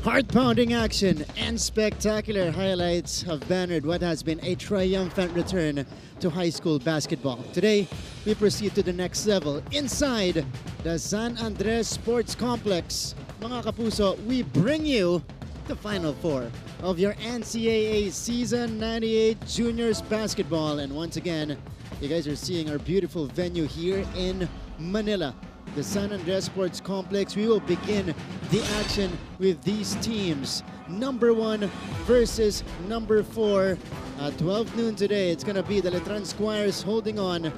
Heart-pounding action and spectacular highlights have bannered what has been a triumphant return to high school basketball. Today, we proceed to the next level inside the San Andres Sports Complex. Mga kapuso, we bring you the Final Four of your NCAA Season 98 Juniors Basketball. And once again, you guys are seeing our beautiful venue here in Manila, the San Andres Sports Complex. We will begin the action with these teams. Number 1 versus number 4 at 12 noon today. It's going to be the Letran Squires holding on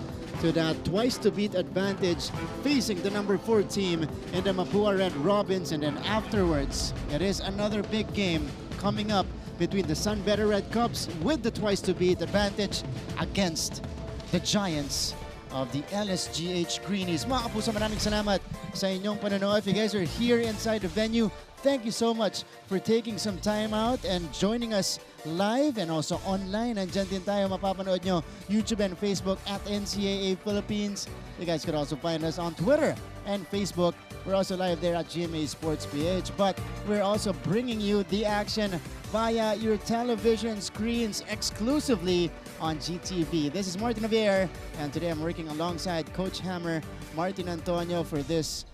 to that twice-to-beat advantage, facing the number 4 team in the Mapua Red Robins. And then afterwards, it is another big game coming up between the Sun Better Red Cubs with the twice-to-beat advantage against the Giants of the LSGH Greenies. Mga kapuso, maraming salamat sa inyong panonood. If you guys are here inside the venue, thank you so much for taking some time out and joining us live and also online. Nandyan din tayo, mapapanood nyo YouTube and Facebook at NCAA Philippines. You guys could also find us on Twitter and Facebook. We're also live there at GMA Sports PH, but we're also bringing you the action via your television screens exclusively on GTV. This is Martin Javier, and today I'm working alongside Coach Hammer, Martin Antonio, for this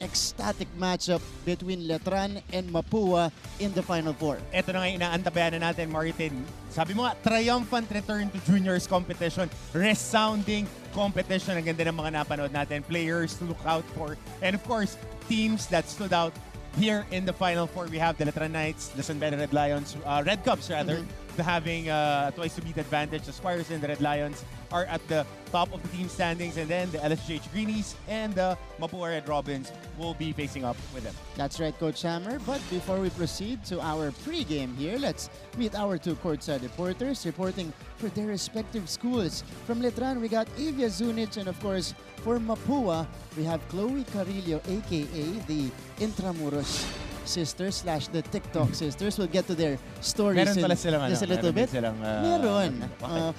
ecstatic matchup between Letran and Mapua in the Final Four. Ito na nga inaantabayan na natin, Martin. Sabi mo nga, triumphant return to juniors competition, resounding competition. Ang ganda ng mga napanood natin, players to look out for, and of course, teams that stood out here in the Final Four. We have the Letran Knights, the Sun Better Red Lions, Red Cubs rather, having twice-to-beat advantage. The Squires and the Red Lions are at the top of the team standings, and then the LSGH Greenies and the Mapua Red Robins will be facing up with them. That's right, Coach Hammer. But before we proceed to our pre-game here, let's meet our 2 courtside reporters reporting for their respective schools. From Letran, we got Evia Zunic, and of course, for Mapua, we have Chloe Carillo, aka the Intramuros sisters / the TikTok sisters. We'll get to their stories in just a little bit. Meron.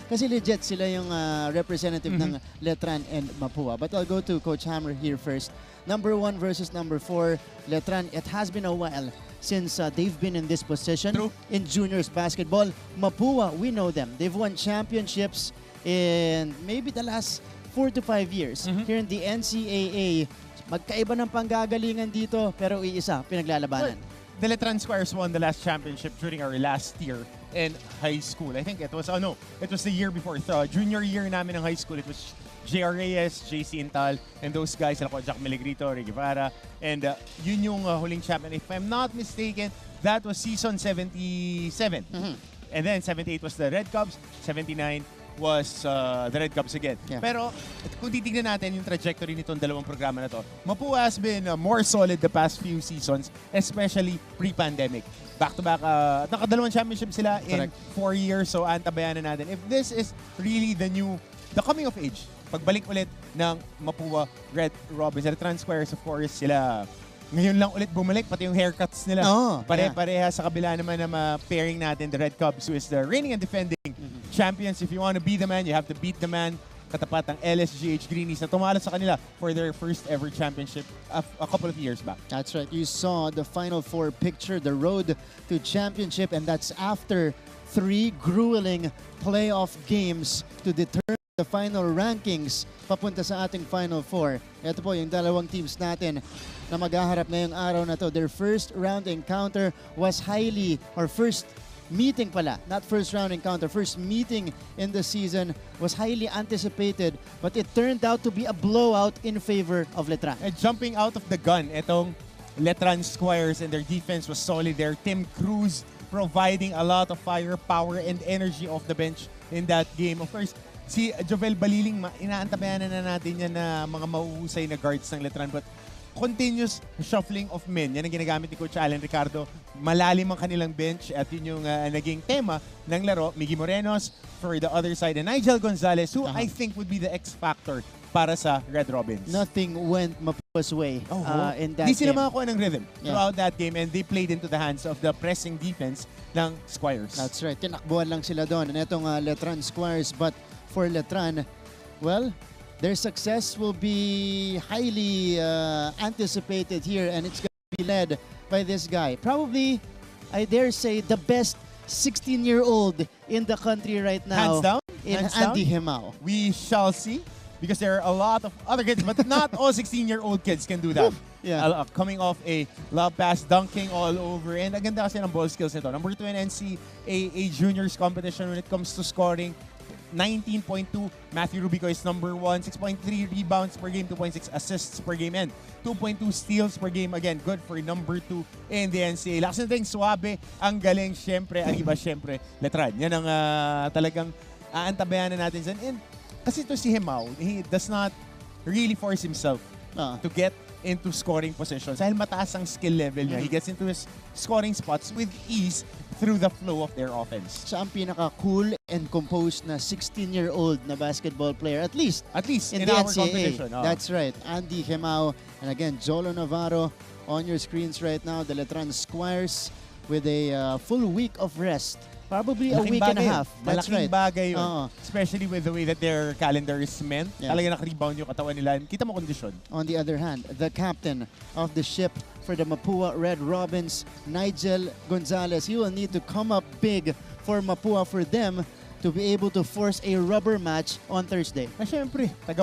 Kasi legit sila yung representative ng Letran and Mapua. But I'll go to Coach Hammer here first. Number 1 versus number 4, Letran. It has been a while since they've been in this position in juniors basketball. Mapua, we know them. They've won championships in maybe the last 4 to 5 years here in the NCAA. Magkaiba ng panggagalingan dito, pero iisa, pinaglalabanan. Well, the Letran Squires won the last championship during our last year in high school. I think it was, it was the year before. Junior year namin ng high school. It was J.R. Reyes, J.C. Intal, and those guys, Jack Melegrito, Ricky Vara, and yun yung huling champion. If I'm not mistaken, that was season 77. And then 78 was the Red Cubs, 79 was the Red Cubs again. Yeah. Pero kung titignan natin yung trajectory nitong dalawang programa na to, Mapua has been more solid the past few seasons, especially pre-pandemic. Back-to-back, nakadalawang championship sila in 4 years, so antabayan na natin. If this is really the coming of age, pagbalik ulit ng Mapua Red Robins, the Letran Squires, of course, sila ngayon lang ulit bumalik, pati yung haircuts nila. Pare-pareha sa kabila naman na pairing natin, the Red Cubs, who is the reigning and defending champions. If you want to be the man, you have to beat the man. Katapat ng LSGH Greenies na tumalo sa kanila for their first ever championship a couple of years back. That's right. You saw the Final Four picture, the road to championship, and that's after 3 grueling playoff games to determine the final rankings papunta sa ating Final Four. Ito po yung dalawang teams natin na maghaharap ngayong araw na to. Their first round encounter was first meeting pala, not first round encounter, first meeting in the season was highly anticipated, but it turned out to be a blowout in favor of Letran. And jumping out of the gun, itong Letran Squires, and their defense was solid there. Tim Cruz providing a lot of firepower and energy off the bench in that game. Of course, si Jovel Baliling, inaantabayan na natin yan na mga mahuhusay na guards ng Letran, but continuous shuffling of men. Yan ang ginagamit ni Coach Allen Ricardo. Malalim ang kanilang bench at yun yung naging tema ng laro. Miggy Morenos for the other side, and Nigel Gonzalez, who I think would be the X factor para sa Red Robins. Nothing went Mapua's way in that game. Di sila makakuha ng rhythm throughout that game, and they played into the hands of the pressing defense ng Squires. That's right. Tinakbuhan lang sila doon. And itong Letran Squires, but for Letran, well, their success will be highly anticipated here, and it's going to be led by this guy. Probably, I dare say, the best 16-year-old in the country right now. Hands down. In Hands Andy down. Himao. We shall see, because there are a lot of other kids, but not all 16-year-old kids can do that. Yeah. Coming off a love pass, dunking all over, and aganda kasi ng ball skills nito. Number 2 in NCAA juniors competition when it comes to scoring. 19.2. Matthew Rubico is number 1. 6.3 rebounds per game, 2.6 assists per game, and 2.2 steals per game. Again, good for number 2 in the NCAA. Lakas na ting suwabe. Ang galing, syempre. Ang iba, syempre, Letran. Yan ang talagang aantabayanan natin dyan. And kasi ito si Himao, he does not really force himself to get into scoring positions. Dahil mataas ang skill level niya. He gets into his scoring spots with ease through the flow of their offense. Siya ang pinaka-cool and composed na 16-year-old na basketball player. At least in the our NCAA. competition. That's right. Andy Himao. And again, Jolo Navarro on your screens right now. The Letran Squires with a full week of rest. Probably a week and a half. That's Malaking right. bagay yun. Especially with the way that their calendar is meant. Yeah. Talaga naka-rebound yung katawan nila. Kita mo kondisyon. On the other hand, the captain of the ship for the Mapua Red Robins, Nigel Gonzalez, he will need to come up big for Mapua for them to be able to force a rubber match on Thursday. Syempre, taga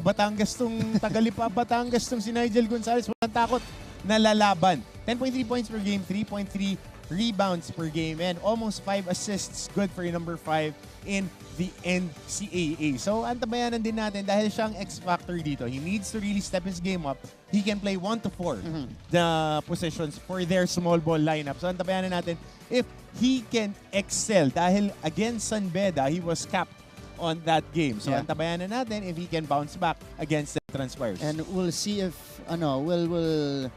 Lipa Batangas tong si Nigel Gonzalez. Walang takot na lalaban. 10.3 points per game, 3.3 rebounds per game, and almost 5 assists. Good for number 5 in the NCAA. So, antabayanan din natin dahil siyang X-factor dito. He needs to really step his game up. He can play 1 to 4 the positions for their small ball lineup. So, antabayanan natin if he can excel dahil against San Beda, he was capped on that game. So, antabayanan natin if he can bounce back against the Transpires. And we'll see if, we'll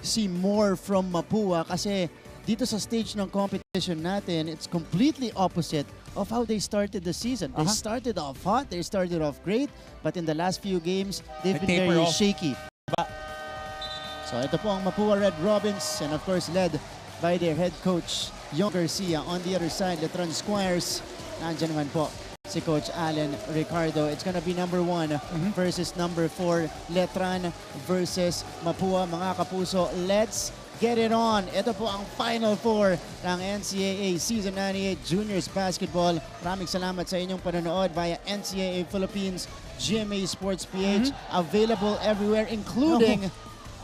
see more from Mapua kasi dito sa stage ng competition natin, it's completely opposite of how they started the season. They started off hot, they started off great, but in the last few games, they've been very shaky. So ito po ang Mapua Red Robins, and of course led by their head coach, Yon Garcia. On the other side, Letran Squires, nandiyan naman po si Coach Allen Ricardo. It's gonna be number 1 versus number 4. Letran versus Mapua. Mga kapuso, let's get it on. Ito po ang Final Four ng NCAA Season 98 Juniors Basketball. Maraming salamat sa inyong panonood via NCAA Philippines, GMA Sports PH. Available everywhere, including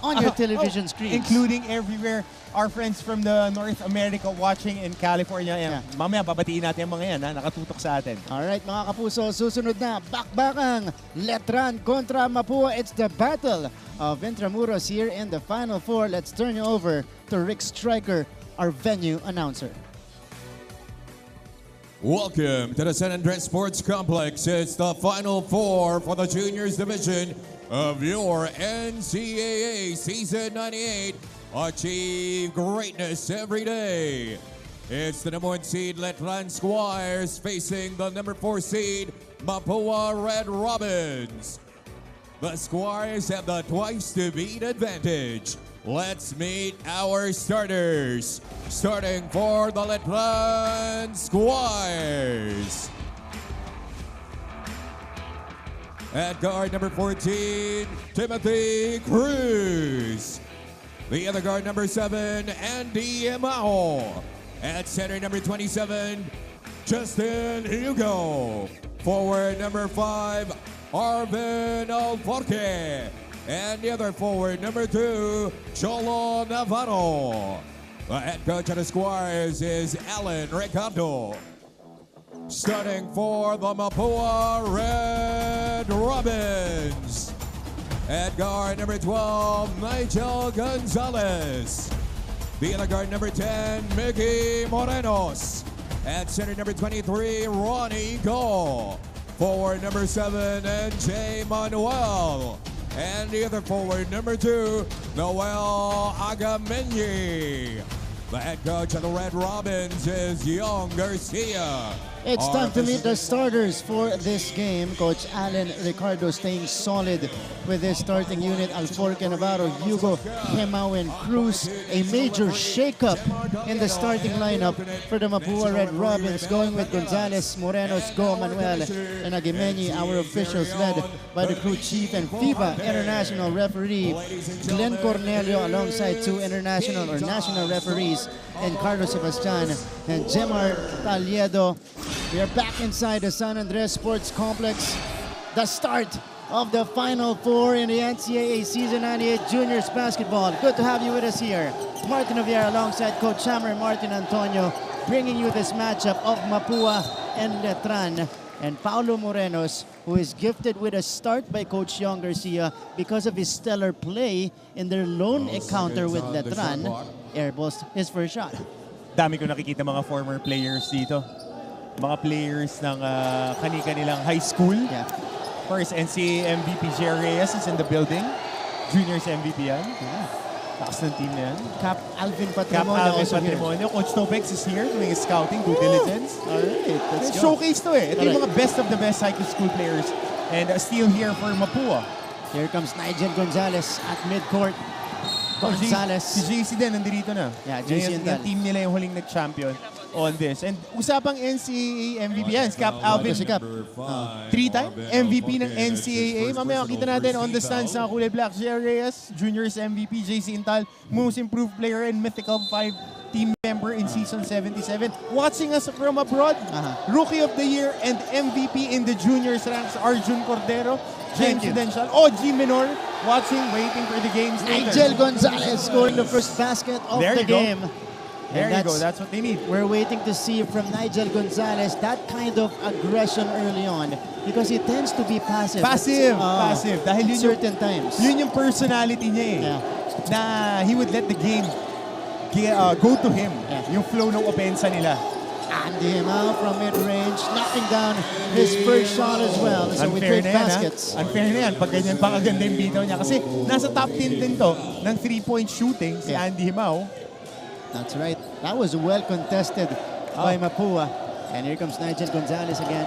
on your television screens. Including everywhere. Our friends from the North America watching in California. Mamaya babatiin natin ang mga yan na nakatutok sa atin. Alright mga kapuso, susunod na bakbakang Letran kontra Mapua. It's the battle of Intramuros here in the Final Four. Let's turn you over to Rick Stryker, our venue announcer. Welcome to the San Andres Sports Complex. It's the Final Four for the Juniors Division of your NCAA Season 98. Achieve greatness every day. It's the number 1 seed Letran Squires facing the number 4 seed Mapua Red Robins. The Squires have the twice-to-beat advantage. Let's meet our starters. Starting for the Letran Squires. At guard number 14, Timothy Cruz. The other guard number 7, Andy Himao. At center number 27, Justin Hugo. Forward number 5, Arvin Alforque. And the other forward number 2, Jolo Navarro. The head coach of the Squires is Alan Ricardo. Starting for the Mapua Red Robins. At guard number 12, Nigel Gonzalez. The other guard number 10, Mickey Morenos. At center number 23, Ronnie Go. Forward number 7, NJ Manuel. And the other forward number 2, Noel Agamenyi. The head coach of the Red Robins is Yon Garcia. It's time to meet the starters for this game. Coach Alan Ricardo staying solid with his starting unit. Alforque Navarro, Hugo, Hemau, and Cruz. A major shakeup in the starting lineup for the Mapua Red Robins, going with Gonzalez, Morenos, Go, Manuel, and Aguimeñi. Our officials led by the crew chief and FIBA international referee Glenn Cornelio, alongside two international or national referees, and Carlos Sebastian and Jemar Taliedo. We are back inside the San Andres Sports Complex. The start of the Final Four in the NCAA Season 98 Juniors Basketball. Good to have you with us here. Martin Javier alongside Coach Hammer Martin Antonio, bringing you this matchup of Mapua and Letran. And Paulo Morenos, who is gifted with a start by Coach Young Garcia because of his stellar play in their lone encounter with Letran, airballs his first shot. Dami ko nakikita mga former players dito. Mga players ng kani-kanilang high school. Yeah. First, NCAA MVP Jer Reyes is in the building. Juniors MVP yan. Yeah. Takas ng team na yan. Cap Alvin Cap Patrimonio Alvin also here. Patrimonio. Coach Topex is here doing his scouting, due diligence. Alright, let's go. Showcase to eh. Ito yung mga best of the best high school players. And still here for Mapua. Here comes Nigel Gonzalez at midcourt. Gonzalez. Si JC din, nandito na. Yeah, JC and yung team nila yung huling nag-champion on this. And usapang NCAA MVP yan. Cap Alvin. Si Cap. 3-time MVP ng NCAA. Mamaya makita natin on the stands ng kulay black. Jer Reyes, Juniors MVP. JC Intal, Most Improved Player and Mythical 5 team member in Season 77. Watching us from abroad, Rookie of the Year and MVP in the Juniors ranks, Arjun Cordero. James Credential, OG Minor, watching, waiting for the games. Nigel Gonzalez scoring the first basket of the game. There you go, that's what they need. We're waiting to see from Nigel Gonzalez that kind of aggression early on because he tends to be passive. Passive. Dahil yun certain times. Yun yung personality niya eh. Yeah. Na he would let the game go to him. Yeah. Yung flow ng opensa nila. Andy Hemau from mid-range, knocking down his first shot as well. So we trade baskets. Unfair na yan. Pag ganyan pa kaganda yung bitaw niya. Kasi nasa top 10 din to ng 3-point shooting si Andy Hemau. That's right. That was well contested by Mapua. And here comes Nigel Gonzalez again.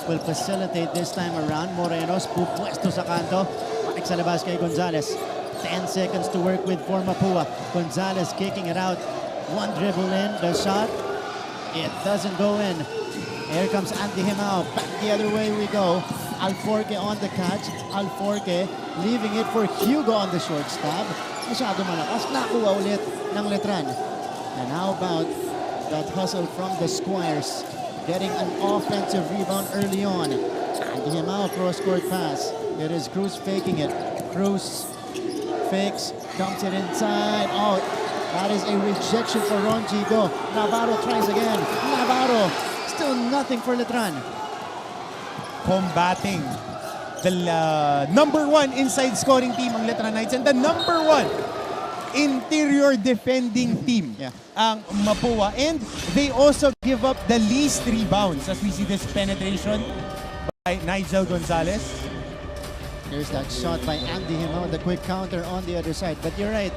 Will facilitate this time around. Morenos, pupuesto sa kanto. Panik sa labas kay Gonzalez. 10 seconds to work with for Mapua. Gonzalez kicking it out. One dribble in, the shot. It doesn't go in. Here comes Andy Hemau. Back the other way we go. Alforque on the catch. Alforque leaving it for Hugo on the short stab. Masyado malakas. Nakuha ulit ng Letran. And how about that hustle from the Squires? Getting an offensive rebound early on. Andy Hemau cross-court pass. It is Cruz faking it. Cruz fakes, dumps it inside. Oh, that is a rejection for Ronji. Go. Navarro tries again. Navarro. Still nothing for Letran. Combating the number 1 inside scoring team ang Letran Knights and the number 1 interior defending team ang Mapua. And they also give up the least rebounds as we see this penetration by Nigel Gonzalez. Here's that shot by Andy Hemau, the quick counter on the other side. But you're right.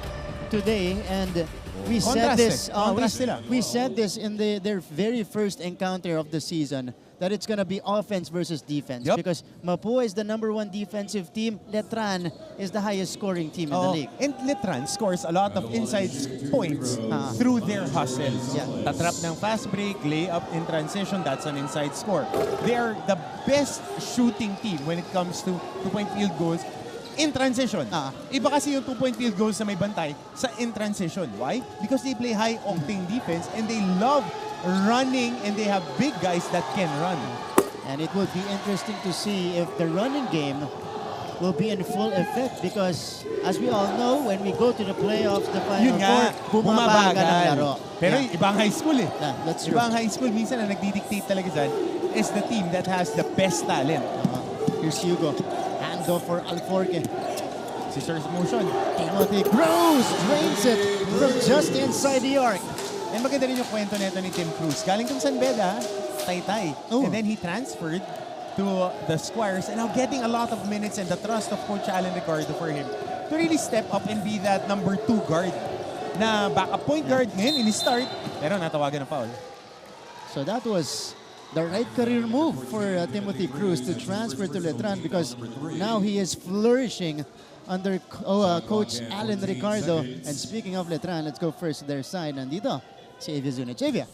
Today, and we said this. We said this in their very first encounter of the season that it's gonna be offense versus defense because Mapua is the number 1 defensive team. Letran is the highest scoring team in the league. And Letran scores a lot of inside points through their hustles. Tatrap ng fast break, layup in transition, that's an inside score. They are the best shooting team when it comes to two-point field goals. In transition. Iba kasi yung two-point field goals na may bantay sa in transition. Why? Because they play high-octane defense and they love running and they have big guys that can run. And it will be interesting to see if the running game will be in full effect because as we all know, when we go to the playoffs, the Final Four, bumabagal ang laro. Pero ibang high school eh. That's true. Ibang high school, minsan na nagdidictate talaga dyan is the team that has the best talent. Here's Hugo. Handoff for Alforque. Scissors motion. Timothy Cruz drains it from just inside the arc. And maganda rin yung kwento nito ni Tim Cruz. Galing kang San Beda, Taytay. And then he transferred to the Squires and now getting a lot of minutes and the trust of Coach Alan Ricardo for him to really step up and be that number 2 guard. Na backup point guard ngayon in his start, pero natawagan ng foul. So that was the right career move for Timothy Cruz to transfer to Letran because now he is flourishing under Coach Alan Ricardo. And speaking of Letran, let's go first to their side. Nandito si Avia Zunic. Avia.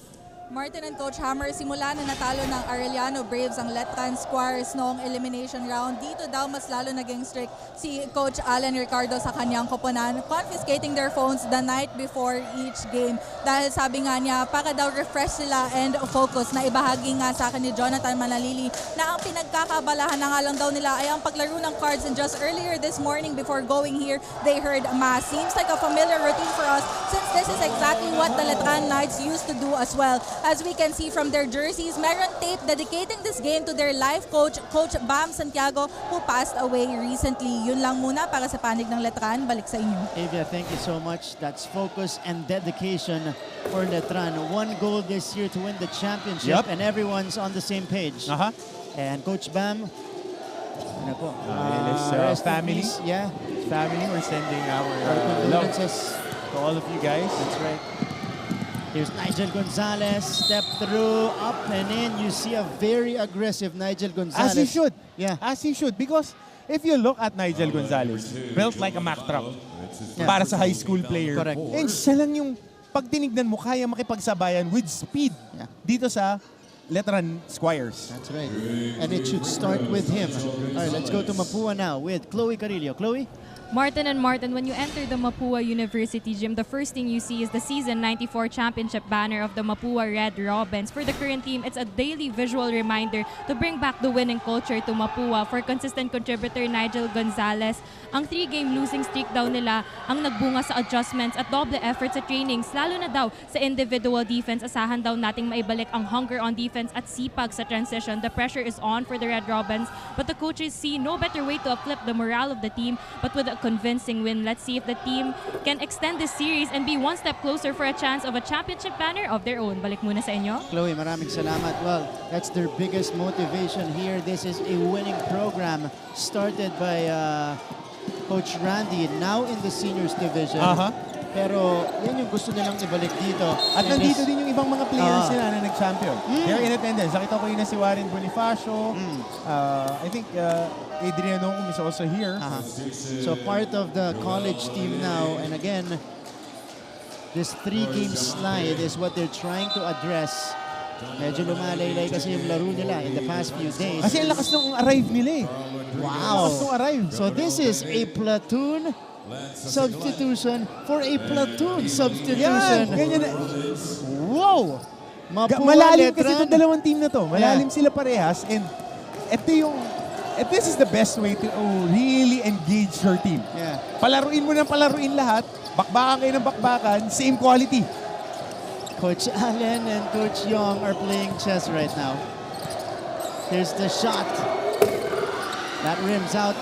Martin and Coach Hammer, simula na natalo ng Arellano Braves ang Letran Squires noong elimination round. Dito daw mas lalo naging strict si Coach Alan Ricardo sa kanyang koponan, confiscating their phones the night before each game. Dahil sabi nga niya, para daw refresh sila and focus, na ibahagi nga sa akin ni Jonathan Manalili na ang pinagkakabalahan na nga lang daw nila ay ang paglaro ng cards. And just earlier this morning before going here, they heard mass. Seems like a familiar routine for us since this is exactly what the Letran Knights used to do as well. As we can see from their jerseys, meron tape dedicating this game to their life coach, Coach Bam Santiago, who passed away recently. Yun lang muna para sa panig ng Letran. Balik sa inyo. Avia, thank you so much. That's focus and dedication for Letran. One goal this year to win the championship, and everyone's on the same page. And Coach Bam, ano po? Family. Yeah. Family, we're sending our love to all of you guys. That's right. Here's Nigel Gonzalez, step through, up and in. You see a very aggressive Nigel Gonzalez. As he should. Yeah. As he should. Because if you look at Nigel Gonzalez, built like a Mack truck para sa high school player. Correct. And siya lang yung pag tinignan mo, kaya makipagsabayan with speed dito sa Letran Squires. That's right. And it should start with him. All right, let's go to Mapua now with Chloe Carillo. Chloe? Martin and Martin, when you enter the Mapua University gym, the first thing you see is the season 94 championship banner of the Mapua Red Robins. For the current team, it's a daily visual reminder to bring back the winning culture to Mapua. For consistent contributor Nigel Gonzalez, ang 3-game losing streak daw nila ang nagbunga sa adjustments at double efforts sa trainings, lalo na daw sa individual defense. Asahan daw nating maibalik ang hunger on defense at sipag sa transition. The pressure is on for the Red Robins, but the coaches see no better way to uplift the morale of the team but with a convincing win. Let's see if the team can extend this series and be one step closer for a chance of a championship banner of their own. Balik muna sa inyo. Chloe, maraming salamat. Well, that's their biggest motivation here. This is a winning program started by Coach Randy, now in the seniors division. Pero yan yung gusto nilang ibalik dito. At nandito din yung ibang mga players nila na nag-champion. They're in attendance. Nakita ko yun na si Warren Bonifacio. I think Adrian Ongum is also here. So part of the college team now. And again, this 3-game slide is what they're trying to address. Medyo lumalaylay kasi yung laro nila in the past few days. Kasi ang lakas nung arrive nila eh. Wow! Lakas nung arrive. So this is a platoon substitution for a platoon substitution. Yan, ganyan na. Wow! Mapua Malalim kasi Letran. itong dalawang team na to. Malalim sila parehas. And this is the best way to really engage your team. Yeah. Palaruin mo ng palaruin lahat. Bakbakan kayo ng bakbakan. Same quality. Coach Allen and Coach Young are playing chess right now. Here's the shot. That rims out.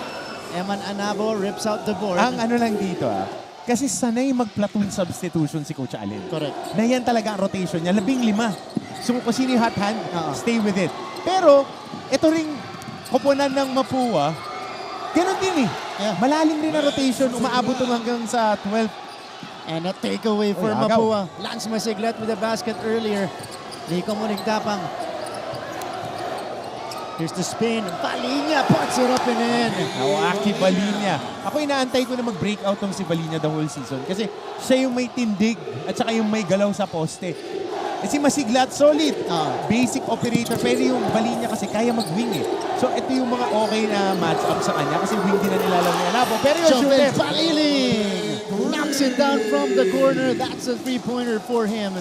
Eman Anabo rips out the board. Ang ano lang dito kasi sanay mag-platoon substitution si Coach Allen. Correct. Na yan talaga ang rotation niya. 15. So kung sino yung hot hand, stay with it. Pero, ito ring koponan ng Mapua, ganun din eh. Yeah. Malalim rin ang rotation, umaabot hanggang sa 12. And a takeaway for Mapua. Lance Masiglet with the basket earlier. Nico Muligtapang. Here's the spin. Balinya puts it up and in. Aki Balinya. Ako inaantay ko na mag-breakout tong si Balinya the whole season. Kasi siya yung may tindig at saka yung may galaw sa poste. Si Masiglat, solid. Basic operator. Pero yung Balinya kasi kaya mag-wing eh. So ito yung mga okay na match-up sa kanya kasi wing din na nilalaro niya Anabo. Pero yung shooter, Baliling knocks it down from the corner. That's a three-pointer for him.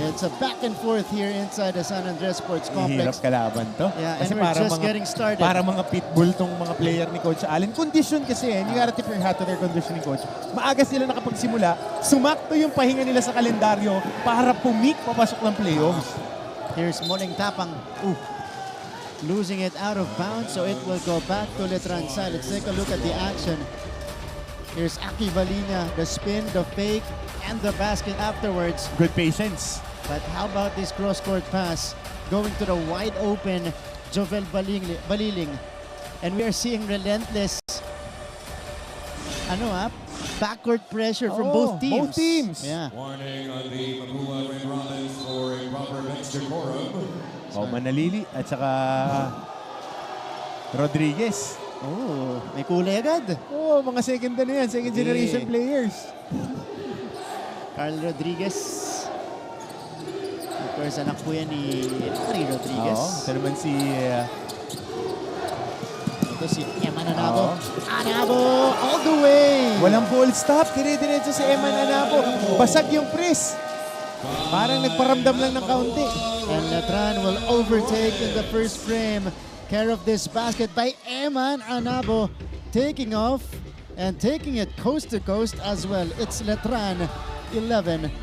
It's a back and forth here inside the San Andres Sports Complex. Hirap kalaban to. Yeah, kasi and we're just getting started. Para mga pitbull tong mga player ni Coach Allen. Condition kasi you gotta tip your hat to their conditioning coach. Maaga sila nakapagsimula. Sumakto yung pahinga nila sa kalendaryo para pumik papasok ng playoffs. Here's Moling Tapang. Losing it out of bounds, so it will go back to Letran side. Let's take a look at the action. Here's Aki Balinya, the spin, the fake, and the basket afterwards. Good patience. But how about this cross-court pass going to the wide-open Jovel Baliling. And we are seeing relentless backcourt pressure from both teams. Both teams. Yeah. Warning on the Mapua Red Robins for improper bench decorum. Manalili at saka Rodriguez. Oh, may kulay agad. Oh, mga second generation players. Carl Rodriguez. Of course, anak po yan ni Larry Rodriguez. Ito naman si Ito si Eman Anabo. Anabo all the way. walang ball stop. Dire-diretso si Eman Anabo. Basag yung press. Parang nagparamdam lang ng kaunti. And Letran will overtake in the first frame. Care of this basket by Eman Anabo. Taking off and taking it coast to coast as well. It's Letran 11-9.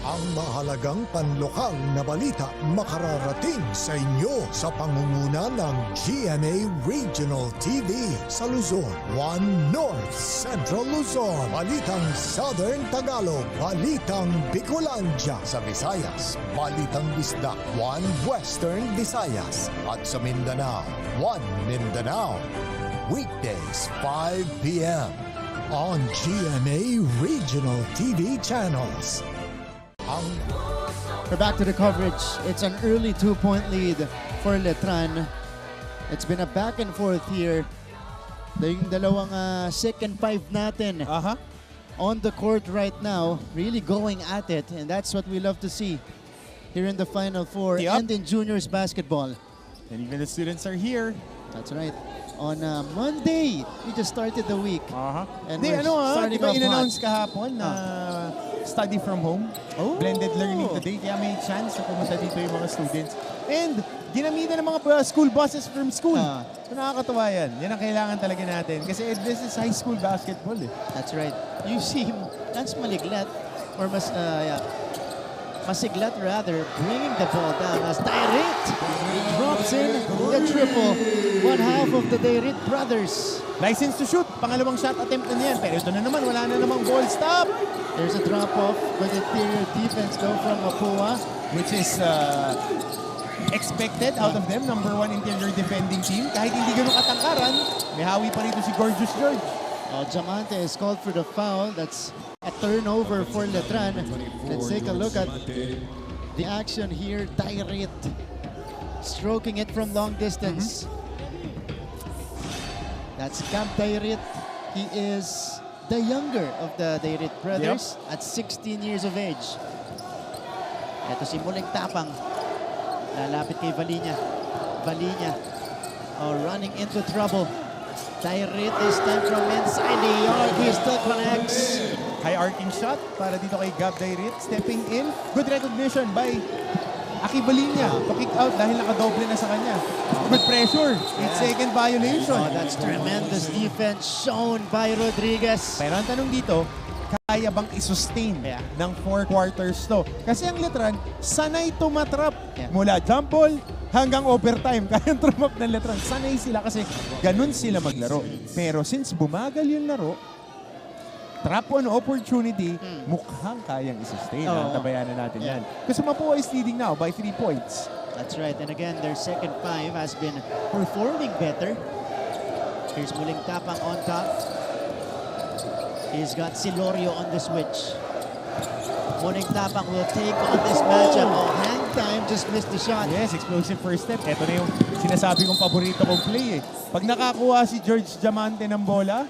Ang mahalagang panlokal na balita makararating sa inyo sa pangunguna ng GMA Regional TV sa Luzon, 1 North Central Luzon, Balitang Southern Tagalog, Balitang Bicolandia sa Visayas, Balitang Bisdak, 1 Western Visayas, at sa Mindanao, 1 Mindanao. Weekdays, 5 p.m. on GMA Regional TV channels. We're back to the coverage. It's an early 2-point lead for Letran. It's been a back and forth here. Yung dalawang second 5 natin on the court right now, really going at it, and that's what we love to see here in the Final Four and in juniors basketball. And even the students are here. That's right. On Monday, we just started the week. And Di, we're starting diba off in-announce hot. kahapon na study from home, blended learning today, kaya may chance na pumunta dito yung mga students. And ginamitan ng mga school buses from school. So nakakatuwa yan. Yan ang kailangan talaga natin. Kasi this is high school basketball eh. That's right. You see, that's Maliglat, or Masiglat rather, bringing the ball down as Dairit drops in the triple. One half of the Dairit brothers. License to shoot. Pangalawang shot attempt na yan. Pero ito na naman, wala na namang ball stop. There's a drop-off by the interior defense though from Mapua. Which is expected out of them. Number 1 interior defending team. Kahit hindi ganun katangkaran, may hawi pa rito si Gorgeous George. Jamante is called for the foul. That's a turnover for Letran. Let's take a look at the action here. Dairit stroking it from long distance. That's Camp Dairit. He is the younger of the Dairit brothers at 16 years of age. Ito si Muling Tapang. Lalapit kay Valinya. Running into trouble. Dairit this time from inside the arc. He still connects. High arcing shot para dito kay Gab Dairit. Stepping in. Good recognition by Aki Valinya to kick out dahil nakadoble na sa kanya. Good pressure. It's second violation. Oh, that's tremendous defense shown by Rodriguez. Pero ang tanong dito, kaya bang i-sustain ng 4 quarters to? Kasi ang Letran, sanay tumatrap mula jump ball hanggang overtime. Kayang trumap ng Letran. Sanay sila kasi ganun sila maglaro. Pero since bumagal yung laro, trap on opportunity, mukhang kayang i-sustain. Tabayanan natin yan. Kasi Mapua is leading now by 3 points. That's right. And again, their second 5 has been performing better. Here's Muling Tapang on top. He's got Silorio on the switch. Muling Tapang will take on this matchup. Oh, hang time, just missed the shot. Yes, explosive first step. Ito na yung sinasabi kong paborito kong play eh. Pag nakakuha si George Diamante ng bola,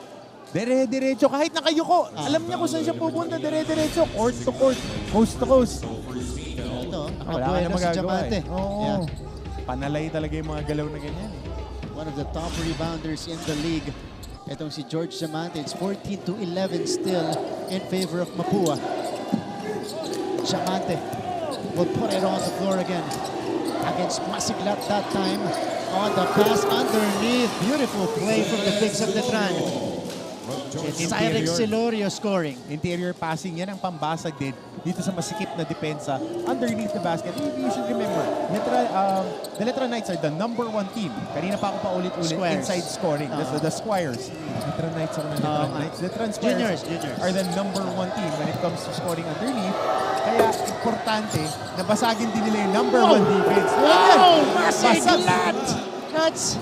dire-diretso, kahit nakayuko. Alam niya kung saan siya pupunta, dire-diretso. Court to court, coast to coast. Ito, Wala ka na si magagawa Diamante. eh. Oo. Panalay talaga yung mga galaw na ganyan. One of the top rebounders in the league. Itong si George Diamante. It's 14-11 still in favor of Mapua. Diamante will put it on the floor again. Against Masiglat that time. On the pass underneath. Beautiful play from the bigs of Letran. It's Cyrix Silorio scoring. Interior passing, yan ang pambasag din dito sa masikip na depensa underneath the basket. You should remember, the Letran Knights are the number 1 team. Kanina pa ako paulit-ulit, inside scoring. The Squires. Letran Knights ako ng Letran Knights. Letran Squires are the number 1 team when it comes to scoring underneath. Kaya importante na basagin din nila yung number 1 defense. Wow! Masiglat! That's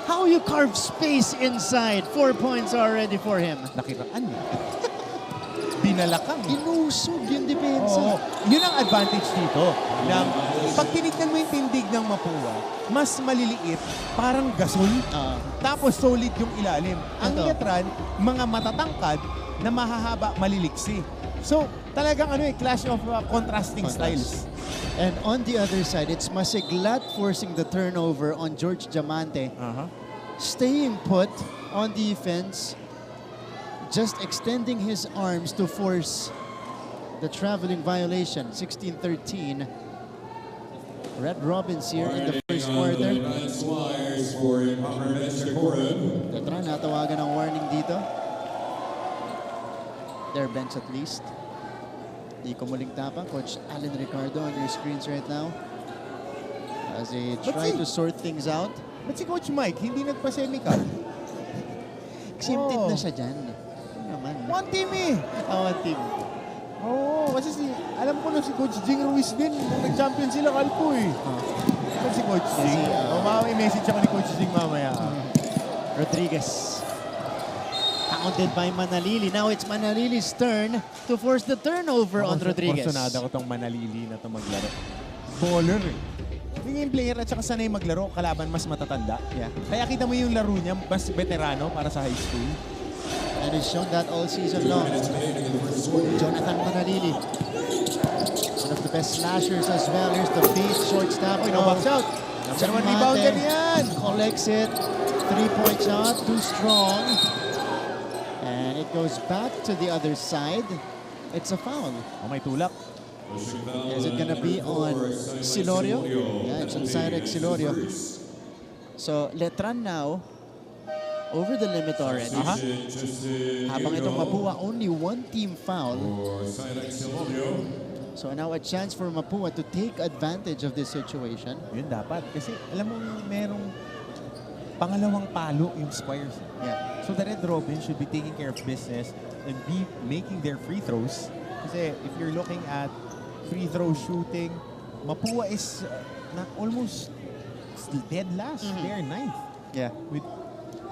how you carve space inside. 4 points already for him. Nakiraan niya. binalakang. Inusog yung depensa. Oo. Yun ang advantage dito. Na pag tinignan mo yung tindig ng Mapua, mas maliliit, parang gasol. Tapos solid yung ilalim. Ang Ito. Letran, mga matatangkad na mahahaba, maliliksi. So, talagang clash of contrasting styles. And on the other side, it's Masiglat forcing the turnover on George Diamante. Staying put on defense, just extending his arms to force the traveling violation. 16-13. Red Robins here in the first quarter. Letran natawagan ng warning dito. Their bench at least. Di ko muling tapang. Coach Alan Ricardo on your screens right now. As they try to sort things out. But si Coach Mike, hindi nagpa-semical. Exempted na siya dyan. Ano naman? One team eh. One team. Kasi alam ko na si Coach Jing Ruiz din. Nung nag-champion sila, kalpo eh. Si Coach Jing. May message ako ni Coach Jing mamaya. Rodriguez. Counted by Manalili. Now it's Manalili's turn to force the turnover on Rodriguez. Porsyonada ko tong Manalili na to maglaro. Baller eh. Yung player at saka sanay maglaro, kalaban mas matatanda. Yeah. Kaya kita mo yung laro niya, mas veterano para sa high school. And he's shown that all season long. Jonathan Manalili. One of the best slashers as well. Here's the big short stop. Box out. Number 1 rebound yan. Collects it. 3-point shot. Too strong. And it goes back to the other side. It's a foul. May tulak. Is it gonna be on Silorio? Yeah, it's on Cyrix Silorio. So, Letran now over the limit already. Habang itong Mapua, only one team foul. So now a chance for Mapua to take advantage of this situation. Yun dapat. Kasi alam mo, merong pangalawang palo yung Squires. Yeah. So the Red Robin should be taking care of business and be making their free throws. Kasi if you're looking at free throw shooting, Mapua is almost dead last. They're 9th. Yeah. With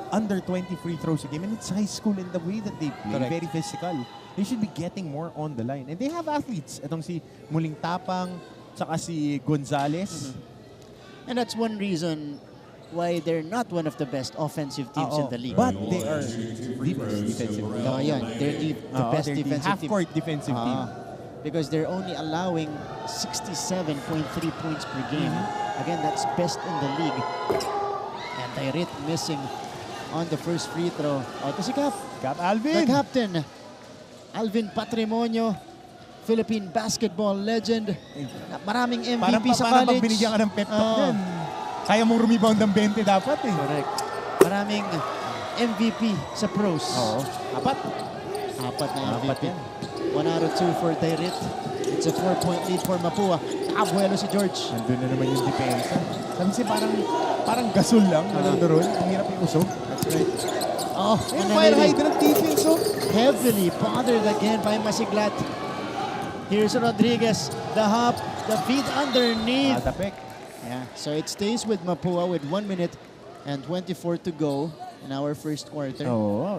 under 20 free throws a game. And it's high school in the way that they play. Correct. Very physical. They should be getting more on the line. And they have athletes. Itong si Muling Tapang, saka si Gonzalez. And that's one reason why they're not one of the best offensive teams in the league. But they are defensive team. They're the best they're defensive team. half-court defensive team. Because they're only allowing 67.3 points per game. Again, that's best in the league. And Dairit missing on the first free throw. To si Cap. Cap Alvin. The captain. Alvin Patrimonio. Philippine basketball legend. Maraming MVP sa parang college. pag binigyan ka ng pep talk yan. Kaya mong rebound ng 20 dapat eh. Correct. Maraming MVP sa pros. Apat na MVP. 1 out of 2 for Dairit. It's a 4-point lead for Mapua. Abuelo si George. Nandun na naman yung depensa. Kasi parang gasol lang. Doon. Ang hirap yung usog. That's right. Fire hydrant defense. Heavily bothered again by Masiglat. Here's Rodriguez. The hop. The feet underneath. Atapek. Yeah. So it stays with Mapua with 1 minute and 24 to go in our first quarter.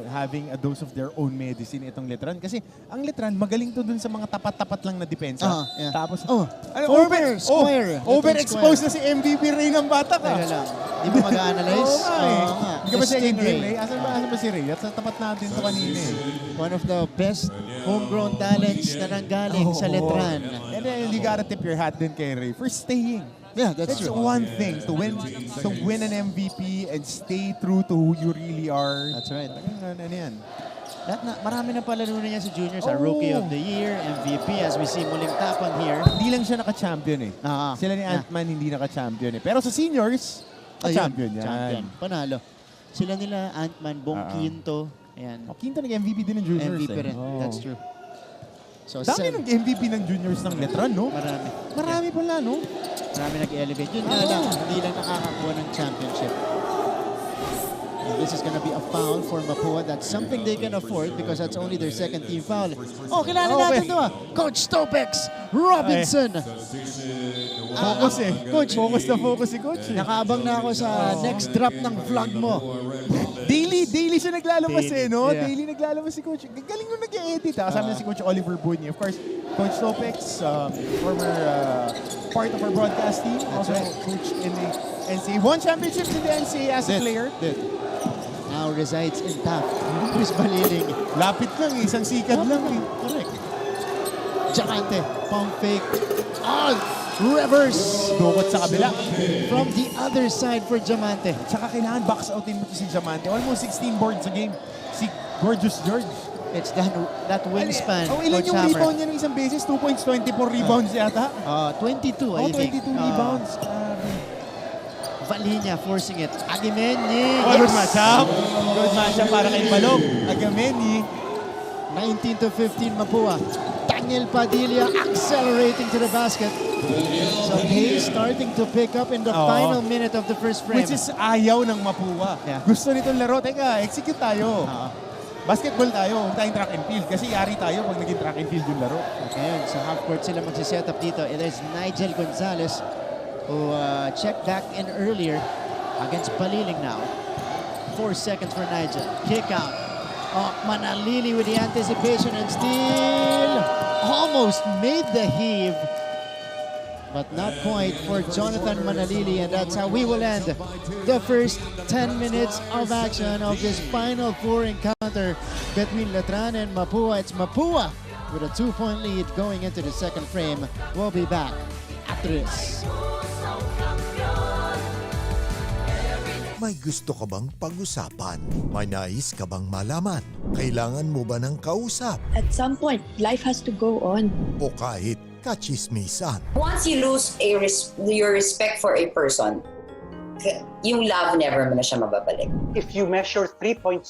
Having a dose of their own medicine itong Letran. Kasi ang Letran, magaling to dun sa mga tapat-tapat lang na depensa. Yeah. Tapos, former square. Overexposed na si MVP Ray ng bata ka. Teka lang. Di ba mag-a-analyze? Hindi ka ba second Ray? Asan ba si Ray? At sa tapat natin ito kanina eh. One of the best homegrown talents na nanggaling sa Letran. And then you gotta tip your hat din kay Ray for staying. Yeah, that's It's true. one thing to win an MVP and stay true to who you really are. That's right. Ano yan? Marami na pala niya sa juniors. Rookie of the Year, MVP, as we see Muling Tapang here. Hindi lang siya naka-champion eh. Sila ni Ant-Man hindi naka-champion eh. Pero sa seniors, champion yan. Champion. Panalo. Sila nila Ant-Man, Bong Quinto. Ayan. Quinto nag-MVP din ng juniors MVP rin. That's true. So, dami ng MVP ng juniors ng Letran, no? Marami pala, no? Marami nag-elevate. Yun nga lang, hindi lang nakakakuha ng championship. this is going to be a foul for Mapua. That's something they can afford because that's only their second team foul. Oh, kilala natin to Coach Topex Robinson. Focus Coach, focus na focus si Coach. nakaabang na ako sa next drop ng vlog mo. Daily siya naglalabas no? Yeah. Daily naglalabas si Coach. Galing nung nag-edit Kasama si Coach Oliver Bunyi. Of course, Coach Topex, former part of our broadcast team. Also, coach in the NCAA. Won championships in the NCAA as a player. Now resides in TAF. Chris Baliling. Lapit lang, isang sikad lang. Correct. Diamante, pump fake. Oh, reverse. Dukot sa kabila. From the other side for Diamante. Tsaka kailangan box outin mo to si Diamante. Almost 16 boards a game. Si Gorgeous George. It's that wingspan. Ilan Coach yung Hammer. rebound niya ng isang beses? 2 points, 24 rebounds yata. 22, I think. 22 rebounds. Grabe. Valinia forcing it. Agameni. Good matchup. Good matchup para kay Balog. Agameni. 19 to 15 Mapua. Daniel Padilla accelerating to the basket. So he's starting to pick up in the final minute of the first frame. Which is ayaw ng Mapua. Yeah. Gusto nitong laro. Teka, execute tayo. Basketball tayo, huwag tayong track and field. Kasi yari tayo pag naging track and field yung laro. Ayun, sa half court sila magsiset up dito. It is Nigel Gonzalez who checked back in earlier against Paliling now. 4 seconds for Nigel. Kick out. Oh, Manalili with the anticipation and steal. Almost made the heave. But not quite for Jonathan Manalili, and that's how we will end the first 10 minutes of action of this Final Four encounter between Letran and Mapua. It's Mapua with a 2-point lead going into the second frame. We'll be back after this. May gusto ka bang pag-usapan? May nais ka bang malaman? Kailangan mo ba ng kausap? At some point, life has to go on. O kahit kachismisan? Once you lose your respect for a person, yung love never mo na siya mababalik. If you measure 3.67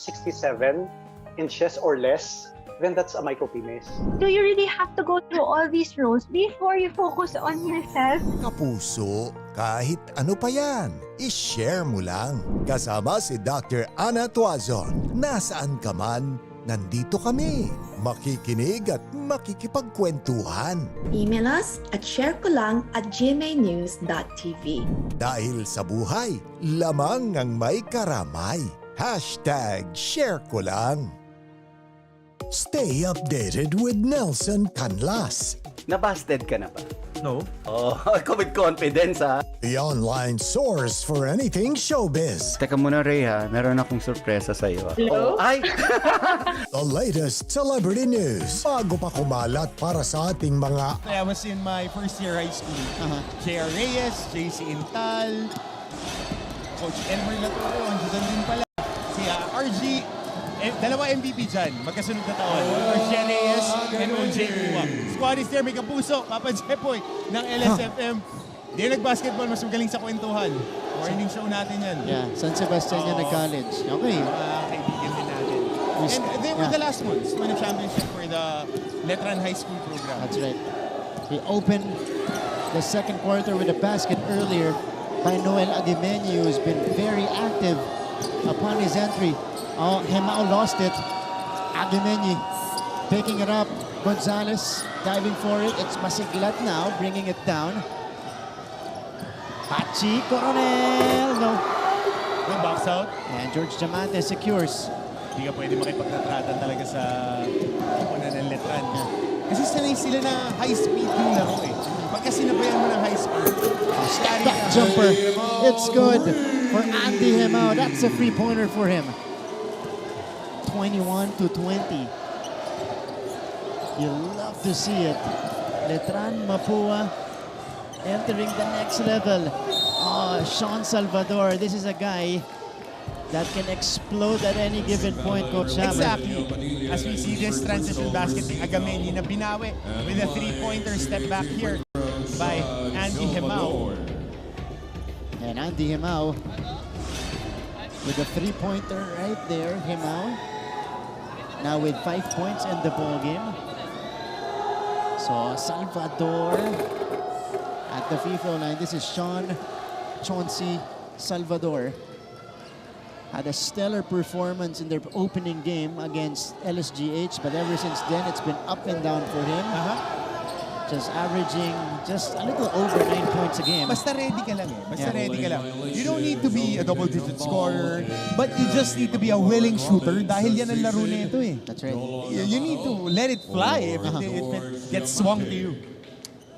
inches or less, then that's a micropenis. Do you really have to go through all these roles before you focus on yourself? Kapuso, kahit ano pa yan, i-share mo lang. Kasama si Dr. Ana Tuazon. Nasaan ka man, nandito kami. Makikinig at makikipagkwentuhan. Email us at sharekolang@gmanews.tv. Dahil sa buhay, lamang ang may karamay. #ShareKolang. Stay updated with Nelson Canlas. Nabasted ka na ba? No. Oh, ako with confidence The online source for anything showbiz. Teka muna Ray meron akong sorpresa sa iyo. Hello? Ay! The latest celebrity news. Bago pa kumalat para sa ating mga... I was in my first year high school. J.R. Reyes, JC Intal, Coach Elmer Laturo, andyan din pala. Si RG, dalawa MVP dyan, magkasunod na taon. Coach J.R. Reyes and OJ Uwa. Squad is there, may kapuso, Papa Jepoy ng LSFM. Di nag-basketball, mas magaling sa kwentuhan. Morning show natin yan. Yeah, San Sebastian yan nag-college. Okay. Kaibigan din natin. And they were the last ones to win a championship for the Letran High School program. That's right. He opened the second quarter with a basket earlier by Noel Aguimeño, who's been very active upon his entry. Oh, Hemao lost it. Aguimeño picking it up. Gonzalez diving for it. It's Masiglat now, bringing it down. Pachi Coronel, no. Good box out. And George Diamante secures. Hindi ka pwede makipagtatratan talaga sa kupunan ng Letran. Kasi sanay sila na high speed yung laro Pagka sinabayan mo ng high speed, Step back jumper. It's good for Andy Hemao. That's a free-pointer for him. 21 to 20. You love to see it. Letran Mapua entering the next level. Oh, Sean Salvador. This is a guy that can explode at any given point, Coach Hammer. exactly. As we see this transition basket ng Agameni na binawi with a three-pointer step back here by Andy Hemao. And Andy Hemao with a three-pointer right there. Hemao now with 5 points in the ball game. So Salvador at the free throw line. This is Sean Chauncey Salvador. had a stellar performance in their opening game against LSGH, but ever since then, it's been up and down for him. Just averaging just a little over 9 points a game. Basta ready ka lang eh. Basta ready ka lang. You don't need to be a double-digit scorer, but you just need to be a willing shooter dahil yan ang laro nito eh. That's right. You need to let it fly if it gets swung to you.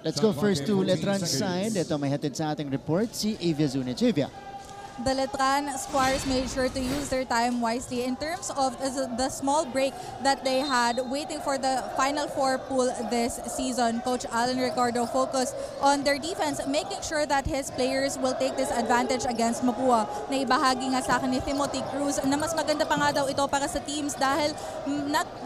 Let's go first to Letran's side. Ito may hatid sa ating report, si Avia Zunic. Avia. The Letran Squires made sure to use their time wisely in terms of the small break that they had waiting for the Final Four pool this season. Coach Alan Ricardo focused on their defense, making sure that his players will take this advantage against Mapua. Naibahagi nga sa akin ni Timothy Cruz na mas maganda pa nga daw ito para sa teams dahil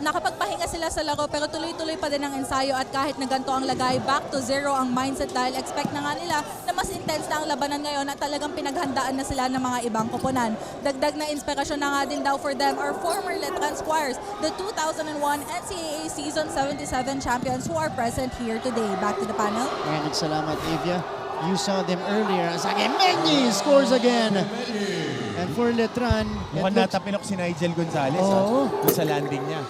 nakapagpahinga sila sa laro pero tuloy-tuloy pa din ang ensayo at kahit na ganito ang lagay, back to zero ang mindset dahil expect na nga nila na mas intense na ang labanan ngayon at talagang pinaghandaan na sila ng mga ibang koponan. Dagdag na inspirasyon na nga din daw for them are former Letran Squires, the 2001 NCAA Season 77 champions who are present here today. Back to the panel. Maraming salamat, Avia. You saw them earlier. Menyi scores again. And for Letran, mukhang natapilok si Nigel Gonzalez sa landing niya.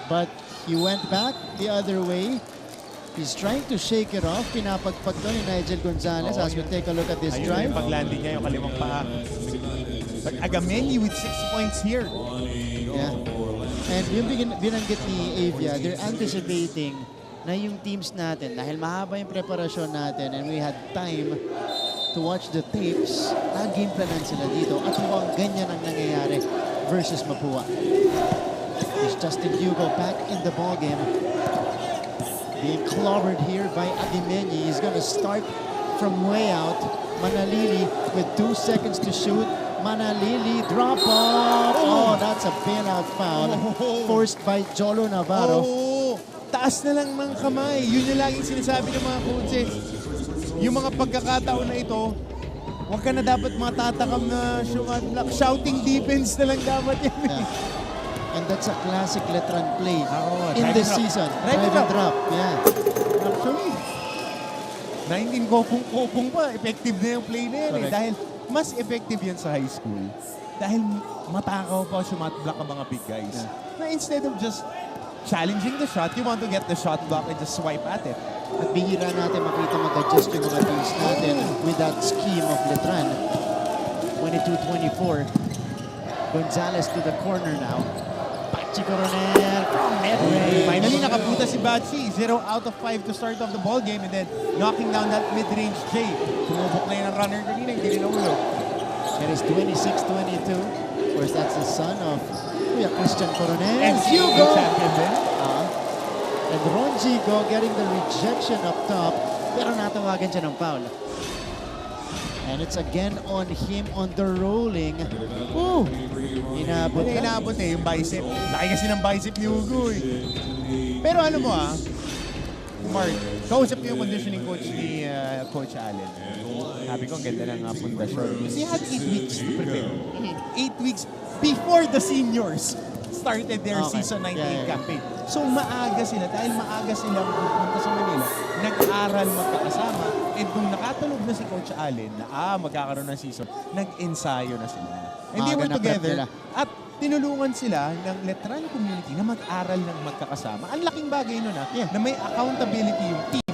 But he went back the other way. He's trying to shake it off. Pinapagpag doon ni Nigel Gonzalez as we take a look at this drive. Ayun yung pag-landing niya, yung kalimang paa. But Agamenyi with 6 points here. Yeah. And yung binanggit ni Avia, they're anticipating na yung teams natin, dahil mahaba yung preparasyon natin and we had time to watch the tapes, game planan sila dito at mukhang ganyan ang nangyayari versus Mapua. It's Justin Hugo back in the ballgame. Being clobbered here by Agamenyi. He's going to start from way out. Manalili with 2 seconds to shoot. Manalili drop off. Oh, that's a bailout foul. Forced by Jolo Navarro. Taas na lang ng kamay. Yun yung laging sinasabi ng mga coaches. Yung mga pagkakataon na ito, huwag ka na dapat matatakam na shouting defense na lang dapat yan. Yeah. And that's a classic Letran play in this season. Drive and drop. Yeah. Actually, 19 kopong pa. Effective na yung play na yan eh. Dahil mas effective yan sa high school. Dahil matakaw pa shot block ang mga big guys. Yeah. Na instead of just challenging the shot, you want to get the shot block and just swipe at it. At bihira natin makita mag-adjust yung mga teams natin with that scheme of Letran. 22-24. Gonzalez to the corner now. Bachi Coronel from mid-range. Finally, nakabuta si Bachi. 0 out of 5 to start off the ball game and then knocking down that mid-range J. Tumubok na yun ang runner kanina, hindi rin nahulog. It is 26-22. Of course, that's the son of Christian Coronel. And Hugo! And Ronjigo getting the rejection up top. Pero natawagan siya ng foul. And it's again on him on the rolling. Ooh! Inabot na. Inabot eh, yung bicep. Laki kasi ng bicep ni Hugo eh. Pero ano mo Mark, kausap ko yung conditioning coach ni Coach Allen. Sabi ko, ang ganda ng pundasyon. Kasi he had 8 weeks to prepare. 8 weeks before the seniors started their season 19 campaign. So maaga sila, dahil maaga sila pupunta sa Manila, nag-aral magkakasama. And kung nakatulog na si Coach Allen na magkakaroon ng season, nag-ensayo na sila. And they were together. At tinulungan sila ng Letran community na mag-aral ng magkakasama. Ang laking bagay nun na may accountability yung team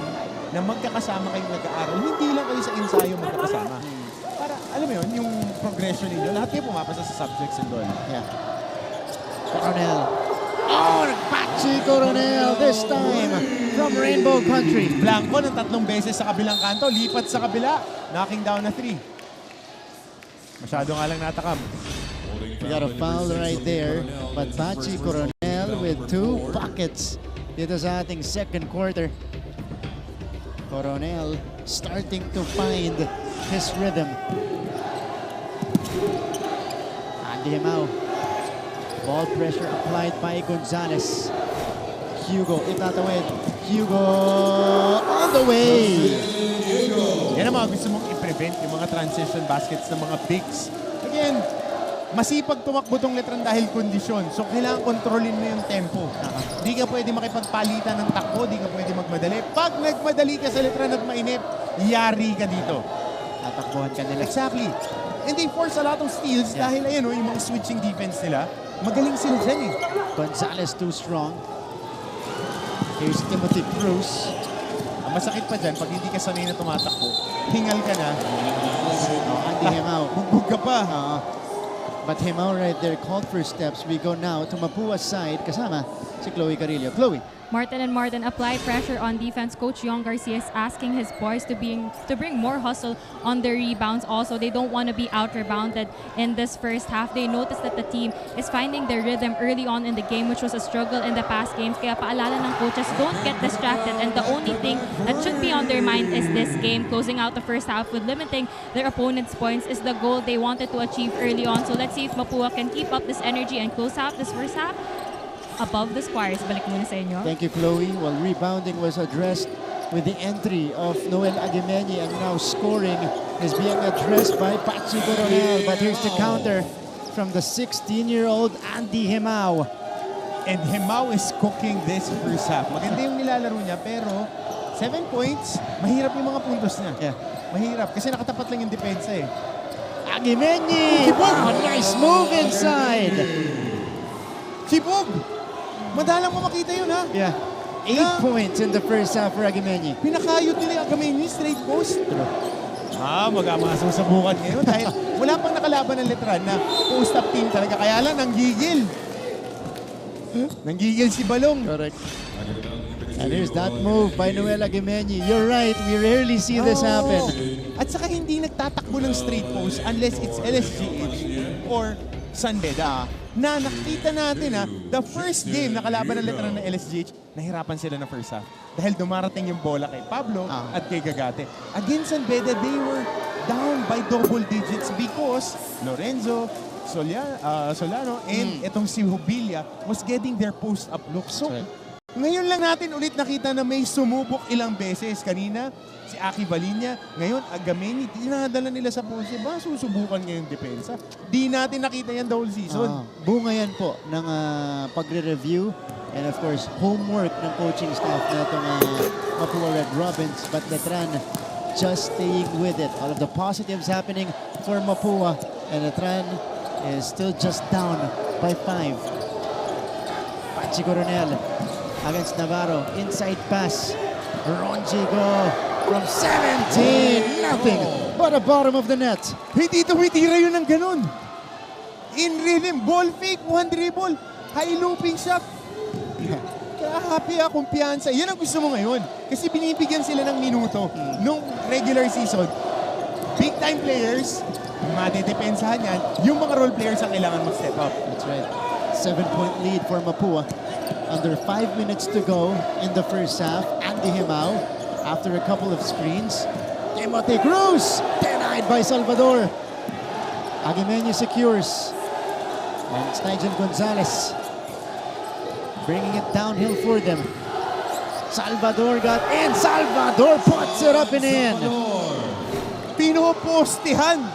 na magkakasama kayong nag-aaral. Hindi lang kayo sa ensayo magkakasama. Para, alam mo yun, yung progression ninyo, lahat kayo pumapasa sa subjects and all. Yeah. Coronel. Oh, Bachi Coronel this time from Rainbow Country. Blanco ng 3 beses sa kabilang kanto, lipat sa kabila, knocking down na 3. Masyado nga lang natakam. We got a foul right there, but Bachi Coronel with 2 buckets dito sa ating second quarter. Coronel starting to find his rhythm. Andy Himao. Ball pressure applied by Gonzalez. Hugo, itatawid. Hugo all the way. Yan ang mga gusto mong i-prevent, yung mga transition baskets ng mga bigs. Again, masipag tumakbo tong Letran dahil kondisyon. So, kailangan kontrolin mo yung tempo. Di ka pwede makipagpalitan ng takbo, di ka pwede magmadali. Pag nagmadali ka sa Letran at mainip, yari ka dito. Tatakbuhan ka nila. Exactly. And they force a lot of steals dahil ayun, yung mga switching defense nila. Magaling sila dyan eh. Gonzalez too strong. Here's Timothy Cruz. Ang masakit pa dyan, pag hindi ka sanay na tumatakbo, hingal ka na. Andy Hemao. Bugbog ka pa. But Hemao right there called for steps. We go now to Mapua's side. Kasama si Chloe Carillo. Chloe. Martin and Martin apply pressure on defense. Coach Young Garcia is asking his boys to bring more hustle on their rebounds. Also, they don't want to be out-rebounded in this first half. They noticed that the team is finding their rhythm early on in the game, which was a struggle in the past games. Kaya paalala ng coaches, don't get distracted. And the only thing that should be on their mind is this game. Closing out the first half with limiting their opponent's points is the goal they wanted to achieve early on. So let's see if Mapua can keep up this energy and close out this first half above the Squires. Balik muna sa inyo. Thank you, Chloe. Well, rebounding was addressed with the entry of Noel Aguimeñi, and now scoring is being addressed by Pachi Coronel. But here's the counter from the 16-year-old Andy Hemao. And Hemao is cooking this first half. Maganda yung nilalaro niya, pero 7 points, mahirap yung mga puntos niya. Yeah. Mahirap, kasi nakatapat lang yung depensa eh. Aguimeñi! Wow, nice move inside! Sibog! Madalang mo makita yun, ha? Yeah. 8 points in the first half for Aguimeñi. Pinakayot nila yung Aguimeñi, straight post. Magmasusubukan ngayon dahil wala pang nakalaban ng Letran na post-up team talaga. Kaya lang, nanggigil. Nanggigil si Balong. Correct. And here's that move by Noel Aguimeñi. You're right, we rarely see this happen. At saka hindi nagtatakbo ng straight post unless it's LSGH or San Beda. Na nakita natin the first game na kalaban ng Letran ng LSGH, nahirapan sila ng first half. Dahil dumarating yung bola kay Pablo at kay Gagate. Against San Beda, they were down by double digits because Lorenzo, Solano, and itong si Hubilia was getting their post-up look. So, ngayon lang natin ulit nakita na may sumubok ilang beses. Kanina, si Aki Valinya. Ngayon, Aguimeñi, dinadala nila sa poste. Ba, susubukan ngayong depensa? Di natin nakita yan the whole season. Bunga yan po ng pagre-review and of course, homework ng coaching staff na itong Mapua Red Robins. But Letran just staying with it. All of the positives happening for Mapua. And Letran is still just down by 5. Pachi Coronel against Navarro. Inside pass. Ronjigo from 17. Nothing but the bottom of the net. Hindi tumitira yun ng ganun. In rhythm, ball fake, one dribble, high looping shot. Kaya happy kumpiyansa. Yan ang gusto mo ngayon. Kasi binibigyan sila ng minuto nung regular season. Big time players, madedepensahan yan. Yung mga role players ang kailangan mag-step up. That's right. 7-point lead for Mapua. Under 5 minutes to go in the first half. Andy Hemao, after a couple of screens. Timothy Cruz, denied by Salvador. Aguimeñi secures. And it's Nigel Gonzalez bringing it downhill for them. Salvador got in. Salvador puts it up and in. Pinopostehan.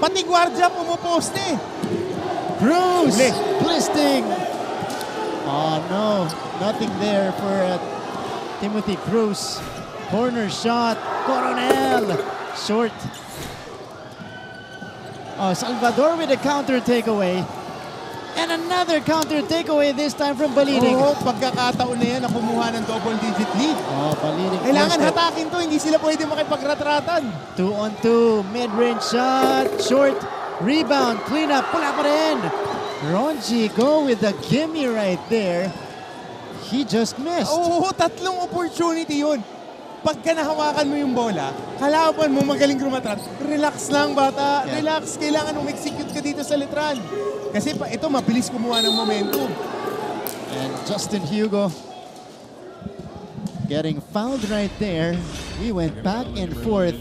Pati guardia pumoposte. Cruz, blisting. Oh no, nothing there for Timothy Cruz. Corner shot, Coronel, short. Salvador with a counter takeaway. And another counter takeaway this time from Balining. Pagkakataon na yan na kumuha ng double-digit lead. Balining. Kailangan hatakin to, hindi sila pwede makipag-ratratan. 2-on-2, mid-range shot, short, rebound, clean up, pula pa rin. Ronji go with the gimme right there. He just missed. Tatlong opportunity yun. Pagka nahawakan mo yung bola, kalaban mo magaling rumatrat. Relax lang, bata. Yeah. Relax. Kailangan mong execute ka dito sa Letran. Kasi ito, mabilis kumuha ng momentum. And Justin Hugo getting fouled right there. We went back and forth.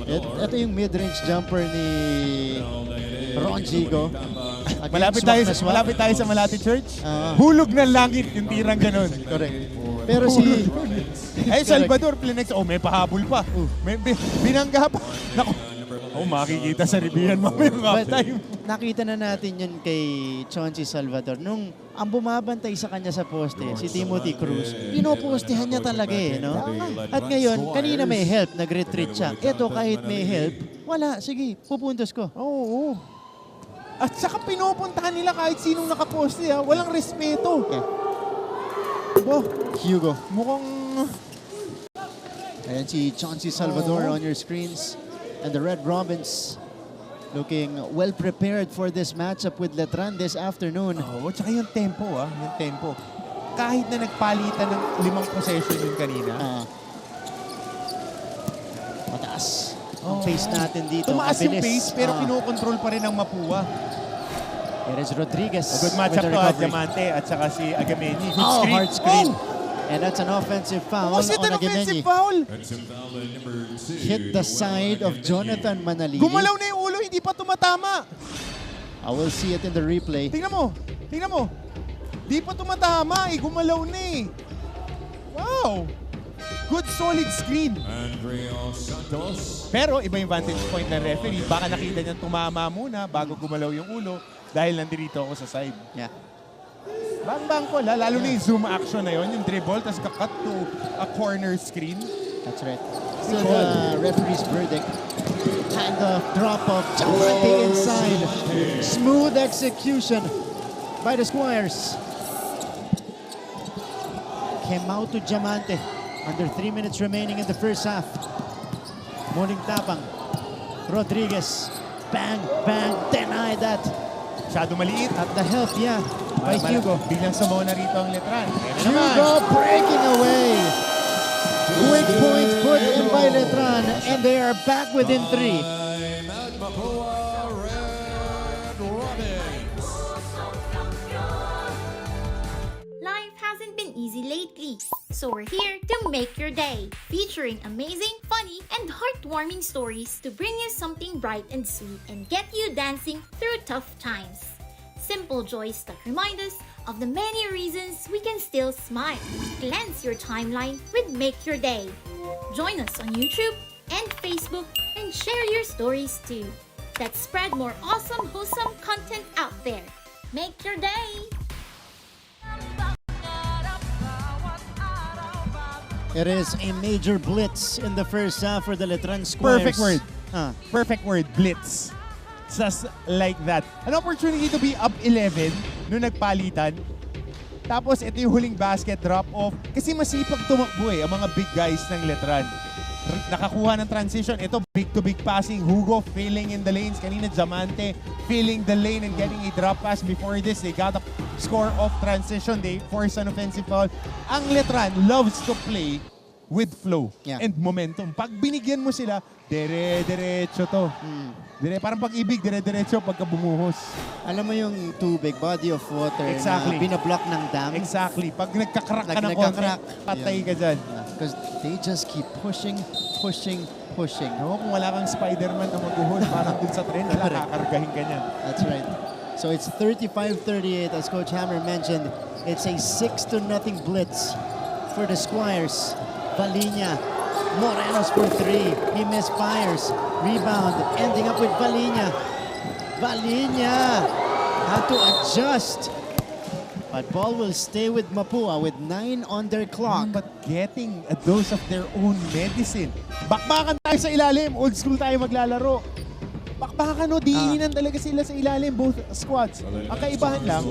Ito yung mid-range jumper ni Ronjigo. Malapit tayo sa Malati Church. Hulog ng langit yung tirang ganun. Correct. Pero si Salvador Plenex, may pahabol pa. May binangga pa. Naku. Makikita sa ribihan mamaya. Nakita na natin yun kay Chonchi Salvador. Nung ang bumabantay sa kanya sa poste, si Timothy Cruz, pinopostehan niya talaga no? At ngayon, kanina may help, nag-retreat siya. Ito kahit may help, Wala, sige, pupuntos ko. Oo. At saka pinupuntahan nila kahit sinong nakaposte ha. Walang respeto. Okay. Hugo. Mukhang... Ayan si Chauncey Salvador on your screens. And the Red Robins looking well prepared for this matchup with Letran this afternoon. Oo, tsaka yung tempo yung tempo. Kahit na nagpalitan ng 5 possession yun kanina. Mataas ang pace natin dito. Tumaas yung pace pero kinokontrol pa rin ng Mapua. It is Rodriguez. A good matchup to Diamante at saka si Agameni. Hard screen. And that's an offensive foul Was it on an offensive Agameni. foul? Hit the side of Jonathan Manalili. Gumalaw na yung ulo, hindi pa tumatama. I will see it in the replay. Tingnan mo. Di pa tumatama gumalaw na Wow. Good solid screen. Pero iba yung vantage point ng referee. Baka nakita niyang tumama muna bago gumalaw yung ulo dahil nandito ako sa side. Yeah. Bang-bang ko lalo na yung zoom action na yun, yung dribble, tapos kakat to a corner screen. That's right. Still the referee's verdict. Handoff, drop-off, Diamante inside. Smooth execution by the Squires. Came out to Diamante. Under 3 minutes remaining in the first half. Muling tapang. Rodriguez. Bang, bang. Deny that. Masyado maliit. At the help, by Hugo. Biglang sumaw na rito ang Letran. Hugo breaking away. Quick point put in by Letran. And they are back within 3. Life hasn't been easy lately, so we're here to make your day, featuring amazing, funny, and heartwarming stories to bring you something bright and sweet and get you dancing through tough times. Simple joys that remind us of the many reasons we can still smile. Cleanse your timeline with Make Your Day. Join us on YouTube and Facebook and share your stories too. Let's spread more awesome, wholesome content out there. Make your day! It is a major blitz in the first half for the Letran Squires. Perfect word. Perfect word, blitz. Just like that. An opportunity to be up 11 nung nagpalitan. Tapos ito yung huling basket drop-off. Kasi masipag tumakbo ang mga big guys ng Letran. Nakakuha ng transition. Ito, big-to-big passing. Hugo filling in the lanes. Kanina, Diamante filling the lane and getting a drop pass. Before this, they got a score off transition. They forced an offensive foul. Ang Letran loves to play with flow and momentum. Pag binigyan mo sila, dire-diretso to. Parang pag-ibig, dire-diretso pagka bumuhos. Alam mo yung tubig, body of water na binablock ng dam? Exactly. Pag nagkakrak ka ng konti, patay ka dyan. Because they just keep pushing. No, kung wala kang Spider-Man na maguhol, parang dun sa tren, kakargahin ka niyan. That's right. So it's 35-38, as Coach Hammer mentioned. It's a 6-0 blitz for the Squires. Valinia, Morelos for 3. He misfires. Rebound, ending up with Valinia. Valinia had to adjust. But ball will stay with Mapua with 9 on their clock. But getting a dose of their own medicine. Bakbakan tayo sa ilalim. Old school tayo maglalaro. Bakbakan diinan talaga sila sa ilalim, both squads. Ang kaibahan lang,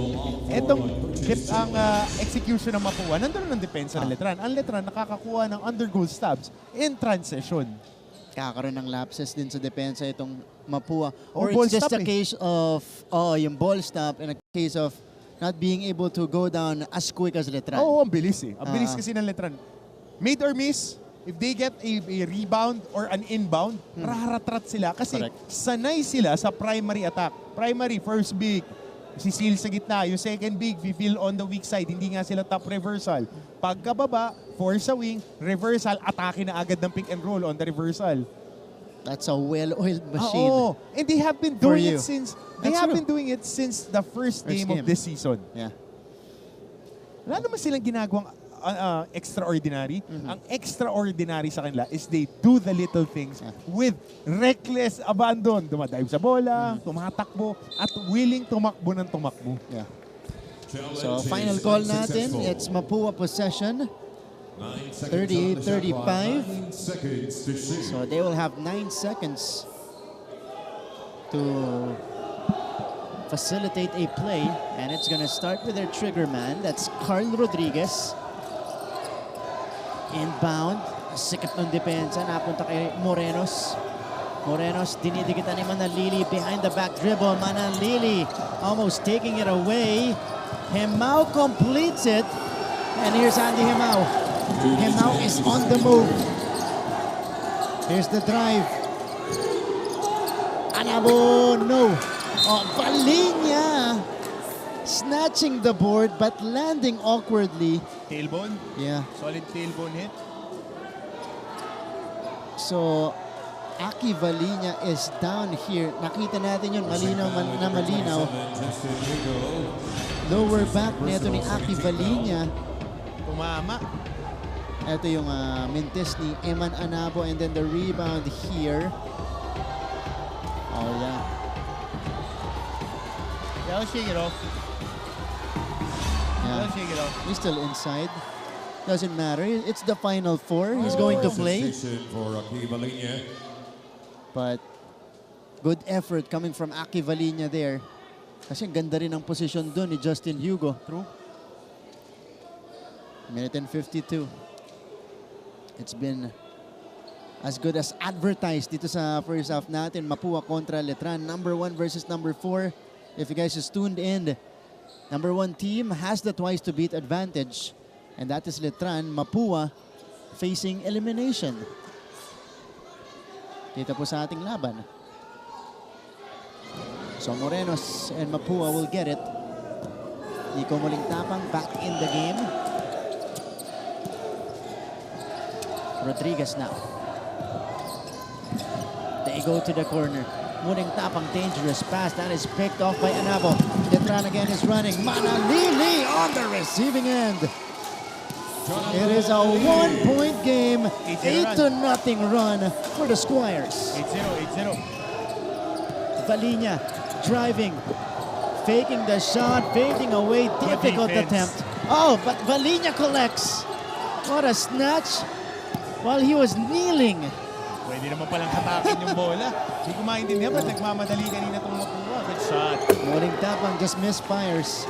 etong ang execution ng Mapua, nandun ang depensa ng Letran. Ang Letran nakakakuha ng undergoal stabs in transition. Kakaroon ng lapses din sa depensa itong Mapua. Or it's just a case of, yung ball stop and a case of not being able to go down as quick as Letran. Ang bilis Ang bilis kasi ng Letran. Made or miss, if they get a rebound or an inbound, raratrat sila kasi sanay sila sa primary attack. Primary, first big, si Seal sa gitna. Yung second big, feel on the weak side. Hindi nga sila top reversal. Pagkababa, force a wing, reversal, atake na agad ng pick and roll on the reversal. That's a well-oiled machine. And they have been doing it since the first game of this season. Yeah. Wala naman silang ginagawang extraordinary. Ang extraordinary sa kanila is they do the little things with reckless abandon. Dumadive sa bola, tumatakbo, at willing tumakbo ng tumakbo. Yeah. So, final call natin. It's Mapua possession. 38-35. So, they will have 9 seconds to facilitate a play, and it's gonna start with their trigger man. That's Carl Rodriguez. Inbound, sikap ng depensa, napunta kay Morenos. Morenos, dinidikitan ni Manalili behind the back dribble. Manalili almost taking it away. Himao completes it, and here's Andy Himao. Himao is on the move. Here's the drive. Anabo, no. Oh, Valinia snatching the board but landing awkwardly. Tailbone? Yeah. Solid tailbone hit. So, Aki Valinia is down here. Nakita natin yun, malinaw na malinaw. Lower back neto ni Aki Valinia. Tumama. Ito yung mintis ni Eman Anabo, and then the rebound here. Oh, yeah. Yeah, I'll shake it off. Yeah. I'll shake it off. He's still inside. Doesn't matter. It's the Final Four. He's going to play. For Aki Valinia. But good effort coming from Aki Valinia there. Kasi ganda rin ang position doon ni Justin Hugo. True. Minute and 52. It's been as good as advertised dito sa first half natin. Mapua kontra Letran. Number 1 versus number 4. If you guys just tuned in, number 1 team has the twice to beat advantage. And that is Letran. Mapua facing elimination. Dito po sa ating laban. So Morenos and Mapua will get it. Nico Muling Tapang back in the game. Rodriguez now. They go to the corner. Muling Tapang, dangerous pass. That is picked off by Anabo. Letran again is running. Manalili on the receiving end. It is a 1-point game. 8-0 run for the Squires. 8-0, 8-0. Valinia driving, faking the shot, fading away. Difficult attempt. Oh, but Valinia collects. What a snatch while he was kneeling. Pwede naman palang hatakin yung bola. Hindi ko maintindihan ba't nagmamadali kanina itong Mapua. Good shot. Muling Tapang just misfires.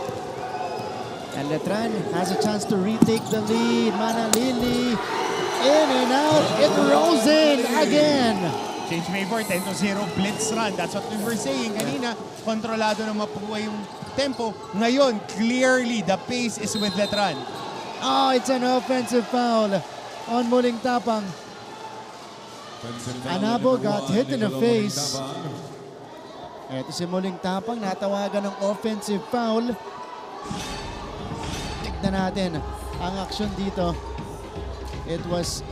And Letran has a chance to retake the lead. Manalili, in and out. It rolls in again. Change favor, 10-0 blitz run. That's what we were saying kanina. Kontrolado ng Mapua yung tempo. Ngayon, clearly, the pace is with Letran. Oh, it's an offensive foul on Muling Tapang. Anabo got hit in the face. Ito si Muling Tapang, natawagan ng offensive foul. Tignan natin ang action dito. It was,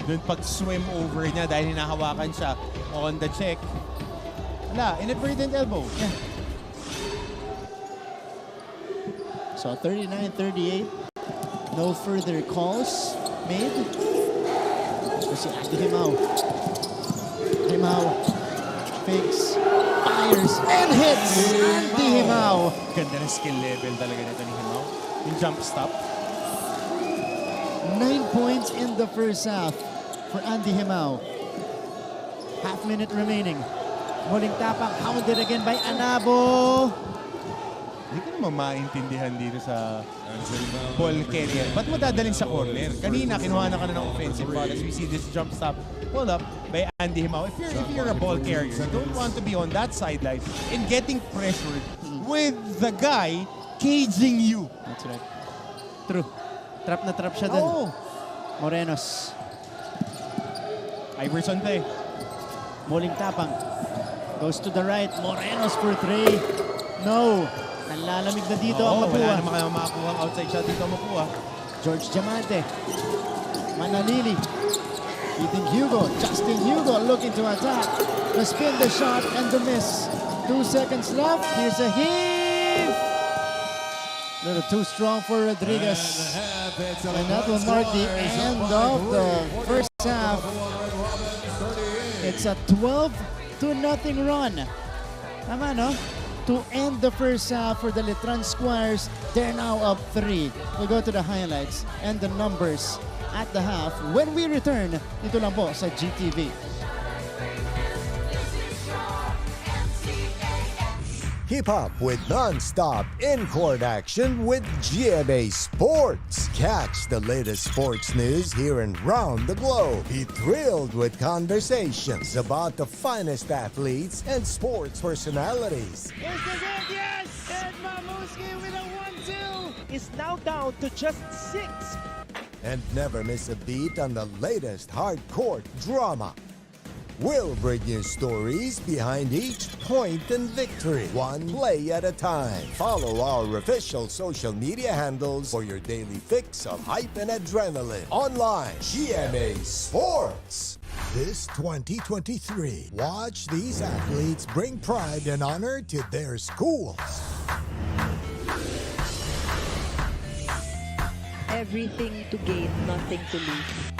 Doon pag-swim over niya dahil hinahawakan siya on the check. Wala, inadvertent elbow. Yeah. So 39-38. No further calls made. Si Andy Himao. Himao fakes, fires, and hits! Andy Himao. Ganda ng skill level talaga nito ni Himao. Yung jump stop. 9 points in the first half for Andy Himao. Half minute remaining. Muling Tapang hounded again by Anabo. Hindi ko naman maintindihan dito sa ball carrier. Ba't mo dadalhin sa corner? Kanina, kinuha na ka na ng offensive ball as we see this jump stop pull up by Andy Himao. If you're a ball carrier, you don't want to be on that sideline and getting pressured with the guy caging you. That's right. True. Trap na trap siya dun. Morenos. Iverson pa eh. Muling Tapang. Goes to the right. Morenos for 3. No. Nalalamig na dito ang Mapua. Wala naman kayo makakuha ang outside shot dito ang Mapua. George Diamante. Manalili. Ethan Hugo. Justin Hugo looking to attack. The spin, the shot, and the miss. 2 seconds left. Here's a heave. A little too strong for Rodriguez. And that will mark the end of the first half. It's a 12-0 run. Tama, no? To end the first half for the Letran Squires. They're now up 3. We'll go to the highlights and the numbers at the half when we return. Dito lang po sa GTV. Keep up with non-stop in-court action with GMA Sports. Catch the latest sports news here and round the globe. Be thrilled with conversations about the finest athletes and sports personalities. Is this it? Yes! And Mamuski with a 1-2 is now down to just 6. And never miss a beat on the latest hard-court drama. We'll bring you stories behind each point and victory, one play at a time. Follow our official social media handles for your daily fix of hype and adrenaline. Online, GMA Sports. This 2023, watch these athletes bring pride and honor to their schools. Everything to gain, nothing to lose.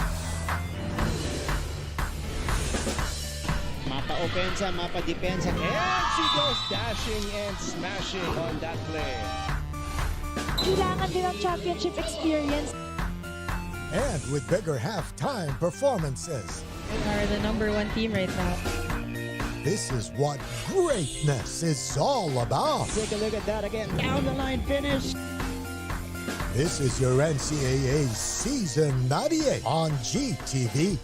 Mapa opensa, mapa depensa. And she goes dashing and smashing on that play. Kailangan din ang championship experience. And with bigger halftime performances. We are the #1 team right now. This is what greatness is all about. Take a look at that again. Down the line finish. This is your NCAA Season 98 on GTV.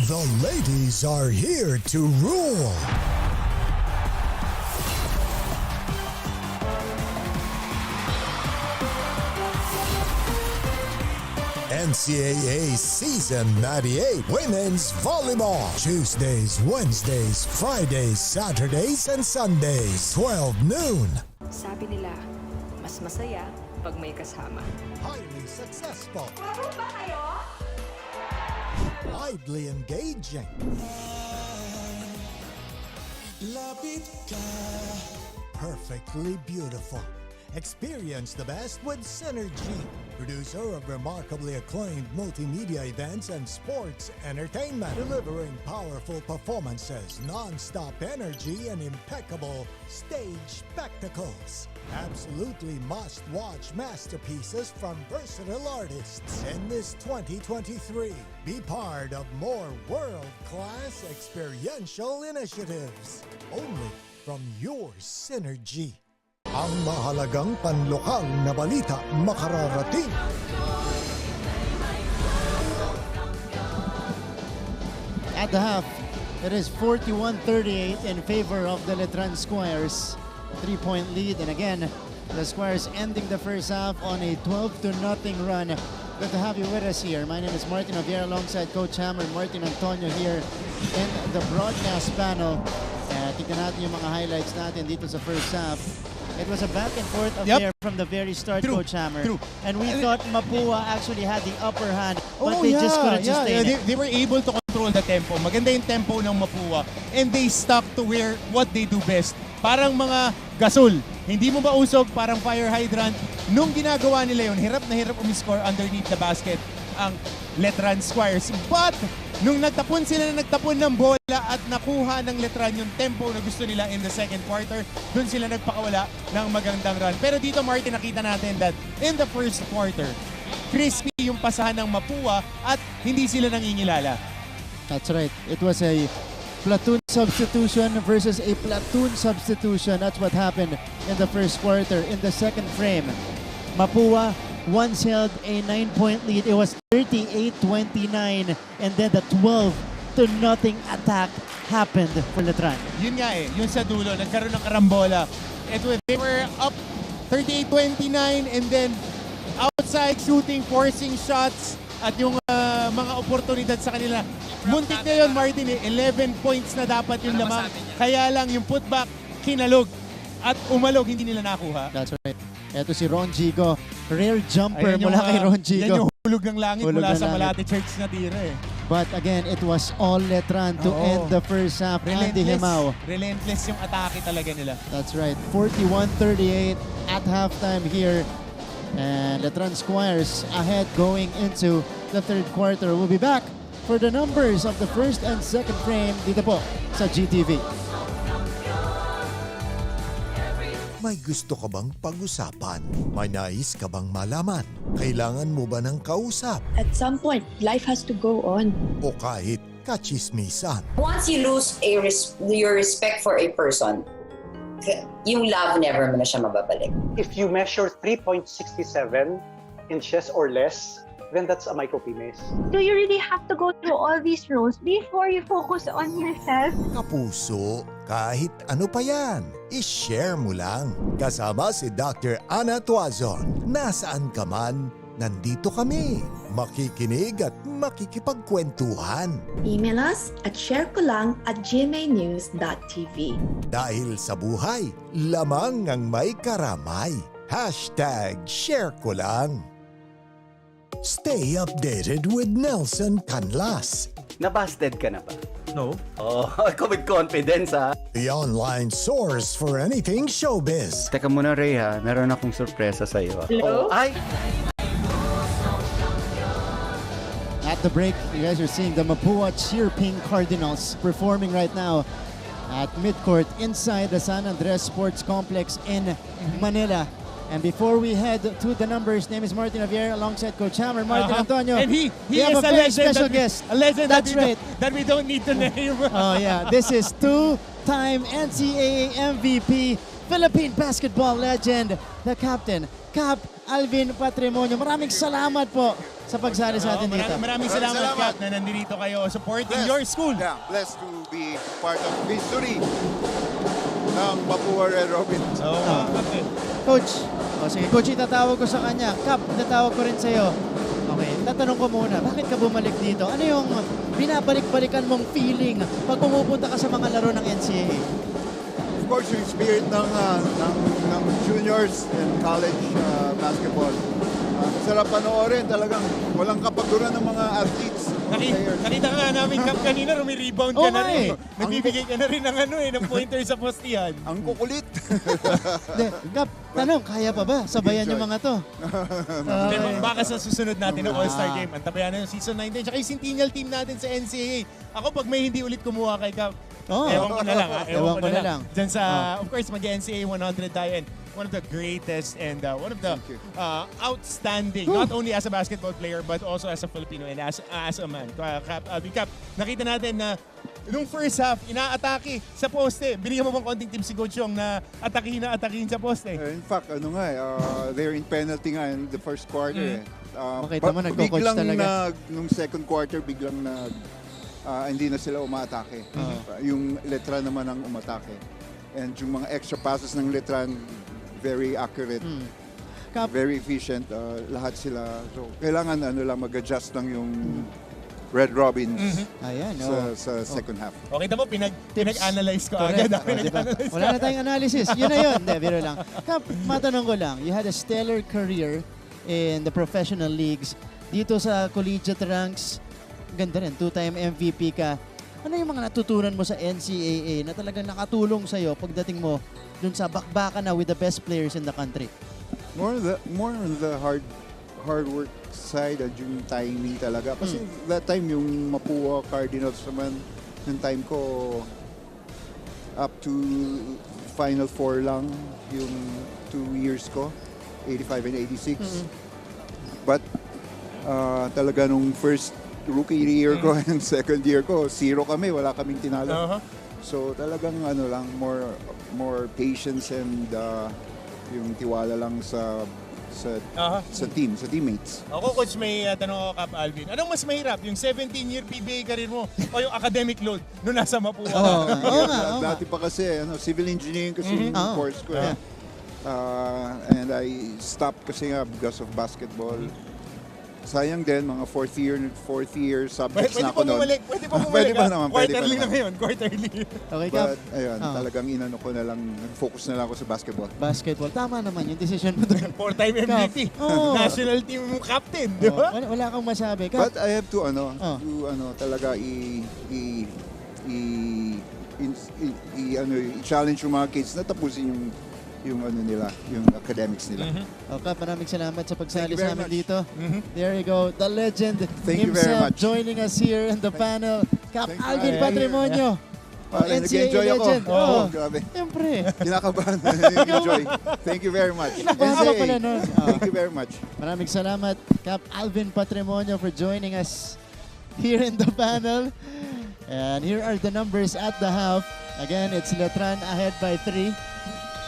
The ladies are here to rule. NCAA Season 98 Women's Volleyball. Tuesdays, Wednesdays, Fridays, Saturdays, and Sundays, 12 noon. Sabi nila, mas masaya pag may kasama. Highly successful. Laro ba kayo? Widely engaging. Perfectly beautiful. Experience the best with Synergy, producer of remarkably acclaimed multimedia events and sports entertainment, delivering powerful performances, non-stop energy, and impeccable stage spectacles. Absolutely must-watch masterpieces from versatile artists in this 2023. Be part of more world-class experiential initiatives, only from your Synergy. Ang mahalagang panlokal na balita makararating. At the half, it is 41-38 in favor of the Letran Squires. 3-point lead, and again, the Squires ending the first half on a 12-0 run. Good to have you with us here. My name is Martin Javier alongside Coach Hammer, Martin Antonio here in the broadcast panel. Tignan natin yung mga highlights natin dito sa first half. It was a back and forth affair from the very start, Coach Hammer. And we thought Mapua actually had the upper hand, but they just couldn't sustain it. They were able to control the tempo. Maganda yung tempo ng Mapua. And they stuck to what they do best. Parang mga gasol. Hindi mo ba usog? Parang fire hydrant. Nung ginagawa nila yun, hirap na hirap umiscore underneath the basket ang Letran Squires. But nung nagtapon sila ng bola at nakuha ng Letran yung tempo na gusto nila in the second quarter, dun sila nagpakawala ng magandang run. Pero dito, Martin, nakita natin that in the first quarter, crispy yung pasahan ng Mapua at hindi sila nangingilala. That's right. It was a platoon substitution versus a platoon substitution. That's what happened in the first quarter. In the second frame, Mapua once held a 9-point lead. It was 38-29, and then the 12-0 attack happened for Letran. Yun nga yun sa dulo, nagkaroon ng karambola. They were up 38-29, and then outside shooting, forcing shots, at yung mga oportunidad sa kanila. Muntik na yun, Martin, 11 points na dapat yung lamang. Kaya lang yung putback, kinalog. At umalog, hindi nila nakuha. That's right. Ito si Ron Gigo. Rare jumper mula kay Ron Gigo. Yan yung hulog ng langit mula sa Malate Church na tira But again, it was all Letran to end the first half. Andy Himao. Relentless yung atake talaga nila. That's right. 41-38 at halftime here. And Letran Squires ahead going into the third quarter. We'll be back for the numbers of the first and second frame dito po sa GTV. May gusto ka bang pag-usapan? May nais ka bang malaman? Kailangan mo ba ng kausap? At some point, life has to go on. O kahit kachismisan? Once you lose your respect for a person, yung love never mo na siya mababalik. If you measure 3.67 inches or less, then that's a micropenis. Do you really have to go through all these roles before you focus on yourself? Kapuso, kahit ano pa yan, i-share mo lang. Kasama si Dr. Ana Tuazon. Nasaan ka man, nandito kami. Makikinig at makikipagkwentuhan. Email us at sharekolang@gmanews.tv. Dahil sa buhay, lamang ang may karamay. #ShareKolang. Stay updated with Nelson Canlas. Nabasted ka na ba? No. Oh, ako with confidence ha. The online source for anything showbiz. Teka muna Ray ha, meron akong sorpresa sa iyo. Hello? Ay! At the break, you guys are seeing the Mapua Cheer-Ping Cardinals performing right now at midcourt inside the San Andres Sports Complex in Manila. And before we head to the numbers, name is Martin Javier alongside Coach Hammer, Martin Antonio. And he we have is a very legend special guest. A legend That's right. that we don't need to name. Oh yeah, this is two-time NCAA MVP, Philippine basketball legend, the captain, Cap Alvin Patrimonio. Maraming salamat po sa pagsali sa atin dito. Maraming salamat, Cap, na nandito kayo supporting your school. Yeah, blessed to be part of history ng Mapua Red Robins. Coach, sige, Coach, itatawag ko sa kanya. Cap, itatawag ko rin sa'yo. Okay, tatanong ko muna, bakit ka bumalik dito? Ano yung binabalik-balikan mong feeling pag pumupunta ka sa mga laro ng NCAA? Of course, yung spirit ng juniors and college basketball. Sarap panoorin, talagang walang kapaguran ng mga athletes. Nakita ka nga namin, Cap, kanina rumi-rebound ka na rin. Nagbibigay ka na rin ng pointer sa postihan. Ang kukulit. Cap, tanong, kaya pa ba? Sabayan yung mga to. Baka sa susunod natin ng All-Star Game, antabayan na yung Season 9 tsaka yung Centennial team natin sa NCAA. Ako, pag may hindi ulit kumuha kay Cap, ewan ko na lang. Ewan ko na lang. Diyan sa, of course, mag-NCAA 100 tayo. And one of the greatest and one of the outstanding, not only as a basketball player, but also as a Filipino and as a man. Cap, nakita natin na nung first half, inaatake sa poste. Binigyan mo bang konting tip si Coach Yong na atakihin sa poste? In fact, they're in penalty nga in the first quarter. Makita mo, nagko-coach talaga. Nung second quarter, biglang hindi na sila umatake. Yung Letran naman ang umatake. And yung mga extra passes ng Letran, very accurate, very efficient, lahat sila. So, kailangan mag-adjust lang yung Red Robins sa second half. Okay, tamo, pinag-analyze ko agad. Wala na tayong analysis. Yun na yun. Hindi, biro lang. Cap, matanong ko lang, you had a stellar career in the professional leagues. Dito sa collegiate ranks, ganda rin, two-time MVP ka. Ano yung mga natutunan mo sa NCAA na talagang nakatulong sa'yo pagdating mo dun sa bakbakan na with the best players in the country? More on the hard work side at yung timing talaga. Kasi that time yung Mapua Cardinals naman, yung time ko up to Final Four lang yung 2 years ko, 85 and 86. But talaga nung first rookie year ko and second year ko, 0 kami, wala kaming tinalo. So talagang more patience and yung tiwala lang sa team, sa teammates. Ako, Coach, may tanong ako, Cap Alvin. Anong mas mahirap? Yung 17-year PBA career mo o yung academic load nung nasa Mapua? Dati pa kasi, civil engineering kasi yung course ko. And I stopped kasi nga because of basketball. Sayang din, mga fourth year subjects na ako noon. Pwede pa bumalik. Quarterly na ngayon, Okay, But ayun, talagang inano ko na lang, focus na lang ako sa basketball. Basketball, tama naman yung decision mo doon. 4-time MVP, national team captain, di ba? Wala kang masabi. But I have to talaga i-challenge yung mga kids na tapusin yung ano nila, yung academics nila. Oh, Kap, maraming salamat sa pagsali Thank you sa very amin much. dito. There you go, the legend Thank you very himself much. joining us here in the panel. Kap Thank you. Alvin Ay, Patrimonio. Parang NCAA nag-enjoy ako. legend. Oo, grabe. Siyempre. Kinakabahan. Enjoy. Thank you very much. Kinakabahan ka pala nun. Thank you very much. Maraming salamat, Kap Alvin Patrimonio, for joining us here in the panel. And here are the numbers at the half. Again, it's Letran ahead by 3.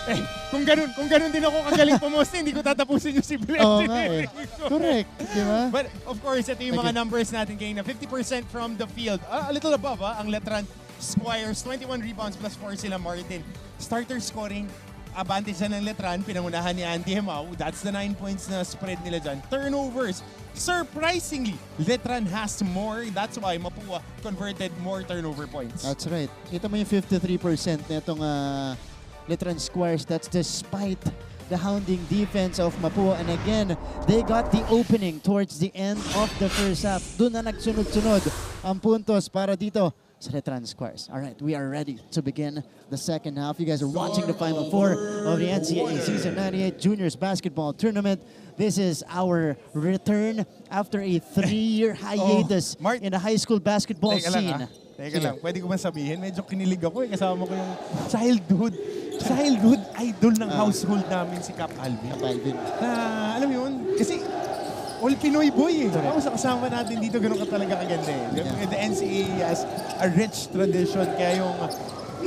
Eh, kung ganun din ako kagaling pumoste, hindi ko tatapusin yung sibilete. Oo nga eh. Correct, di ba? But of course, ito yung mga numbers natin kanina. 50% from the field. A little above, ang Letran Squires. 21 rebounds plus 4 sila Martin. Starter scoring, advantage na ng Letran. Pinangunahan ni Andy Hemao. That's the 9 points na spread nila dyan. Turnovers. Surprisingly, Letran has more. That's why Mapua converted more turnover points. That's right. Kita mo yung 53% na itong Letran Squires. That's despite the hounding defense of Mapua. And again, they got the opening towards the end of the first half. Doon na nagsunod-sunod ang puntos para dito sa Letran Squires. All right, we are ready to begin the second half. You guys are watching the Final Four of the NCAA Season 98 Juniors Basketball Tournament. This is our return after a 3-year hiatus in the high school basketball scene. Teka lang, pwede ko ba sabihin? Medyo kinilig ako eh. Kasama ko yung childhood idol ng household namin, si Cap Alvin. Cap Alvin. Alam mo yun? Kasi all Pinoy boy eh. Tapos kasama natin dito, ganun ka talaga kaganda eh. The NCAA has a rich tradition. Kaya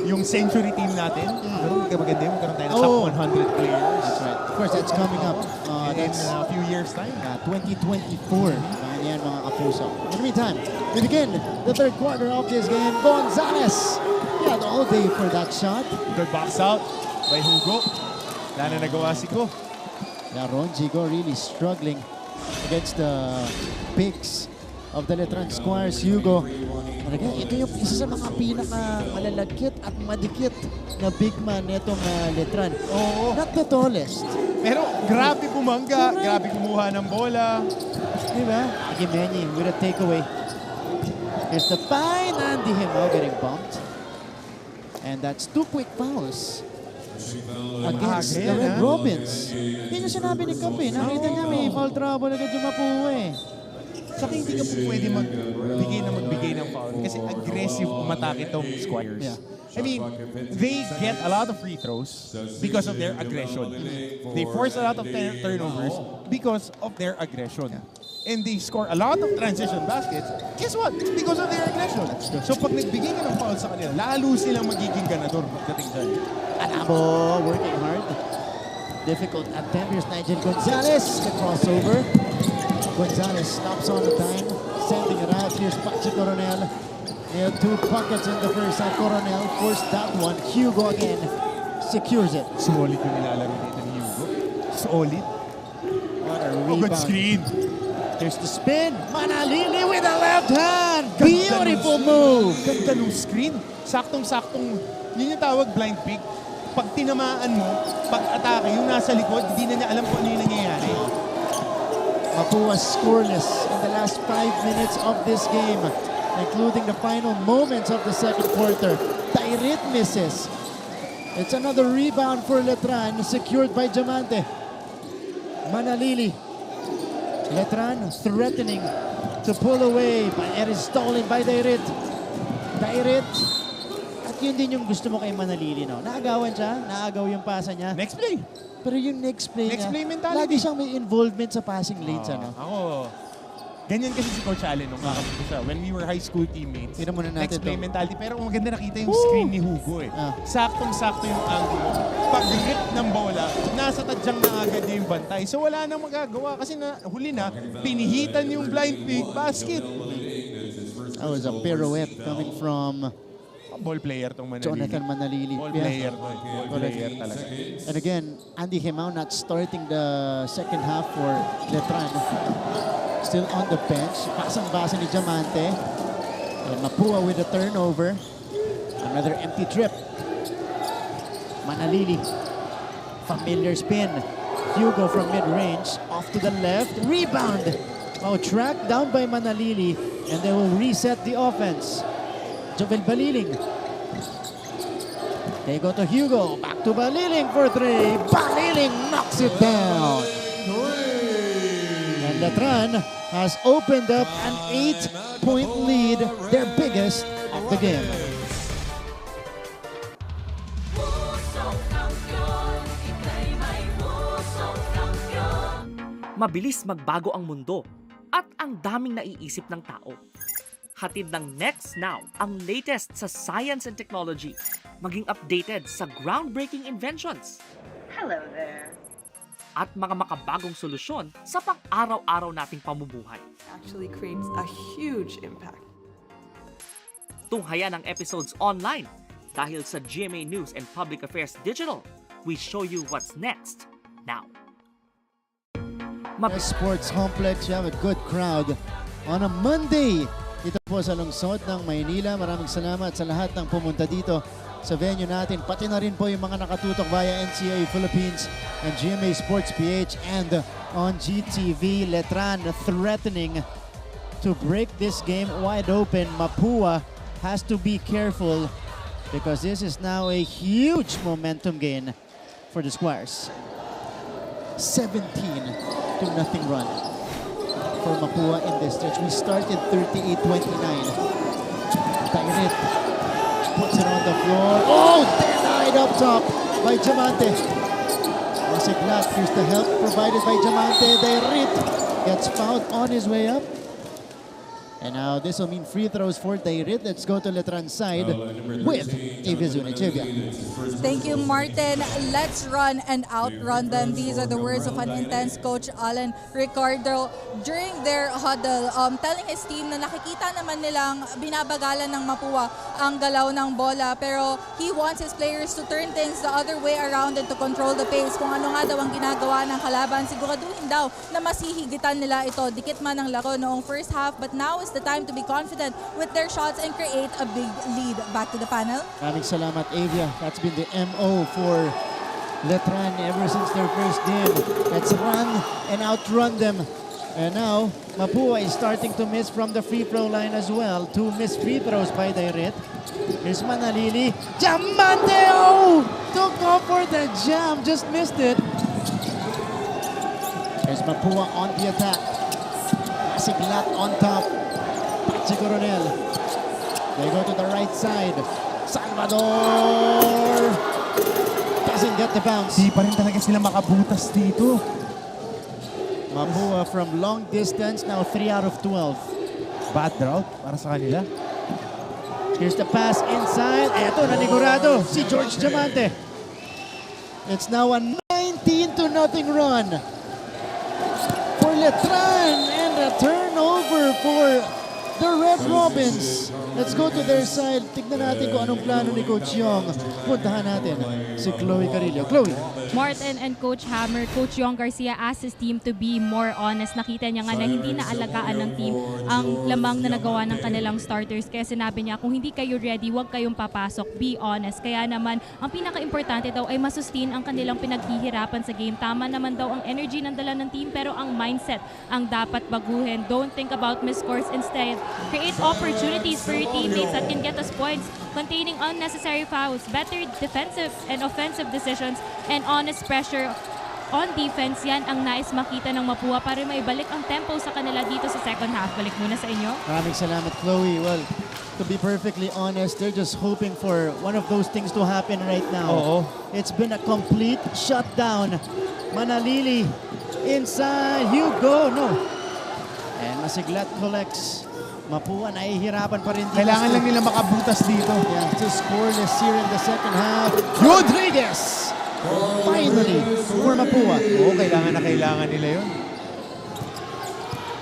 yung century team natin, ganun ka maganda yun. Magkaroon tayo ng top 100 players. That's right. Of course, that's coming up. That's in a few years time. 2024. Yan mga kapuso. In the meantime, we begin the third quarter of this game. Gonzalez. He had all day for that shot. Good box out by Hugo. Wala na nagawa si Go. Ron Jigo really struggling against the bigs of the Letran Squires. Hugo. And again, ito yung isa sa mga pinaka-malalagkit at madikit na big man netong Letran. Not the tallest. Pero grabe bumangga, grabe kumuha ng bola. Diba? Gimenyi with a takeaway. Here's the fine Andy Hemao getting bumped. And that's 2 quick fouls against the Red Robins. Yun yung sinabi ni Kape. Nakita niya may foul trouble agad yung Mapua eh. Saka hindi ka po pwede magbigay ng foul kasi aggressive umatake itong Squires. Yeah. I mean, they get a lot of free throws because of their aggression. They force a lot of turnovers because of their aggression. And they score a lot of transition baskets. Guess what? It's because of their aggression. So pag nagbigay ka ng foul sa kanila, lalo silang magiging ganador pagdating dyan. Anabo working hard. Difficult attempt. Here's Nigel Gonzalez. The crossover. Gonzalez stops on the time, sending it out. Here's Pachi Coronel. Nailed 2 buckets in the first half. Coronel forced that one. Hugo again secures it. Solid yung nilalaro dito ni Hugo. Solid. What a rebound. Good screen. There's the spin. Manalili with a left hand. Beautiful move. Ganda nung screen. Saktong-saktong. Yun yung tawag blind pick. Pag tinamaan mo, pag-atake, yung nasa likod, hindi na niya alam kung ano yung nangyayari. Mapua scoreless in the last 5 minutes of this game, including the final moments of the second quarter. Tairit misses. It's another rebound for Letran, secured by Diamante. Manalili. Letran threatening to pull away, but it is stolen by Tairit. Tairit. At yun din yung gusto mo kay Manalili, no? Naagawan siya, naagaw yung pasa niya. Next play. Pero yung next play Next niya, play mentality. lagi siyang may involvement sa passing lanes, ano? Ako, ganyan kasi si Coach Allen nung kakamit ko siya. When we were high school teammates, Tignan muna natin next play to. mentality. Pero kung maganda nakita yung screen ni Hugo eh. Saktong-sakto yung angle. Pag-grip ng bola, nasa tadyang na agad yung bantay. So wala nang magagawa kasi huli na, pinihitan yung blind pick basket. That was a pirouette coming from ball player tong Manalili. Jonathan Manalili. Ball player. Ball player talaga. And again, Andy Hemao not starting the second half for Letran. Still on the bench. Basang-basa ni Diamante. And Mapua with a turnover. Another empty trip. Manalili. Familiar spin. Hugo from mid-range. Off to the left. Rebound. Oh, tracked down by Manalili. And they will reset the offense. Jovel Baliling. They go to Hugo. Back to Baliling for three. Baliling knocks it down. And Letran has opened up an 8-point lead, their biggest of the game. Mabilis magbago ang mundo at ang daming naiisip ng tao. Hatid ng Next Now ang latest sa science and technology, maging updated sa groundbreaking inventions. Hello there. At mga makabagong solusyon sa pang-araw-araw nating pamumuhay. Actually creates a huge impact. Tunghayan ang episodes online dahil sa GMA News and Public Affairs Digital. We show you what's next now. The sports complex, you have a good crowd on a Monday. Dito po sa lungsod ng Maynila. Maraming salamat sa lahat ng pumunta dito sa venue natin. Pati na rin po yung mga nakatutok via NCAA Philippines and GMA Sports PH and on GTV. Letran threatening to break this game wide open. Mapua has to be careful because this is now a huge momentum gain for the Squires. 17-0 run for Mapua in this stretch. We started 38-29. Tairit puts it on the floor. Oh, denied up top by Diamante. Masiglat, here's the help provided by Diamante. Tairit gets fouled on his way up. And now this will mean free throws for Tairit. Let's go to Letran's side with Avizuna Chevia. Thank you, Martin. Let's run and outrun them. These are the words of an intense coach, Alan Ricardo, during their huddle, telling his team na nakikita naman nilang binabagalan ng Mapua ang galaw ng bola. Pero he wants his players to turn things the other way around and to control the pace. Kung ano nga daw ang ginagawa ng kalaban, siguraduhin daw na mas hihigitan nila ito. Dikit man ang laro noong first half, but now is the time to be confident with their shots and create a big lead. Back to the panel. Maraming salamat, Avia. That's been the MO for Letran ever since their first game. Let's run and outrun them. And now, Mapua is starting to miss from the free throw line as well. 2 missed free throws by Tairit. Here's Manalili. Diamante! Oh! Took off for the jam. Just missed it. There's Mapua on the attack. Masiglat on top. Pachi Coronel. They go to the right side. Salvador doesn't get the bounce. Di pa rin talaga sila makabutas dito. Mapua from long distance, now 3 out of 12. Bad drought para sa kanila. Here's the pass inside. Eto, nanigurado si George Diamante. It's now a 19-0 run for Letran and a turnover for the Red Robins. Let's go to their side. Tignan natin kung anong plano ni Coach Yong. Puntahan natin si Chloe Carillo. Chloe. Martin and Coach Hammer, Coach Yong Garcia asked his team to be more honest. Nakita niya nga na hindi naalagaan ng team ang lamang na nagawa ng kanilang starters. Kaya sinabi niya, kung hindi kayo ready, huwag kayong papasok. Be honest. Kaya naman, ang pinaka-importante daw ay masustain ang kanilang pinaghihirapan sa game. Tama naman daw ang energy ng dala ng team, pero ang mindset ang dapat baguhin. Don't think about missed scores. Instead, create opportunities for your teammates that can get us points, containing unnecessary fouls, better defensive and offensive decisions, and honest pressure on defense. Yan ang nais makita ng Mapua para maibalik ang tempo sa kanila dito sa second half. Balik muna sa inyo. Maraming salamat, Chloe. Well, to be perfectly honest, they're just hoping for one of those things to happen right now. Oo. It's been a complete shutdown. Manalili inside. Hugo, no. And Masiglat collects. Mapua, nahihirapan pa rin dito. Kailangan lang nila makabutas dito. Yeah, to scoreless here in the second half. Rodriguez! Finally, for Mapua. Oo, kailangan na kailangan nila yun.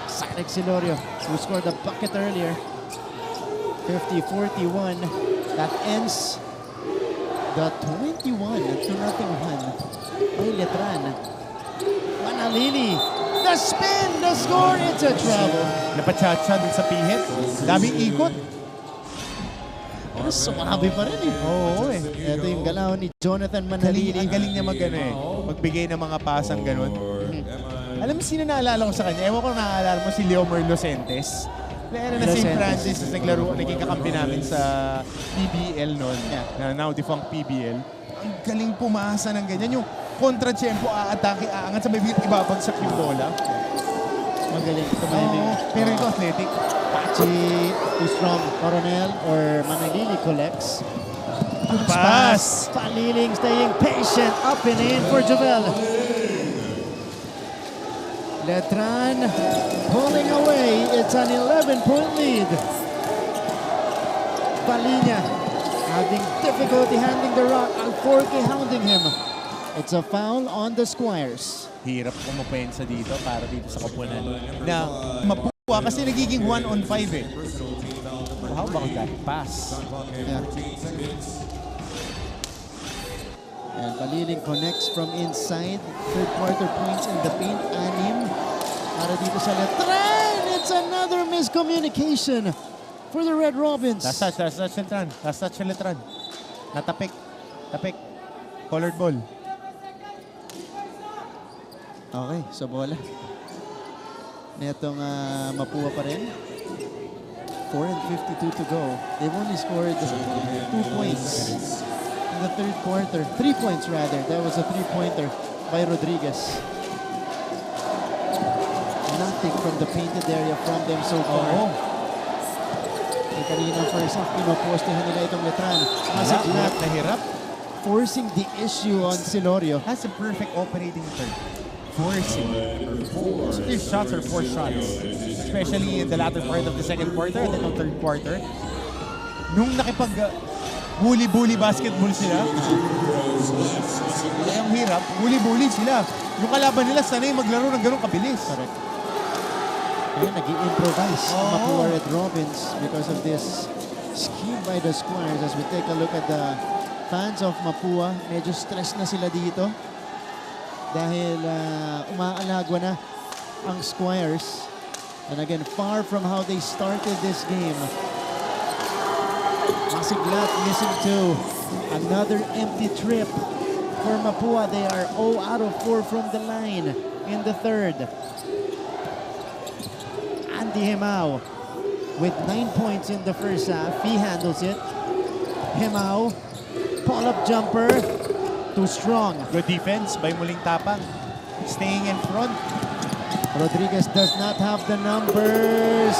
Sarek Silorio, who scored a bucket earlier. 50-41. That ends the 21-0 run by Letran. Manalili. The spin, the score, it's a travel. Napatsa-tsa dun sa pihit. Daming ikot. Pero sumabi pa rin eh. Oo eh. Ito yung galaw ni Jonathan Manalili. Ang galing niya magbigay ng mga pasang ganun. Alam mo sino naalala ko sa kanya? Ewan ko naalala mo si Leomar Losentes. Player na St. Francis is naging kakampi namin sa PBL noon, na now defunct PBL. Ang galing pumasa ng ganyan. Yung kontra-tiyempo, aatake, aangat sa bibig, ibabagsak yung bola. Magaling tumiming. Pero ito athletic. Pachi, too strong. Coronel or Manalili collects. Good pass. Paliling staying patient. Up and in for Jovel. Letran pulling away. It's an 11-point lead. Palinya having difficulty handling the rock. Alforque hounding him. It's a foul on the Squires. Hirap umupensa dito para dito sa koponan. Na Mapua kasi nagiging 1-on-5 eh. How about that pass? Yeah. And Paliling connects from inside. Third quarter points in the paint. Anim. Para dito sa Letran. It's another miscommunication for the Red Robins. Last touch Letran. Last touch Letran. Natapik. Tapik. Colored ball. Okay, so bola. Netong Mapua pa rin. 4:52 to go. They've only scored 2 points in the third quarter. 3 points rather. That was a 3-pointer by Rodriguez. Nothing from the painted area from them so far. Kanina first half, pinopostehan nila itong Letran. Hirap na hirap. Forcing the issue on Silorio. That's a perfect operating term. Forcing. These shots are forced shots. Especially in the latter part of the second quarter and then the third quarter. Nung nakipag bully-bully basketball sila, ang hirap, bully-bully sila. Yung kalaban nila sanay maglaro ng ganun kabilis. Correct. Ayun, nag-i-improvise Mapua Red Robins because of this scheme by the Squires. As we take a look at the fans of Mapua, medyo stress na sila dito. Dahil umaalagwa na ang Squires. And again, far from how they started this game. Masiglat missing 2. Another empty trip for Mapua. They are 0 out of 4 from the line in the third. Andy Himao with 9 points in the first half. He handles it. Himao, pull-up jumper. Too strong. Good defense by Muling Tapang. Staying in front. Rodriguez does not have the numbers.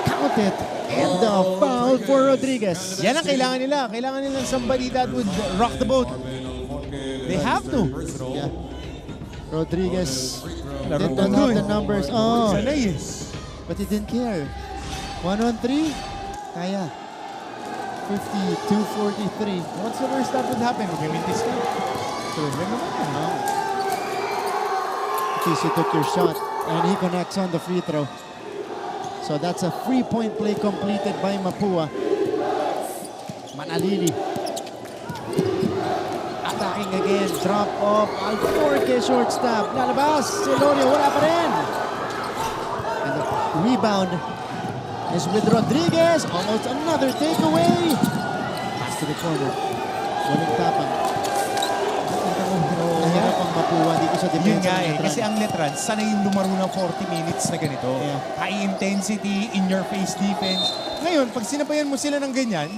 Count it. And the foul for Rodriguez. Yan ang kailangan nila. Kailangan nila somebody that would rock the boat. They have to. Yeah. Rodriguez did not have the numbers. Oh. But he didn't care. 1-on-3. Kaya. 52-43. What's the worst that would happen? Magmimintis ka. Problem naman yan. At least he took your shot and he connects on the free throw. So that's a 3-point play completed by Mapua. Manalili. Attacking again. Drop off. Alforque short stop. Lalabas. Silorio wala pa rin. And the rebound is with Rodriguez. Almost another takeaway. Pass to the corner. Walang tapang. Nahirap ang Mapua dito sa defense. Yun nga eh. Kasi ang Letran, sana yung lumaro ng 40 minutes na ganito. Yeah. High intensity, in-your-face defense. Ngayon, pag sinabayan mo sila ng ganyan,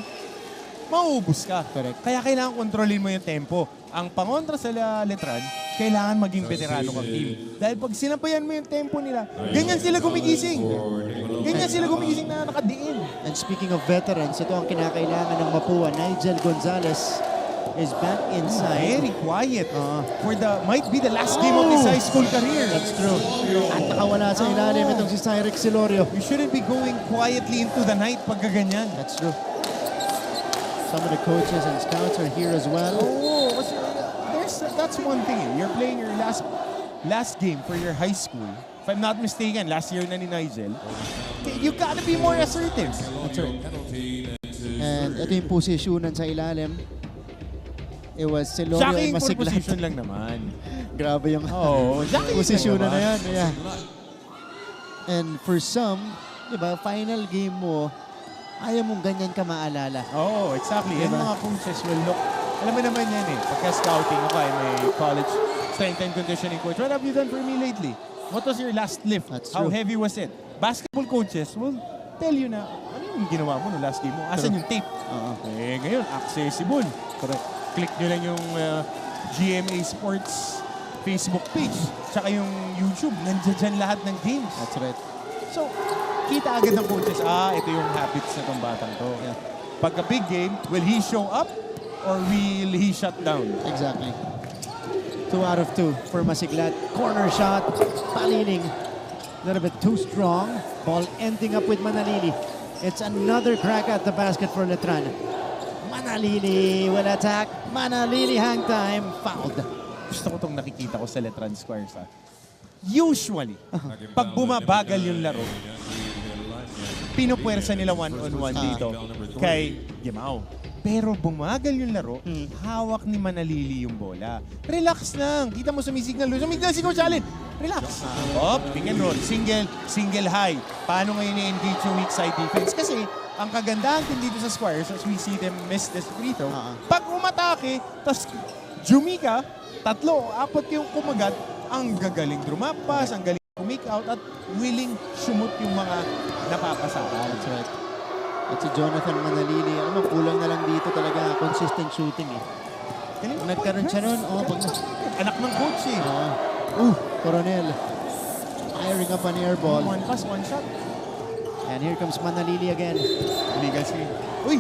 mauubos ka. Correct. Kaya kailangan kontrolin mo yung tempo. Ang pangontra sa Letran, kailangan maging veterano kang team. Dahil pag sinabayan mo yung tempo nila, ganyan sila gumigising. Ganyan sila gumigising na nakadiin. And speaking of veterans, ito ang kinakailangan ng Mapua. Nigel Gonzalez is back inside. Very quiet. For might be the last game of his high school career. That's true. At nakawala sa ilalim itong si Cyrix Silorio. You shouldn't be going quietly into the night pag ganyan. That's true. Some of the coaches and scouts are here as well. That's one thing. You're playing your last game for your high school. If I'm not mistaken, last year na ni Nigel. You gotta be more assertive. That's right. And ito yung posisyonan sa ilalim. It was Silorio Jacking and for Masiglat. position lang naman. Grabe yung posisyonan na yan. Yeah. And for some, di ba, final game mo, ayaw mong ganyan ka maalala. Oh, exactly. Diba? And mga coaches will look. Alam mo naman yan eh. Pagka-scouting ako, I'm a college strength and conditioning coach. What have you done for me lately? What was your last lift? That's How true. heavy was it? Basketball coaches will tell you na, ano yung ginawa mo no last game mo? Asan yung tape? Eh, ngayon, accessible. Correct. Click nyo lang yung GMA Sports Facebook page, tsaka yung YouTube. Nandiyan dyan lahat ng games. That's right. So, kita agad ng coaches, ito yung habits na tong batang to. Yeah. Pagka big game, will he show up or will he shut down? Exactly. 2 out of 2 for Masiglat. Corner shot. Paliling. A little bit too strong. Ball ending up with Manalili. It's another crack at the basket for Letran. Manalili will attack. Manalili hang time. Fouled. Gusto ko itong nakikita ko sa Letran Squares. Usually, pag bumabagal yung laro, pinupwersa nila one-on-one dito kay Gimao. Pero bumagal yung laro, hawak ni Manalili yung bola. Relax lang. Kita mo sumisignal. Sumisignal si Coach Allen. Relax. Pick and roll. Single high. Paano ngayon i-engage yung weak side defense? Kasi ang kagandahan din dito sa Squares, as we see them miss this free throw, pag umatake, tas jumika, 3, 4 yung kumagat, ang gagaling drumapas, ang galing kumik out, at willing sumut yung mga napapasakan. That's right. At si Jonathan Manalili, kulang na lang dito talaga, consistent shooting eh. Kung nagkaroon siya nun, anak ng coach eh. Coronel. Firing up an air ball. One pass, one shot. And here comes Manalili again. Illegal screen. Uy!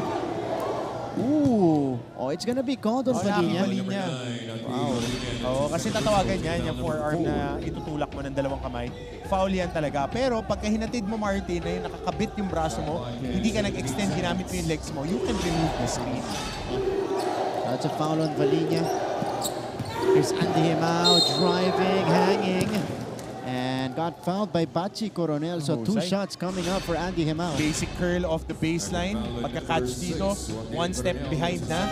It's gonna be called on Valinia. Wow. Kasi tatawagan niya yung forearm na itutulak mo ng dalawang kamay. Foul yan talaga. Pero pagka hinatid mo, Martin, na yung nakakabit yung braso mo, hindi ka nag-extend, ginamit mo yung legs mo, you can remove the screen. That's a foul on Valinia. Here's Andy Himao driving, hanging. And got fouled by Bachi Coronel. So 2 shots coming up for Andy Himao. Basic curl off the baseline. Pagka-catch dito, 1 step behind na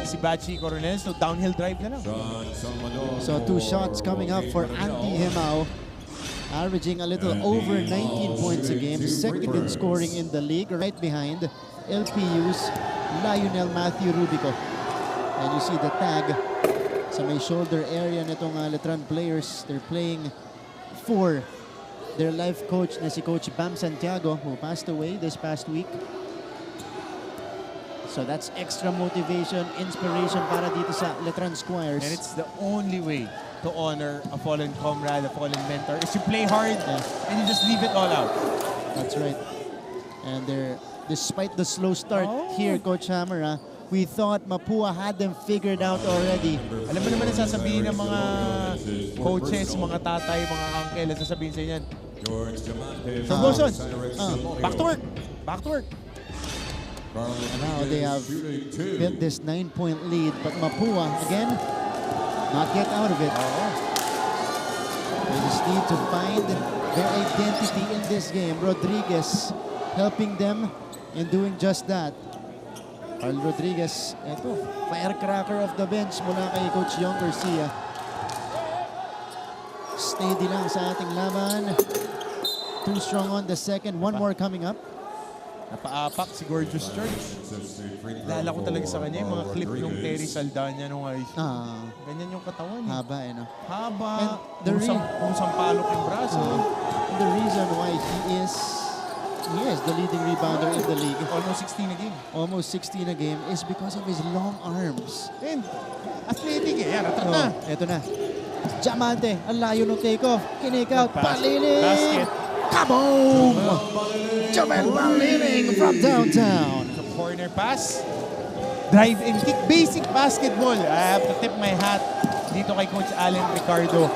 si Bachi Coronel. So downhill drive na lang. So 2 shots coming up for Andy Himao. Averaging a little over 19 points a game. Second in scoring in the league. Right behind LPU's Lionel Matthew Rubico. And you see the tag sa may shoulder area nitong Letran players. They're playing for their life coach na si Coach Bam Santiago, who passed away this past week. So that's extra motivation, inspiration para dito sa Letran Squires. And it's the only way to honor a fallen comrade, a fallen mentor, is you play hard and you just leave it all out. That's right. And despite the slow start here, Coach Hammer, we thought Mapua had them figured out already. Alam mo naman ang sasabihin ng mga coaches, mga tatay, mga uncle, ang sasabihin sa inyan. Promotion! Back to work! Back to work! And now they have built this 9-point lead, but Mapua, again, not yet out of it. They just need to find their identity in this game. Rodriguez helping them in doing just that. Carl Rodriguez, firecracker of the bench mula kay Coach Yong Garcia. Steady lang sa ating laban. Too strong on the second. One more coming up. Napaapak si Gorgeous Church. Lala ko talaga sa kanya yung mga clip yung Terry Saldana nung high school. Ganyan yung katawan. Haba no? Haba. Kung sampalok yung braso. The reason why he is the leading rebounder in the league. Almost 16 a game. Almost 16 a game is because of his long arms. And athletic eh. Yan, atak na. Ito na. Diamante, ang layo ng take-off. Kinik out. Paliling. Basket. Kaboom! Jamel Paliling from downtown. So corner pass. Drive and kick. Basic basketball. I have to tip my hat dito kay Coach Allen Ricardo.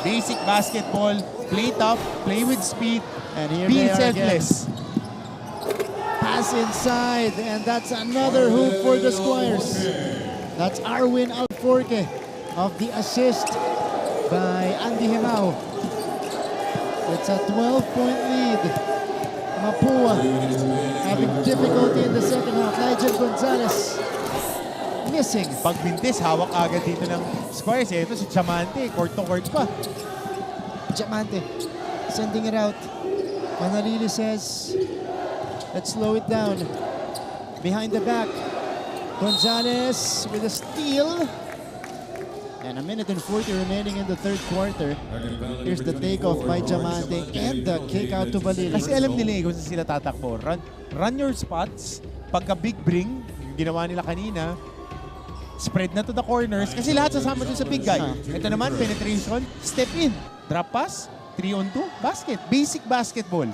Basic basketball. Play tough. Play with speed. And here be they are selfless. Again. Pass inside, and that's another hoop for the Squires. That's Arwin Alforque of the assist by Andy Himao. It's a 12-point lead. Mapua having difficulty in the second half. Nigel Gonzalez missing. Pagbintis, hawak agad dito ng Squires. Ito si Diamante, court to court pa. Diamante sending it out. Manalili says, let's slow it down. Behind the back, Gonzalez with a steal. And 1:40 remaining in the third quarter. Here's the takeoff by Diamante and the kick out to Balili. Kasi alam nila kung saan sila tatakbo. Run your spots. Pagka big bring, yung ginawa nila kanina, spread na to the corners kasi lahat sasama dun sa big guy. Ito naman, penetration, step in, drop pass, 3-on-2, basket. Basic basketball.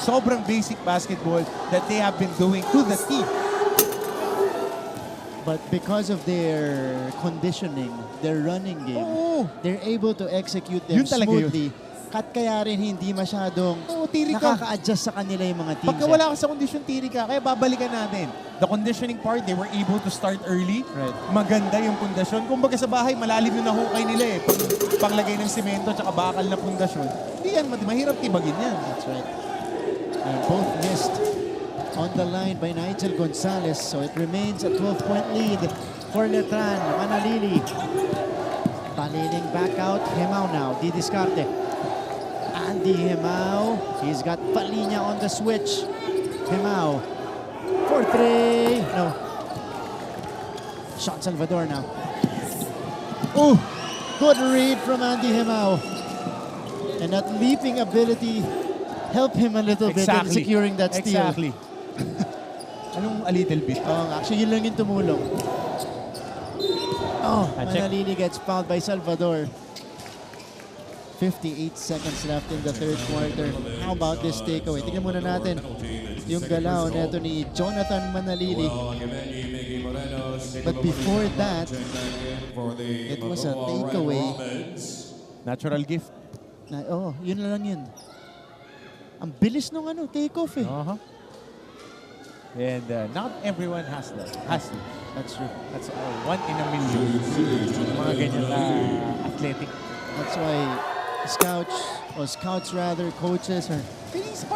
Sobrang basic basketball that they have been doing to the team. But because of their conditioning, their running game, they're able to execute them smoothly. At kaya rin hindi masyadong nakaka-adjust sa kanila yung mga teams. Pagka wala ka sa condition, tiri ka. Kaya babalikan natin. The conditioning part, they were able to start early. Right. Maganda yung pundasyon. Kung baga sa bahay, malalim yung nahukay nila eh. Panglagay ng semento at bakal na pundasyon. Hindi yan, mahirap tibagin yan. That's right. And both missed on the line by Nigel Gonzalez. So it remains a 12-point lead for Letran. Manalili. Paliling back out. Hemao now. Didiscarte. Andy Hemao. He's got Palinya on the switch. Hemao. For 3. No. Shot Salvador now. Oh, good read from Andy Hemao. And that leaping ability helped him a little bit in securing that steal. Exactly. Anong a little bit? Actually, yun lang yung tumulong. Manalili gets fouled by Salvador. 58 seconds left in the third quarter. How about this takeaway? Tingnan muna natin yung galaw neto ni Jonathan Manalili. But before that, it was a takeaway. Natural gift. Yun lang yun. Ang bilis nung take-off eh. And not everyone has that. Has to. That's true. That's one in a million. Mga ganyan athletic. That's why scouts rather, coaches are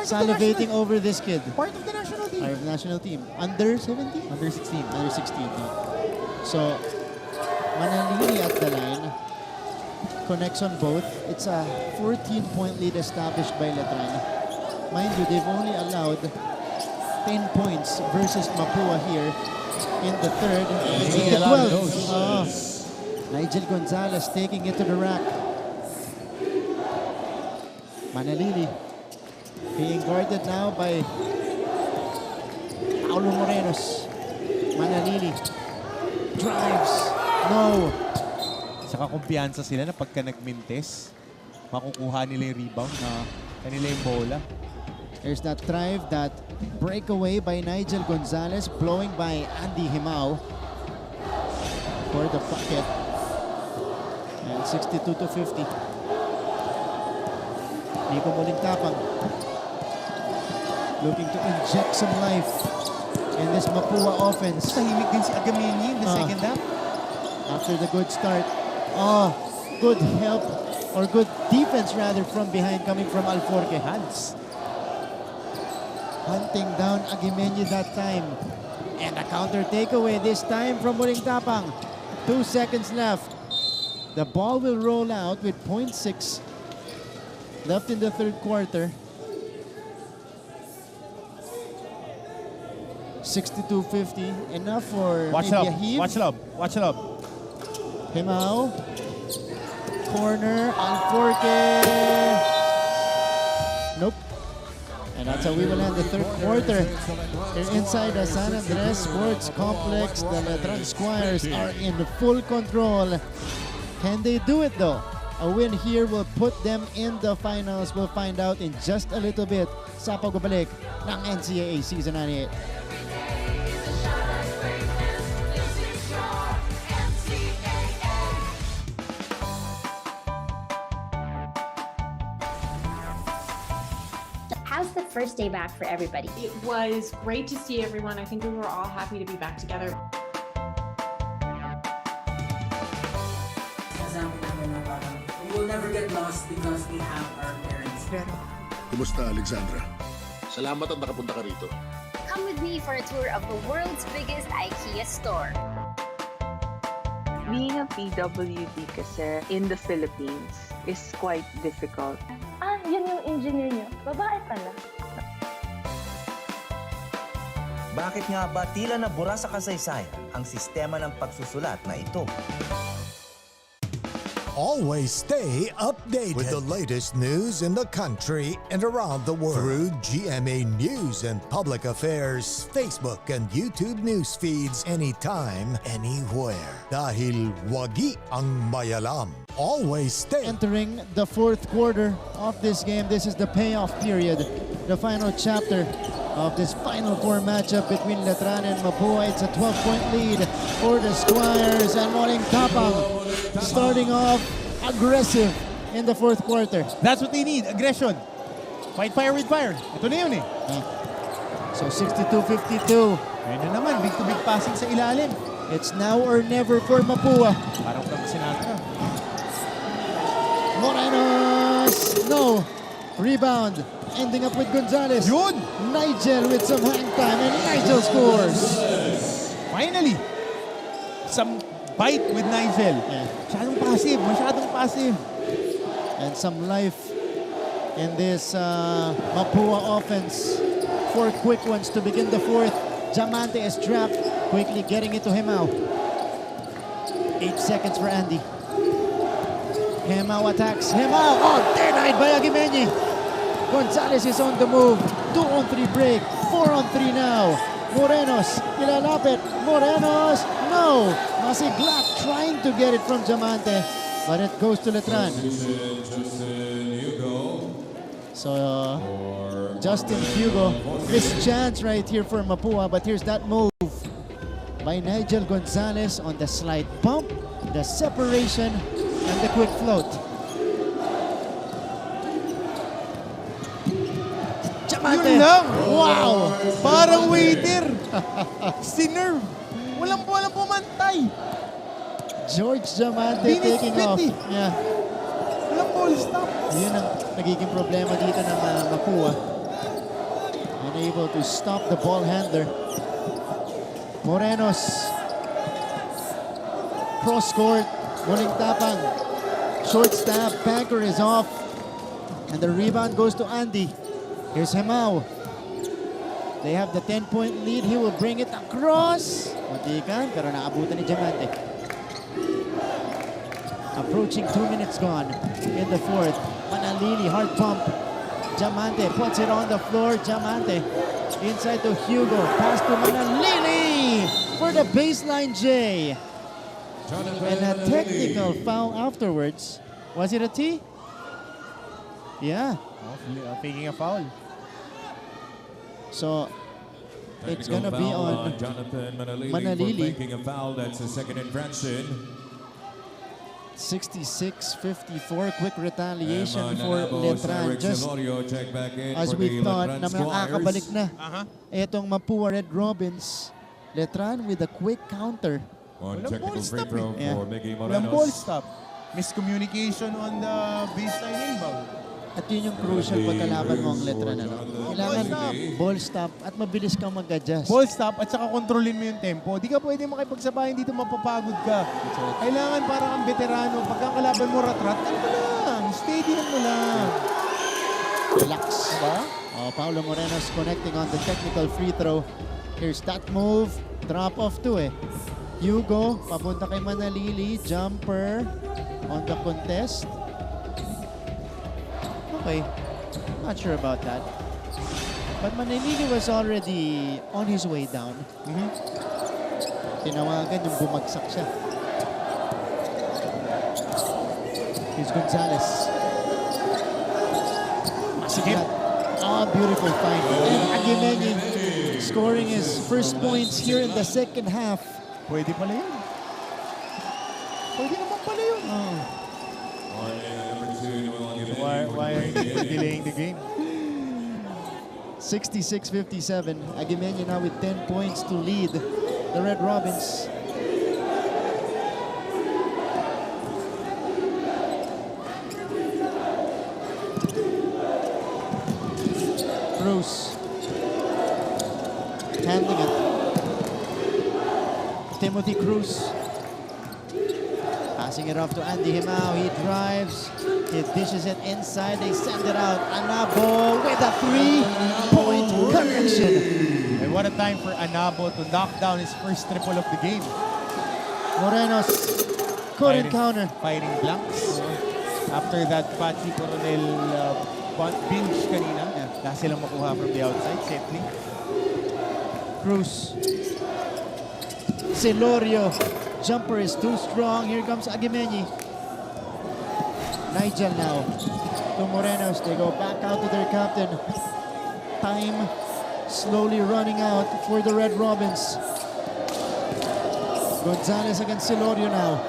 salivating over this kid. Part of the national team. Part of the national team. Under 17? Under 16. Under 16. So, Manalili at the line. Connects on both. It's a 14-point lead established by Letran. Mind you, they've only allowed 10 points versus Mapua here in the third. Make it 12. Nigel Gonzalez taking it to the rack. Manalili being guarded now by Paulo Morenos. Manalili drives. No. Saka kumpiyansa sila na pagka nagmintes, makukuha nila yung rebound. Kanila yung bola. There's that drive, that breakaway by Nigel Gonzalez, blowing by Andy Hemao for the bucket. And 62-50. Nico Molintapang looking to inject some life in this Mapua offense. Tahimik din si Agamemnon in the second half. After the good start. Good help, or good defense rather, from behind coming from Alforque. Hans hunting down Agimenyo that time. And a counter takeaway this time from Molintapang. 2 seconds left. The ball will roll out with 0.6 left in the third quarter. 62-50. Enough for maybe a heave. Watch lob. Hemao. Corner. Alforque. Nope. And that's how we will end the third quarter. Here inside the San Andres Sports Complex, the Letran Squires are in full control. Can they do it though? A win here will put them in the finals. We'll find out in just a little bit sa pagbabalik ng NCAA Season 98. How's the first day back for everybody? It was great to see everyone. I think we were all happy to be back together. We will never get lost because we have our parents. Kumusta, Alexandra? Salamat at nakapunta ka rito. Come with me for a tour of the world's biggest IKEA store. Being a PWD kasi in the Philippines is quite difficult. Yun yung engineer niyo. Babae pala. Bakit nga ba tila nabura sa kasaysayan ang sistema ng pagsusulat na ito? Always stay updated with the latest news in the country and around the world through GMA News and Public Affairs, Facebook and YouTube news feeds anytime, anywhere. Dahil wagi ang mayalam. Always stay. Entering the fourth quarter of this game, this is the payoff period, the final chapter of this Final Four matchup between Letran and Mapua. It's a 12-point lead for the Squires, and Moring Tapang starting off aggressive in the fourth quarter. That's what they need, aggression. Fight fire with fire. Ito na yun eh. So 62-52. Ayun na naman, big-to-big passing sa ilalim. It's now or never for Mapua. Parang Frank Sinatra. Morenos! No! Rebound. Ending up with Gonzalez. Yun! Nigel with some hang time, and Nigel scores. Finally! Some bite with Nigel. Yeah. Masyadong passive. And some life in this Mapua offense. 4 quick ones to begin the fourth. Diamante is trapped, quickly getting it to Hemao. 8 seconds for Andy. Hemao attacks. Hemao! Oh, denied by Aguimeñi. Gonzalez is on the move. 2-on-3 break. 4-on-3 now. Morenos, ilalapit. Morenos, no! Masiglac trying to get it from Diamante, but it goes to Letran. So, Justin Hugo, this chance right here for Mapua, but here's that move by Nigel Gonzalez on the slight bump, the separation, and the quick float. Yun lang! Wow! Parang waiter! Sinerve! Walang pumantay! George Diamante taking off. Yeah. Walang ball stop. Yun ang nagiging problema dito ng Mapua. Unable to stop the ball handler. Morenos. Cross court. Muling tapang. Short stab. Banker is off. And the rebound goes to Andy. Here's Hemao. They have the 10-point lead. He will bring it across. Muntikan, pero naabutan ni Diamante. Approaching 2 minutes gone in the fourth. Manalili, hard pump. Diamante puts it on the floor. Diamante inside to Hugo. Pass to Manalili for the baseline J. And a technical foul afterwards. Was it a T? Yeah. Faking a foul. So it's going to be on Jonathan Manalili. making a foul. That's a second infraction. 66-54, quick retaliation for Letran. Just as we thought na makakabalik na itong Mapua Red Robins. Letran with a quick counter. One technical free throw for Mickey Walang ball Morenos. stop. Miscommunication on the baseline inbound. At yun yung crucial pagkalaban mo ang Letran. Kailangan ball stop at mabilis kang mag-adjust. Ball stop at saka kontrolin mo yung tempo. Di ka pwede makipagsabayan dito, mapapagod ka. Kailangan para kang veterano. Pagkakalaban mo rat-rat, ano mo lang? Steady lang mo lang. Relax. Diba? Paulo Morenos connecting on the technical free throw. Here's that move. Drop off to Hugo, papunta kay Manalili. Jumper on the contest. Okay, not sure about that. But Manalili was already on his way down. Tinawagan yung bumagsak siya. Here's Gonzalez. Masiglac. Oh, beautiful find. And Aguimeñi scoring his first points here in the second half. Pwede pala yun. Pwede naman pala yun. Why are you delaying the game? 66-57. Aguimeñi now with 10 points to lead the Red Robins. Cruz handling it. Timothy Cruz passing it off to Andy Hemao. He drives. He dishes it inside. They send it out. Anabo with a 3-point connection. And what a time for Anabo to knock down his first triple of the game. Morenos couldn't counter. Firing blanks. After that Pachi Coronel binge kanina, wala silang makuha from the outside, settling. Cruz. Celorio. Jumper is too strong. Here comes Aguimeñi. Nigel now to Morenos. They go back out to their captain. Time slowly running out for the Red Robins. Gonzalez against Celorio now.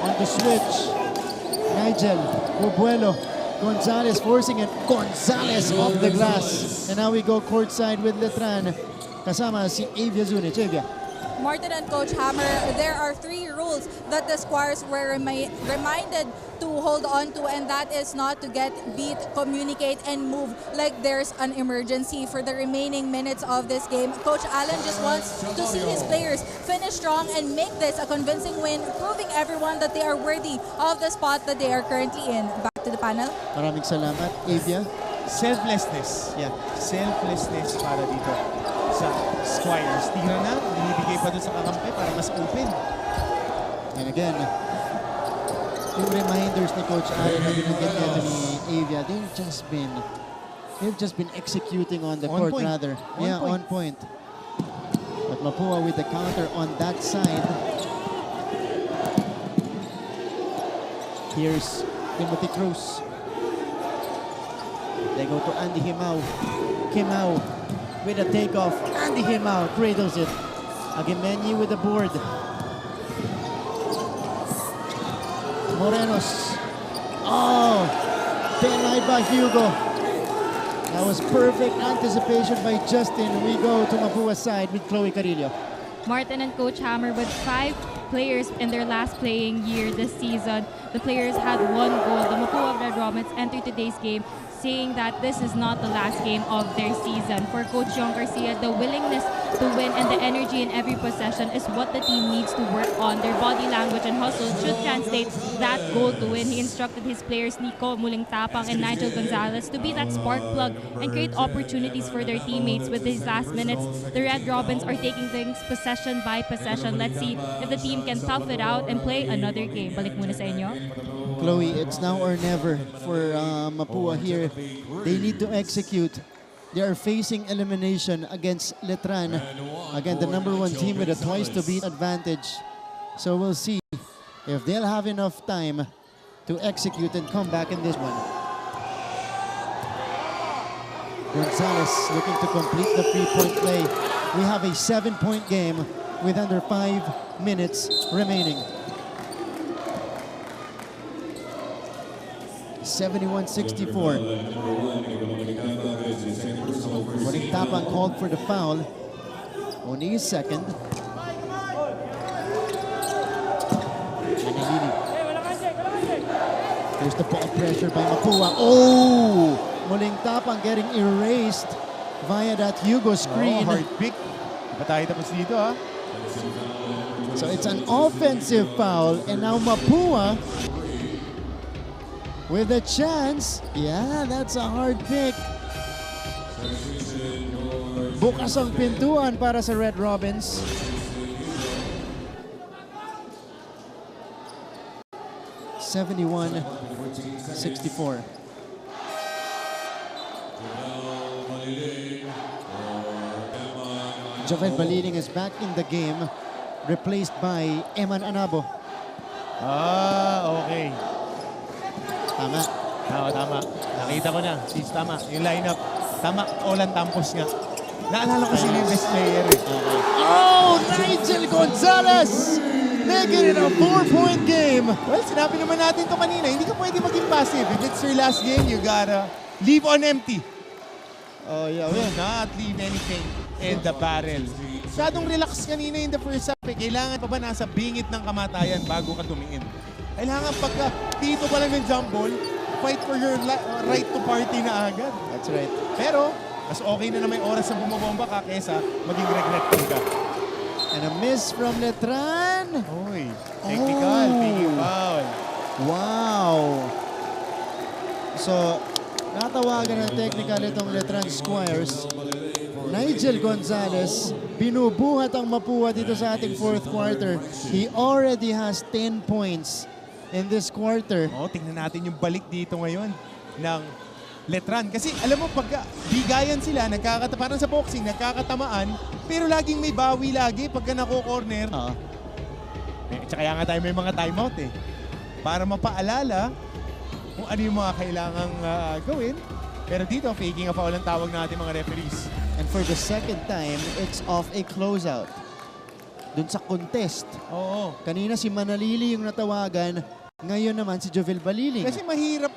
On the switch. Nigel. Bubuelo. Gonzalez forcing it. Gonzalez off the glass. And now we go courtside with Letran. Kasama si Avia Zunic. Avia. Martin and Coach Hammer, there are 3 rules that the Squires were reminded to hold on to, and that is not to get beat, communicate, and move like there's an emergency for the remaining minutes of this game. Coach Allen just wants to see his players finish strong and make this a convincing win, proving everyone that they are worthy of the spot that they are currently in. Back to the panel. Maraming salamat, Avia. Selflessness. Yeah, selflessness para dito sa Squires. Tira na, binibigay pa doon sa kakampi para mas open. And again, yung reminders ni Coach Allen na binigyan niya ni Avia, they've just been executing on the court rather. On point. But Mapua with the counter on that side. Here's Timothy Cruz. They go to Andy Himao. Himao with a takeoff. Andy Himao cradles it. Aguimeñi with the board. Morenos. Oh, denied by Hugo. That was perfect anticipation by Justin. We go to Mapua's side with Chloe Carillo. Martin and Coach Hammer with 5 players in their last playing year this season. The players had 1 goal. The Mapua Red Robins entered today's game saying that this is not the last game of their season. For Coach John Garcia, the willingness to win and the energy in every possession is what the team needs to work on. Their body language and hustle should translate that goal to win. He instructed his players Nico Mulingtapang and Nigel Gonzalez to be that spark plug and create opportunities for their teammates. With these last minutes, the Red Robins are taking things possession by possession. Let's see if the team can tough it out and play another game. Balik muna sa inyo. Chloe, it's now or never for Mapua here. They need to execute. They are facing elimination against Letran. Again, the #1 team with a twice-to-beat advantage. So we'll see if they'll have enough time to execute and come back in this one. Gonzalez looking to complete the 3-point play. We have a 7-point game with under 5 minutes remaining. 71-64. Mulingtapang called for the foul. Only his second. Manalili. There's the ball pressure by Mapua. Oh! Mulingtapang getting erased via that Hugo screen. Hard pick. Ba tayo tapos dito, ha? So it's an offensive foul, and now Mapua with a chance. Yeah, that's a hard pick. Bukas ang pintuan para sa Red Robins. (71-64). Jovel Baliling is back in the game, replaced by Eman Anabo. Okay. Tama. Tama. Nakita ko na. Sis, tama. Yung lineup. Tama. Olan Tampos nga. Naalala ko sino yung best player eh. Oh! Nigel Gonzalez! Making it a 4-point game. Well, sinabi naman natin to kanina. Hindi ka pwede maging passive. If it's your last game, you gotta leave on empty. Oh, yeah. Will not leave anything in the barrel. Masyadong relax kanina in the first half. Kailangan pa ba nasa bingit ng kamatayan bago ka tumingin? Kailangan pagka dito pa lang ng jump ball, fight for your right to party na agad. That's right. Pero, mas okay na may oras na bumabomba ka kesa maging regretful ka. And a miss from Letran. Oy, technical, piggy foul. Wow. So, natawagan ng technical itong Letran Squires. Nigel Nigel Gonzalez, binubuhat ang Mapua dito sa ating fourth quarter. He already has 10 points in this quarter. Tingnan natin yung balik dito ngayon ng Letran. Kasi alam mo, pag bigayan sila, parang sa boxing, nagkakatamaan, pero laging may bawi lagi pagka nako-corner. Kaya nga tayo may mga timeout para mapaalala kung ano yung mga kailangang gawin. Pero dito, faking a foul ang tawag natin mga referees. And for the second time, it's off a closeout. Dun sa contest. Oo. Kanina si Manalili yung natawagan. Ngayon naman si Jovel Baliling. Kasi mahirap,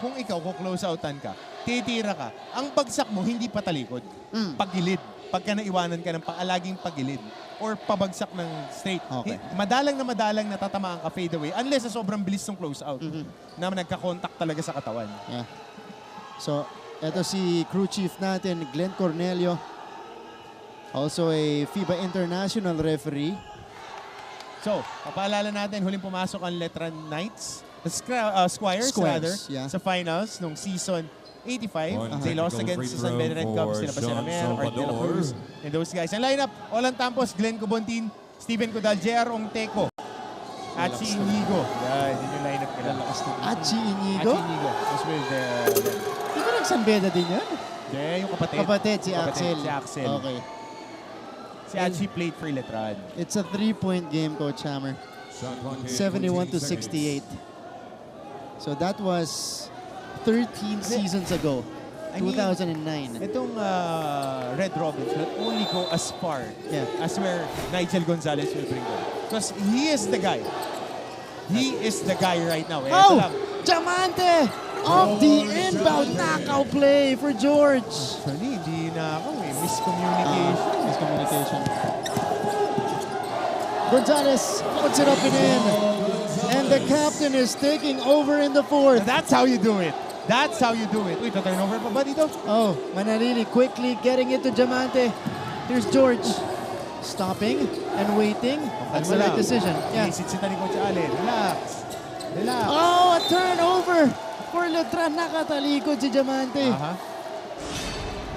kung ikaw, kung closeoutan ka, titira ka, ang bagsak mo hindi patalikod. Pagilid. Pagka naiwanan ka ng laging pagilid. Or pabagsak ng straight. Okay. Madalang na tatamaan ka fade away unless sa sobrang bilis ng closeout na nagka-contact talaga sa katawan. Yeah. So, eto si crew chief natin, Glenn Cornelio. Also a FIBA International referee. So, papaalala natin, huling pumasok ang Letran Knights, Squires yeah. sa finals nung season 85. They lost against the San Benedict Cubs, sila Paselamer, Art de la Cruz, and those guys. Ang lineup, Olan Tampos, Glenn Cobontin, Steven Codal, J.R. Ongteco, Achi Inigo. Yun yung lineup nila. Achi Inigo? Achi Inigo. Was with Di ba nag-San Beda din yun? Yung kapatid. Kapatid, si Axel. Si Axel. Okay. Si Achi played for Letran. It's a 3-point game, Coach Hammer. 71-68. So that was 13 seasons ago. 2009. Itong Red Robins will only go as far as where Nigel Gonzalez will bring them. Because he is the guy. He is the guy right now. Diamante! Off the inbound knockout play for George. Actually, hindi na ako miscommunication. Gonzalez puts it up and in. And the captain is taking over in the fourth. That's how you do it. That's how you do it. Wait, turnover pa ba dito? Manalili quickly getting it to Diamante. Here's George. Stopping and waiting. That's the right decision. Yeah. Sitsita ni Coach Allen. Relax. A turnover for Letran. Nakatalikod si Diamante.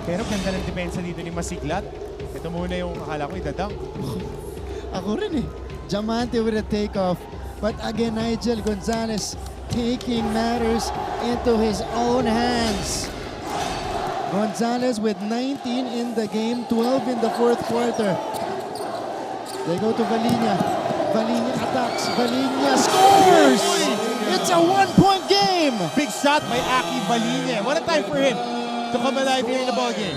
Pero ganda ng depensa dito ni Masiglat. Ito muna yung akala ko idadang. Ako rin Diamante with a takeoff. But again, Nigel Gonzalez taking matters into his own hands. Gonzalez with 19 in the game, 12 in the fourth quarter. They go to Valinia. Valinia attacks. Valinia scores! It's a one-point game! Big shot by Aki Valinia. What a time for him to come alive here in the ballgame.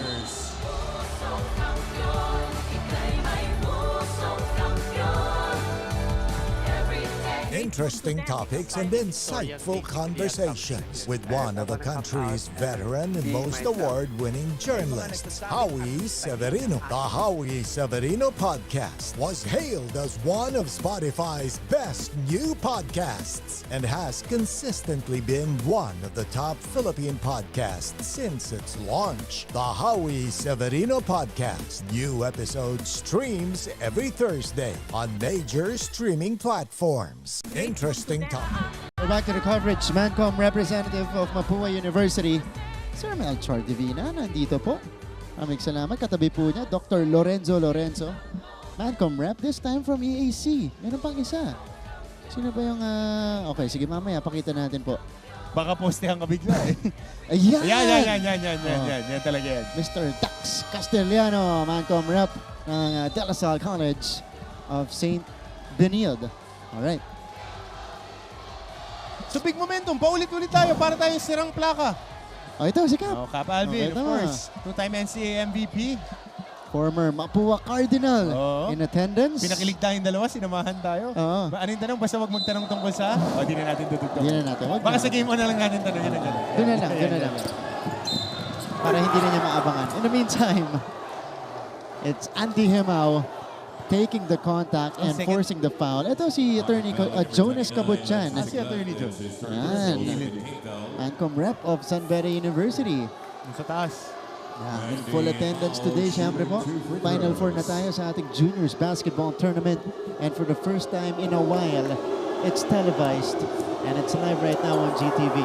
Interesting topics and insightful conversations with one of the country's veteran and most award-winning journalists, Howie Severino. The Howie Severino podcast was hailed as one of Spotify's best new podcasts and has consistently been one of the top Philippine podcasts since its launch. The Howie Severino podcast. New episodes streams every Thursday on major streaming platforms. Interesting topic. We're back to the coverage. Mancom representative of Mapua University, Sir Melchor Divina, nandito po. Aming salamat. Katabi po niya, Dr. Lorenzo. Mancom rep, this time from EAC. Meron pang isa. Sino ba yung... Okay, sige mamaya, pakita natin po. Baka postehan ka bigla Ayan! Yan talaga yan. Mr. Dax Castellano, Mancom rep ng De La Salle College of St. Benilde. Alright. So big momentum, paulit-ulit tayo para tayo sirang plaka. Ito si Cap. Cap Alvin, of course. Two-time NCAA MVP. Former Mapua Cardinal in attendance. Pinakilig tayong dalawa, sinamahan tayo. Ano yung tanong? Basta wag magtanong tungkol sa... di na natin dudugtong. Di na natin. Baka sa game on na lang natin tanong yun. Doon na lang. Para hindi na niya maabangan. In the meantime, it's Andy Hemao taking the contact and forcing the foul. Ito si Attorney Jonas Cabutyan. Si Attorney Jonas. Yan. Mancom rep of San Beda University. Sa taas. In full attendance today, syempre po. Final Four na tayo sa ating juniors basketball tournament. And for the first time in a while, it's televised. And it's live right now on GTV.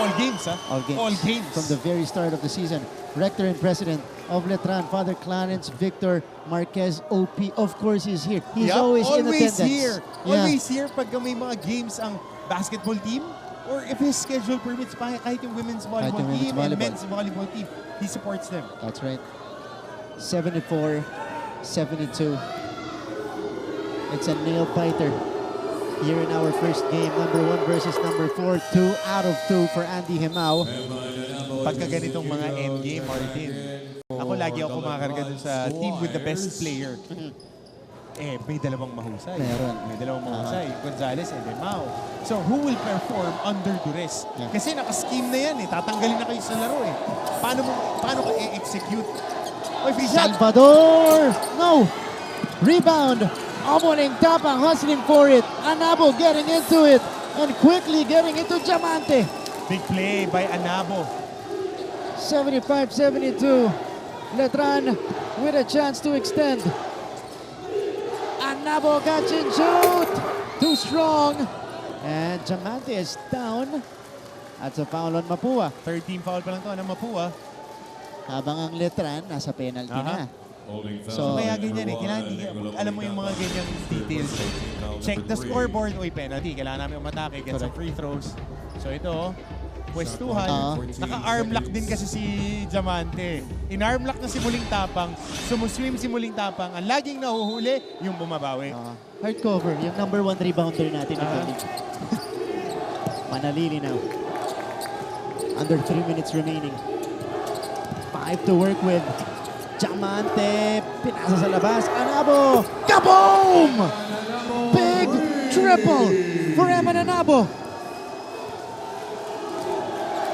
All games, ha? All games. All games. From the very start of the season. Rector and President of Letran, Father Clarence Victor Marquez, OP. Of course, he's here. He's always in attendance. Here. Yeah. Always here pag may mga games ang basketball team or if his schedule permits pa kahit yung women's volleyball team and men's volleyball team, he supports them. That's right. 74, 72. It's a nail biter here in our first game. Number 1 versus number 4. 2 out of 2 for Andy Himao. Pagka ganitong mga endgame, Martin, ako lagi ako kumakarga dun sa team with the best player. May dalawang mahusay. May dalawang mahusay. Gonzales and Himao. So, who will perform under duress? Kasi naka-scheme na yan Tatanggalin na kayo sa laro Paano ka i-execute? Salvador! No! Rebound! Opening Tapang, hustling for it. Anabo getting into it. And quickly getting into Diamante. Big play by Anabo. 75-72. Letran with a chance to extend. Anabo catch and shoot. Too strong. And Diamante is down. That's a foul on Mapua. 13 foul pa lang to ng Mapua. Habang ang Letran nasa penalty na. So, kaya ganyan alam mo yung mga ganyang details. Check the scoreboard. Uy, penalty. Kailangan namin umatake. Get some free throws. So ito, pwestuhan. Naka-arm lock din kasi si Diamante. In-arm lock na si Muling Tapang. Sumuswim si Muling Tapang. Ang laging nahuhuli, yung bumabawi. Hard cover. Yung number 1 rebounder natin. Manalili now. Under 3 minutes remaining. 5 to work with. Diamante, pinasa sa labas. Anabo, kaboom! Big triple for Eman Anabo.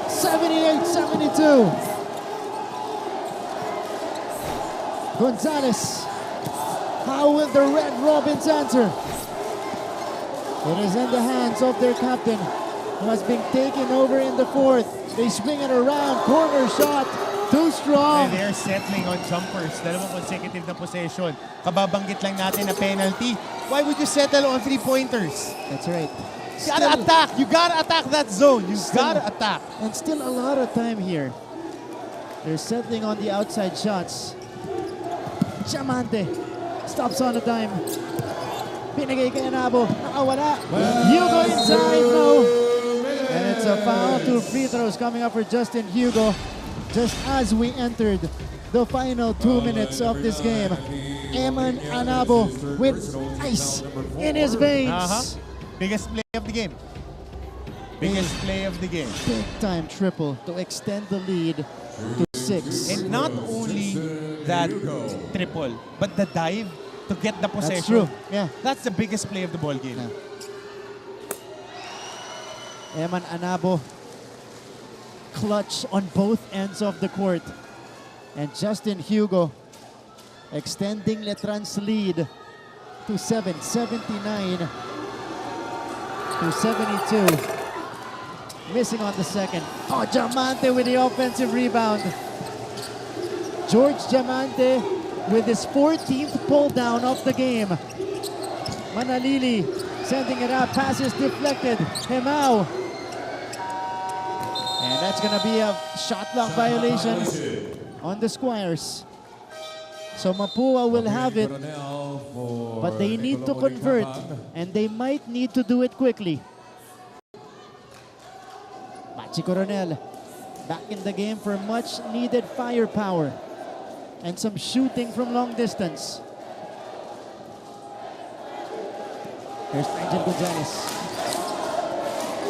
78-72. Gonzales. How will the Red Robins answer? It is in the hands of their captain, who has been taken over in the 4th. They swing it around, corner shot. Too strong. And they're settling on jumpers. Dalawang consecutive na possession. Kababanggit lang natin na penalty. Why would you settle on 3-pointers? That's right. You gotta attack. You gotta attack that zone. You gotta attack. And still a lot of time here. They're settling on the outside shots. Diamante stops on a dime. Pinagay kay Anabo. Nakawala. Hugo inside. No. And it's a foul. 2 free throws coming up for Justin Hugo. Just as we entered the final 2 minutes of this game, Eman Anabo with ice in his veins. Biggest play of the game. Biggest play of the game. Big time triple to extend the lead to 6. And not only that triple, but the dive to get the possession. That's true. Yeah. That's the biggest play of the ball game. Eman Anabo clutch on both ends of the court. And Justin Hugo extending Letran's lead to 7, 79 to 72. Missing on the second. Oh, Diamante with the offensive rebound. George Diamante with his 14th pull down of the game. Manalili sending it out. Passes deflected. Himao. And that's going to be a shot clock violation on the Squires. So Mapua will have it, but they need to convert, and they might need to do it quickly. Pachi Coronel back in the game for much needed firepower and some shooting from long distance. Here's Angel Gonzalez.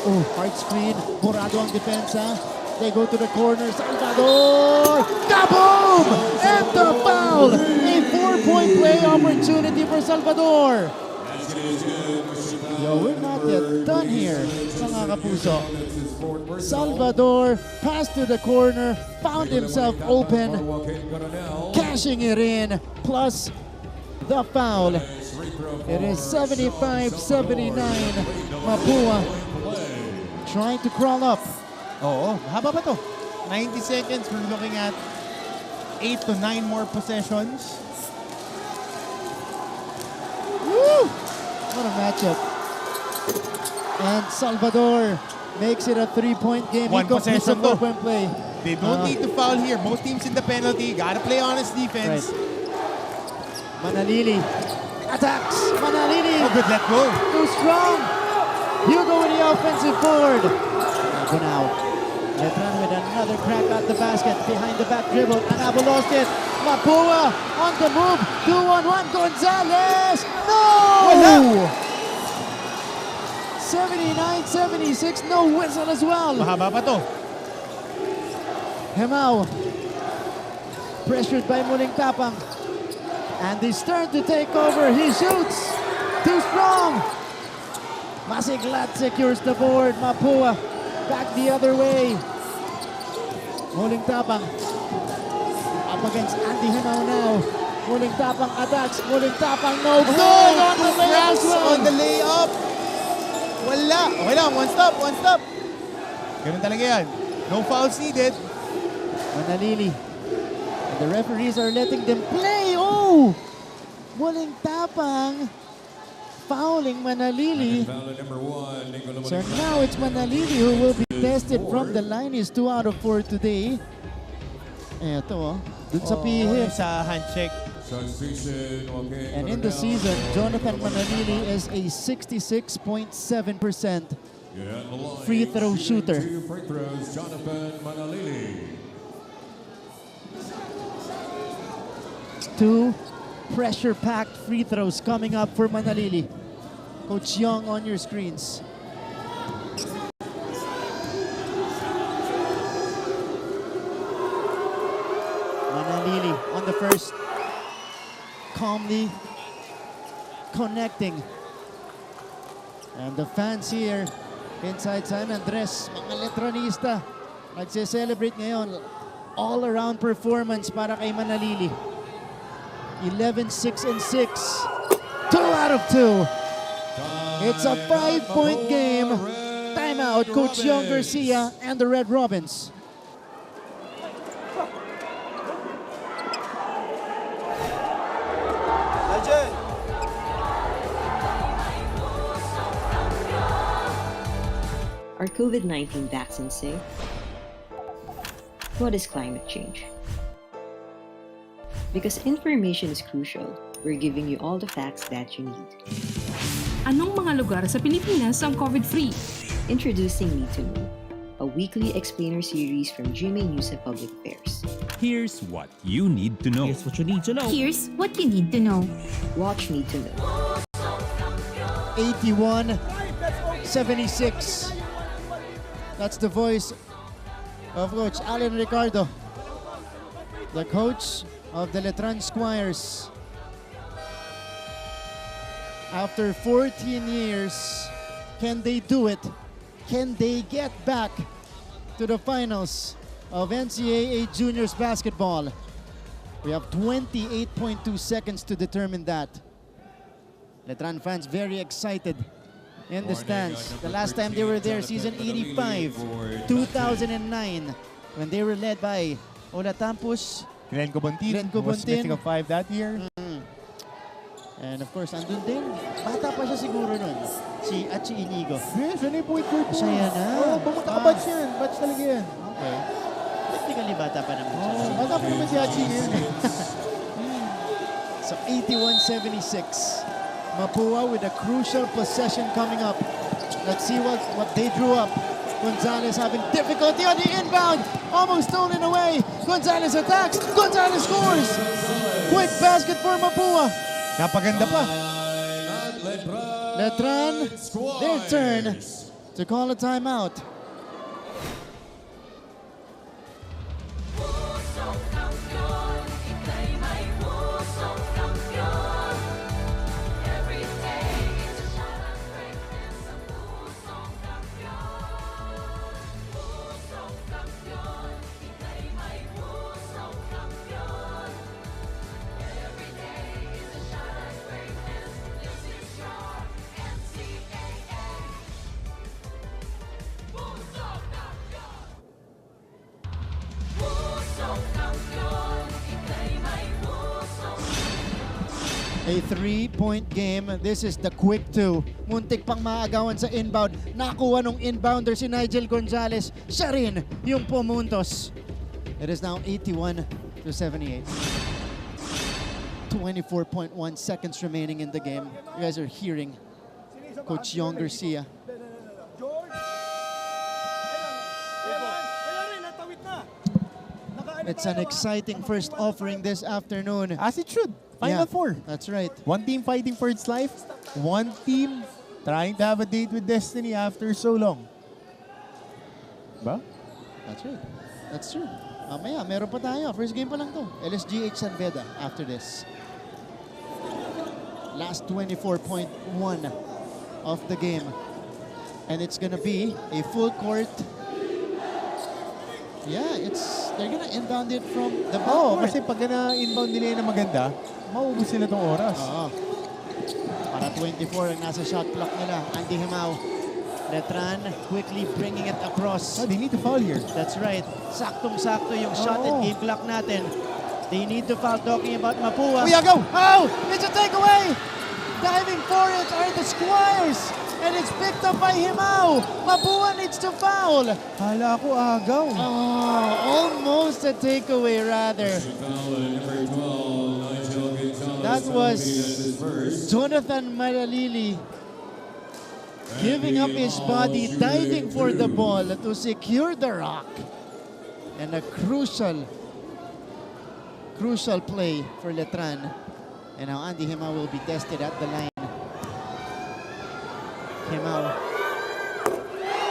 Oh, hard screen. Morado ang depensa. They go to the corner. Salvador! Kaboom! And the foul! A 4-point play opportunity for Salvador. Yo, we're not yet done here, mga kapuso. Salvador passed to the corner, found himself open, cashing it in, plus the foul. It is 75-79. Mapua trying to crawl up. Oo, haba ba to? 90 seconds, we're looking at 8 to 9 more possessions. Woo! What a matchup. And Salvador makes it a 3-point game. One He completes a possession though. 4-point play. They don't need to foul here. Both teams in the penalty. Gotta play honest defense. Right. Manalili attacks. Manalili. Oh, good let go. Too strong. Hugo with the offensive board. Go now. Letran with another crack at the basket. Behind the back dribble. Anabo lost it. Mapua on the move. 2-on-1. Gonzalez. No! 79-76. No whistle as well. Mahaba pa to. Hemao. Pressured by Muling Tapang. And he's turned to take over. He shoots. Too strong. Masiglat secures the board. Mapua back the other way. Muling Tapang up against Andy Hemao now. Muling Tapang attacks. Muling Tapang no good on the layup as well. On the layup. Wala. Okay lang. One stop. One stop. Ganun talaga yan. No fouls needed. Manalili. And the referees are letting them play. Oh! Muling Tapang fouling Manalili. So now it's Manalili who will be tested from the line. He's 2 out of 4 today. Eto dun sa pihip. Sa hand check. And in the season, Jonathan Manalili is a 66.7% free throw shooter. Two pressure-packed free throws coming up for Manalili. Coach Young on your screens. Manalili on the first. Calmly connecting. And the fans here inside San Andres, mga Letranista, nagse-celebrate ngayon. All-around performance para kay Manalili. 11, 6, and 6. 2 out of 2. It's a 5-point game. Timeout, Coach Young Garcia and the Red Robins. Are COVID-19 vaccines safe? What is climate change? Because information is crucial, we're giving you all the facts that you need. Anong mga lugar sa Pilipinas ang COVID-free? Introducing Need to Know, a weekly explainer series from GMA News and Public Affairs. Here's what you need to know. Here's what you need to know. Here's what you need to know. Watch Need to Know. 81-76. That's the voice of Coach Alan Ricardo, the coach of the Letran Squires. After 14 years, can they do it? Can they get back to the finals of NCAA Juniors basketball? We have 28.2 seconds to determine that. Letran fans very excited in the stands. The last time they were there, season 85, 2009, when they were led by Ola Tampus, Glenn Cobontin was missing a 5 that year. And of course, andun din, bata pa siya siguro nun, si Achi Inigo. Yes, ano yung point guard? Siya yan na. Oo, pumunta ka batch yan. Batch talaga yan. Okay. Technically, bata pa naman siya. Bata pa naman si Achi yun eh. So 81-76. Mapua with a crucial possession coming up. Let's see what they drew up. Gonzalez having difficulty on the inbound. Almost stolen away. Gonzalez attacks. Gonzalez scores. Quick basket for Mapua. Napaganda pa. Letran, their turn to call a timeout. A 3-point game. This is the quick two. Muntik pang maagawan sa inbound. Nakuha nung inbounder si Nigel Gonzalez. Siya rin yung pumuntos. It is now 81-78. 24.1 seconds remaining in the game. You guys are hearing Coach Yong Garcia. It's an exciting first offering this afternoon. As it should. Final Four. That's right. One team fighting for its life. One team trying to have a date with destiny after so long. Ba? That's right. That's true. Mamaya, meron pa tayo. First game pa lang to. LSGH San Beda after this. Last 24.1 of the game. And it's gonna be a full court. Yeah, they're gonna inbound it from the backcourt. Kasi pag na-inbound nila yun na maganda, maubos sila tong oras. Oo. Para 24 ang nasa shot clock nila. Andy Himao. Letran quickly bringing it across. They need to foul here. That's right. Saktong-sakto yung shot and game clock natin. They need to foul. Talking about Mapua. Go! Oh! It's a takeaway! Diving for it are the Squires. And it's picked up by Himao. Mapua needs to foul. Hala ko agaw. Oh, almost a takeaway rather. That was Jonathan Malalili giving up his body, diving for the ball to secure the rock. And a crucial play for Letran. And now Andy Himao will be tested at the line. Himao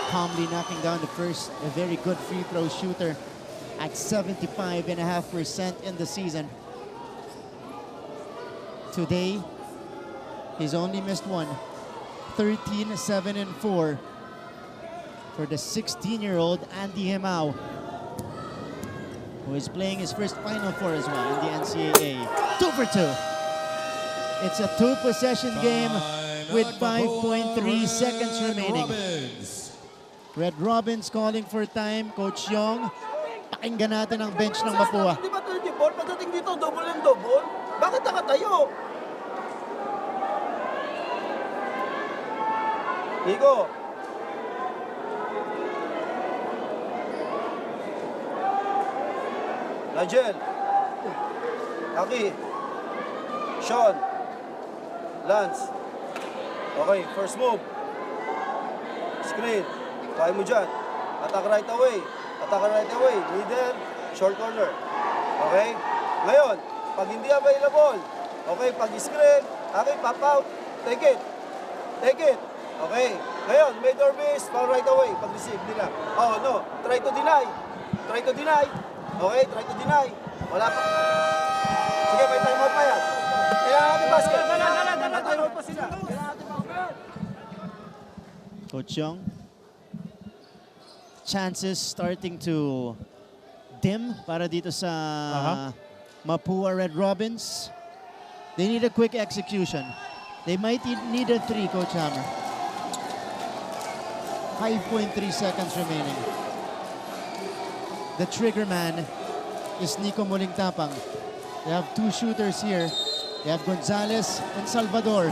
calmly knocking down the first, a very good free throw shooter at 75.5% in the season. Today, he's only missed one. 13-7-4 for the 16-year-old Andy Himao, who is playing his first Final Four as well in the NCAA. 2 for 2. It's a 2-possession game with 5.3 seconds remaining. Red Robins calling for time. Coach Yong, pakinggan natin ang bench ng Mapua. Di ba 30 ball? Pagdating dito, double and double. Bakit nakatayo? Nico. Nigel. Aki. Sean. Lance. Okay, first move. Screen. Kaya mo dyan. Attack right away. Attack right away. Middle. Short corner. Okay? Ngayon, pag hindi available. Okay, pag screen. Okay, pop out. Take it. Take it. Okay. Ngayon, made or miss. Foul right away. Pag receive nila. Oh, no. Try to deny. Try to deny. Okay, try to deny. Wala pa. Sige, may time out pa yan. Kailangan natin basket. May time out pa sila. Coach Yong, chances starting to dim para dito sa Mapua Red Robins. They need a quick execution. They might need a 3, Coach Hammer. 5.3 seconds remaining. The trigger man is Nico Molingtapang. They have 2 shooters here. They have Gonzalez and Salvador.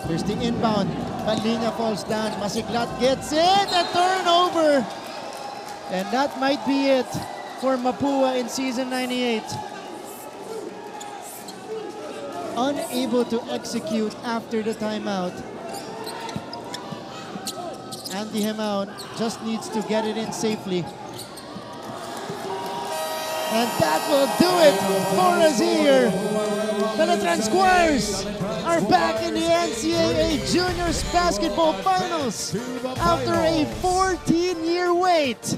There's the inbound. Panlinya falls down. Masiklat gets it. A turnover. And that might be it for Mapua in season 98. Unable to execute after the timeout. Andy Himao just needs to get it in safely. And that will do it for us here. The Letran Squires are back in the NCAA Juniors Basketball Finals after a 14-year wait.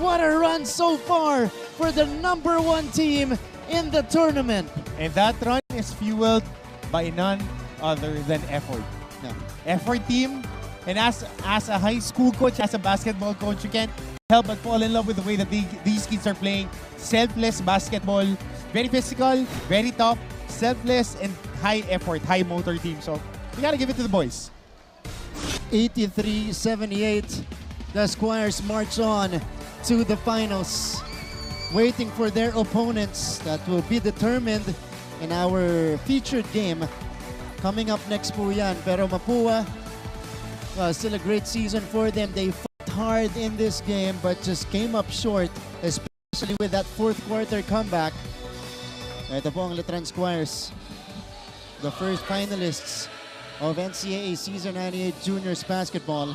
What a run so far for the #1 team in the tournament. And that run is fueled by none other than effort. No. Effort team. And as a high school coach, as a basketball coach, you can't help but fall in love with the way that these kids are playing. Selfless basketball. Very physical, very tough, selfless, and high effort, high motor team. So, we gotta give it to the boys. 83-78. The Squires march on to the finals. waiting for their opponents that will be determined in our featured game. Coming up next po yan. Pero Mapua, still a great season for them. They fought hard in this game but just came up short, especially with that fourth quarter comeback. Ito po ang Letran Squires, the first finalists of NCAA Season 98 Juniors Basketball.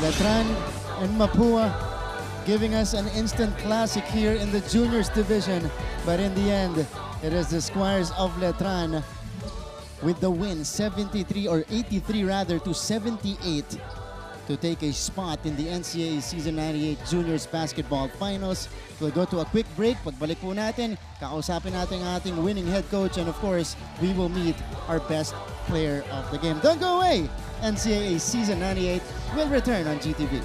Letran and Mapua giving us an instant classic here in the juniors division. But in the end, it is the Squires of Letran with the win, 73 or 83 rather to 78 to take a spot in the NCAA Season 98 Juniors Basketball Finals. We'll go to a quick break. Pagbalik po natin, kakausapin natin ang ating winning head coach, and of course, we will meet our best player of the game. Don't go away! NCAA Season 98 will return on GTV.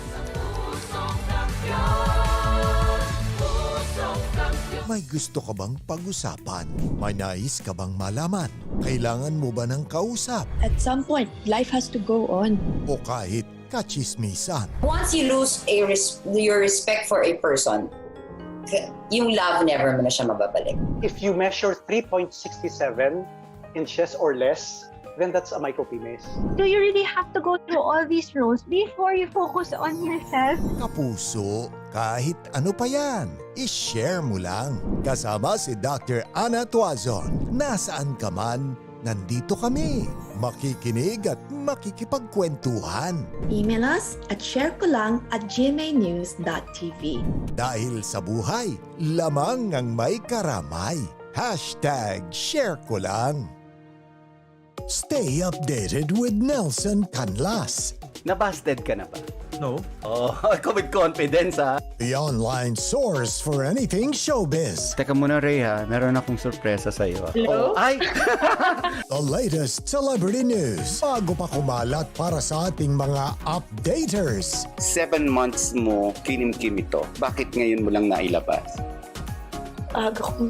May gusto ka bang pag-usapan? May nais ka bang malaman? Kailangan mo ba ng kausap? At some point, life has to go on. O kahit kachismisan? Once you lose your respect for a person, yung love never mo na siya mababalik. If you measure 3.67 inches or less, then that's a micropenis. Do you really have to go through all these roles before you focus on yourself? Kapuso, kahit ano pa yan, i-share mo lang. Kasama si Dr. Ana Tuazon. Nasaan ka man, nandito kami. Makikinig at makikipagkwentuhan. Email us at sharekolang@gmanews.tv. Dahil sa buhay, lamang ang may karamay. #ShareKolang. Stay updated with Nelson Canlas. Nabasted ka na ba? No. Oh, ako with confidence ha. The online source for anything showbiz. Teka muna Ray ha, meron akong sorpresa sa iyo. Hello? Oh, ay! The latest celebrity news. Bago pa kumalat para sa ating mga updaters. 7 months mo, kinim-kim ito. Bakit ngayon mo lang nailabas? Aga kong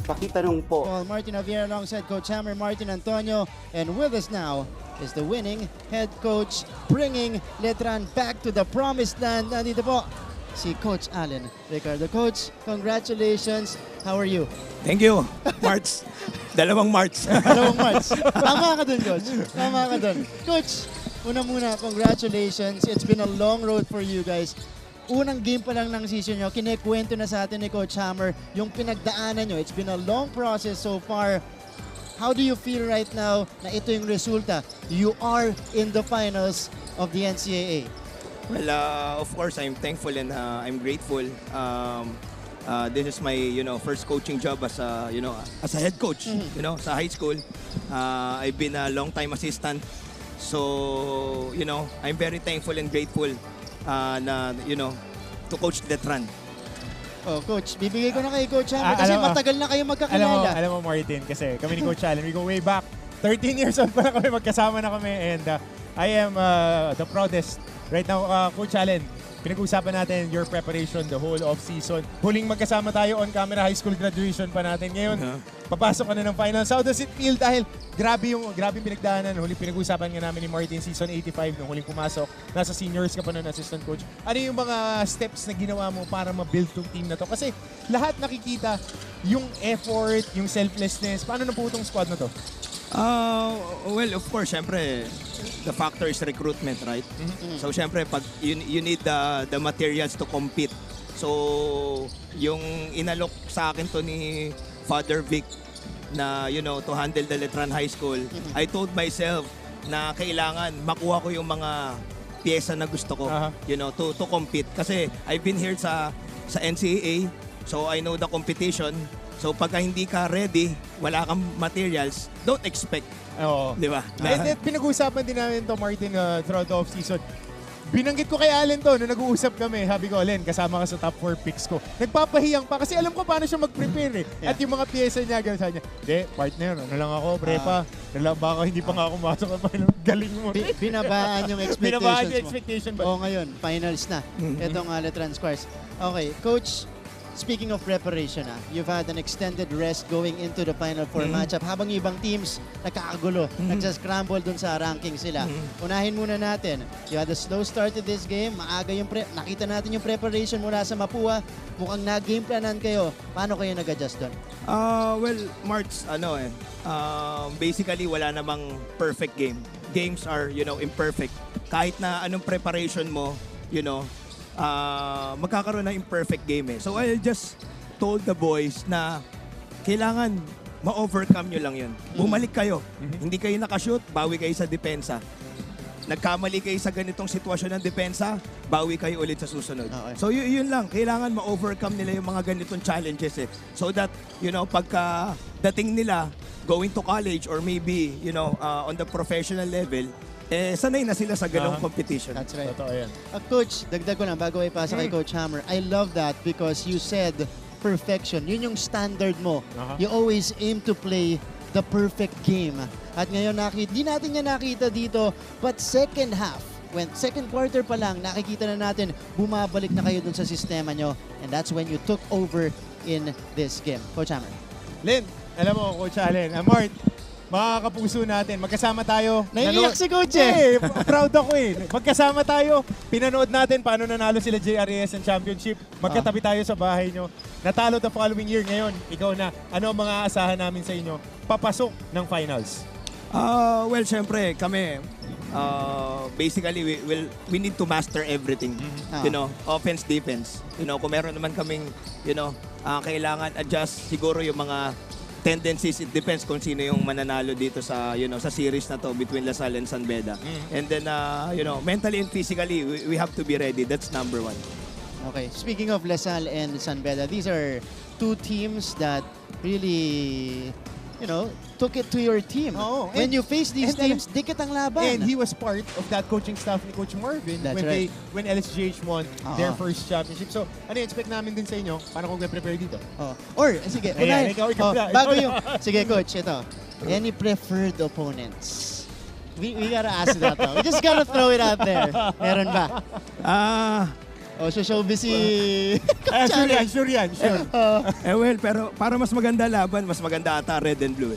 Pakitanong po. Well, Martin Javier alongside Coach Hammer, Martin Antonio, and with us now, is the winning head coach, bringing Letran back to the promised land. Nandito po si Coach Allen Ricardo. Coach, congratulations. How are you? Thank you, March. Dalawang March. Dalawang March. Tama ka dun, Coach. Tama ka dun. Coach, una-muna, congratulations. It's been a long road for you guys. Unang game pa lang ng season nyo, kinekwento na sa atin ni Coach Hammer yung pinagdaanan nyo. It's been a long process so far. How do you feel right now na ito yung resulta? You are in the finals of the NCAA. Well, of course, I'm thankful and I'm grateful. This is my, first coaching job as a, as a head coach, sa high school. I've been a long-time assistant. So, I'm very thankful and grateful to Coach Letran. Oh, Coach, bibigay ko na kay Coach Hammer kasi matagal na kayo magkakilala. Alam mo, Martin, kasi kami ni Coach Allen, we go way back. 13 years old pa na kami, magkasama na kami, and I am the proudest. Right now, Coach Allen, pinag-uusapan natin your preparation the whole off-season. Huling magkasama tayo on camera, high school graduation pa natin. Ngayon, papasok ka na ng finals. How does it feel? Dahil grabe pinagdaanan. Huling pinag-uusapan nga namin ni Martin, season 85, nung huling pumasok. Nasa seniors ka pa nun, assistant coach. Ano yung mga steps na ginawa mo para ma-build tong team na to? Kasi lahat nakikita yung effort, yung selflessness. Paano na po itong squad na to? Well, of course, syempre, the factor is recruitment, right? So, syempre, pag you need the materials to compete. So, yung inalok sa akin to ni Father Vic na, to handle the Letran High School, I told myself na kailangan makuha ko yung mga pyesa na gusto ko, to compete. Kasi I've been here sa NCAA, so I know the competition. So pagka hindi ka ready, wala kang materials, don't expect. Oo. Di ba? Pinag-uusapan din namin to, Martin, throughout the off-season. Binanggit ko kay Allen to, nung nag-uusap kami, sabi ko, Allen, kasama ka sa top 4 picks ko. Nagpapahiyang pa kasi alam ko paano siya mag-prepare eh. Yeah. At yung mga pyesa niya, gano'n sa niya, partner, ano lang ako, prepa. Baka hindi pa nga ako masok. Galing mo. Binabaan yung expectations Binabaan yung expectation mo. Oo, ngayon, finals na. Itong Letran Squares. Okay, Coach, speaking of preparation, you've had an extended rest going into the Final Four matchup habang yung ibang teams nagkakagulo, nagsascramble dun sa ranking sila. Unahin muna natin, you had a slow start to this game, maaga yung nakita natin yung preparation mula sa Mapua, mukhang na-game planan kayo. Paano kayo nag-adjust dun? Well, March, basically wala namang perfect game. Games are, imperfect. Kahit na anong preparation mo, magkakaroon ng imperfect game eh. So I just told the boys na kailangan ma-overcome nyo lang yun. Bumalik kayo. Hindi kayo nakashoot, bawi kayo sa depensa. Nagkamali kayo sa ganitong sitwasyon ng depensa, bawi kayo ulit sa susunod. Okay. So yun lang, kailangan ma-overcome nila yung mga ganitong challenges eh. So that, pagka dating nila, going to college or maybe, on the professional level, sanay na sila sa ganong competition. That's right. Totoo yan. Coach, dagdag ko lang bago ipasa kay Coach Hammer. I love that because you said perfection. Yun yung standard mo. You always aim to play the perfect game. At ngayon, di natin yan nakita dito, but second half, when second quarter pa lang, nakikita na natin, bumabalik na kayo dun sa sistema nyo. And that's when you took over in this game. Coach Hammer. Len, alam mo, Coach Allen, Mart, mga kapuso natin, magkasama tayo. Naiiyak si Coach eh. Proud ako eh. Magkasama tayo, pinanood natin paano nanalo sila JRAS ng championship. Magkatabi tayo sa bahay nyo. Natalo the following year. Ngayon, ikaw na. Ano ang mga asahan namin sa inyo? Papasok ng finals. Well, syempre, kami, basically, we need to master everything. Offense, defense. Kung meron naman kaming, kailangan adjust siguro yung mga tendencies, it depends kung sino yung mananalo dito sa sa series na to between LaSalle and San Beda. And then mentally and physically we have to be ready. That's number one. Okay, speaking of LaSalle and San Beda, these are two teams that really took it to your team. When you face these teams, dikit ang laban. And he was part of that coaching staff ni Coach Marvin when LSGH won their first championship. So, ano expect namin din sa inyo? Paano kung prepare dito? Or, sige, bago yung, sige Coach, ito. Any preferred opponents? We gotta ask that though. We just gotta throw it out there. Meron ba? Showbiz si... Sure yan. Well, pero para mas maganda laban, mas maganda ata red and blue.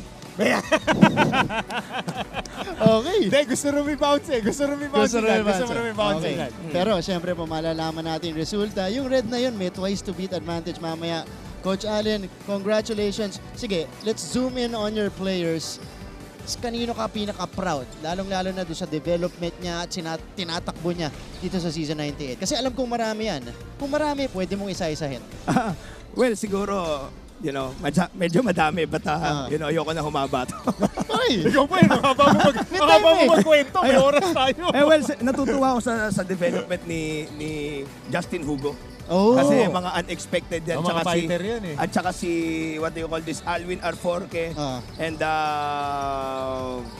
Okay. Hindi, gusto rebound eh. Gusto rebound Okay. Pero siyempre po malalaman natin yung resulta. Yung red na yun, may twice to beat advantage mamaya. Coach Allen, congratulations. Sige, let's zoom in on your players. Kanino ka pinaka-proud? Lalong-lalo na doon sa development niya at tinatakbo niya dito sa season 98. Kasi alam kong marami yan. Kung marami, pwede mong isa-isahin. Well, siguro, medyo madami. But, ayoko na humaba to. Ay! Ikaw pa yun. Mahaba mo magkwento. May oras tayo. Well, natutuwa ako sa development ni Justin Hugo. Oh. Kasi mga unexpected yan. Mga fighter yan eh. At saka si, what do you call this, Alwin Arforque and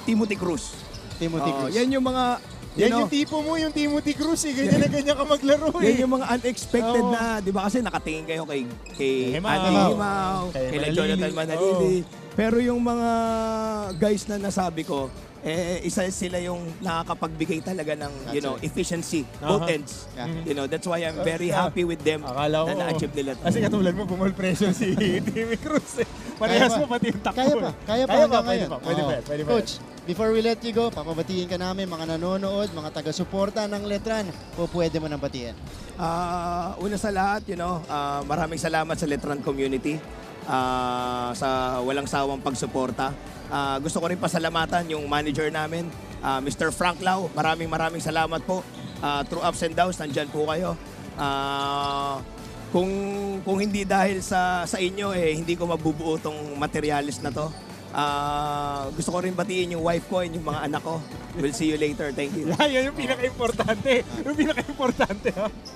Timothy Cruz. Yan yung mga, yan yung tipo mo, yung Timothy Cruz eh. Ganyan na ganyan ka maglaro eh. Yan yung mga unexpected na, di ba kasi nakatingin kayo kay Andy Himao, kay Jonathan Manalili. Pero yung mga guys na nasabi ko, isa sila yung nakakapagbigay talaga ng efficiency, both ends. That's why I'm very happy with them na na-achieve nila. Kasi katulad mo, bumall pressure si Timmy Cruz. Parehas mo pati yung takbo. Kaya pa. Pwede pa. Coach, before we let you go, papabatiin ka namin mga nanonood, mga taga-suporta ng Letran. Pwede mo nang batiin. Una sa lahat, maraming salamat sa Letran community sa walang sawang pagsuporta. Gusto ko rin pasalamatan yung manager namin, Mr. Frank Lau. Maraming salamat po. Through ups and downs, nandyan po kayo. Kung hindi dahil sa inyo, hindi ko mabubuo tong materialis na to. Gusto ko rin batiin yung wife ko and yung mga anak ko. We'll see you later. Thank you. Yan yung pinaka-importante.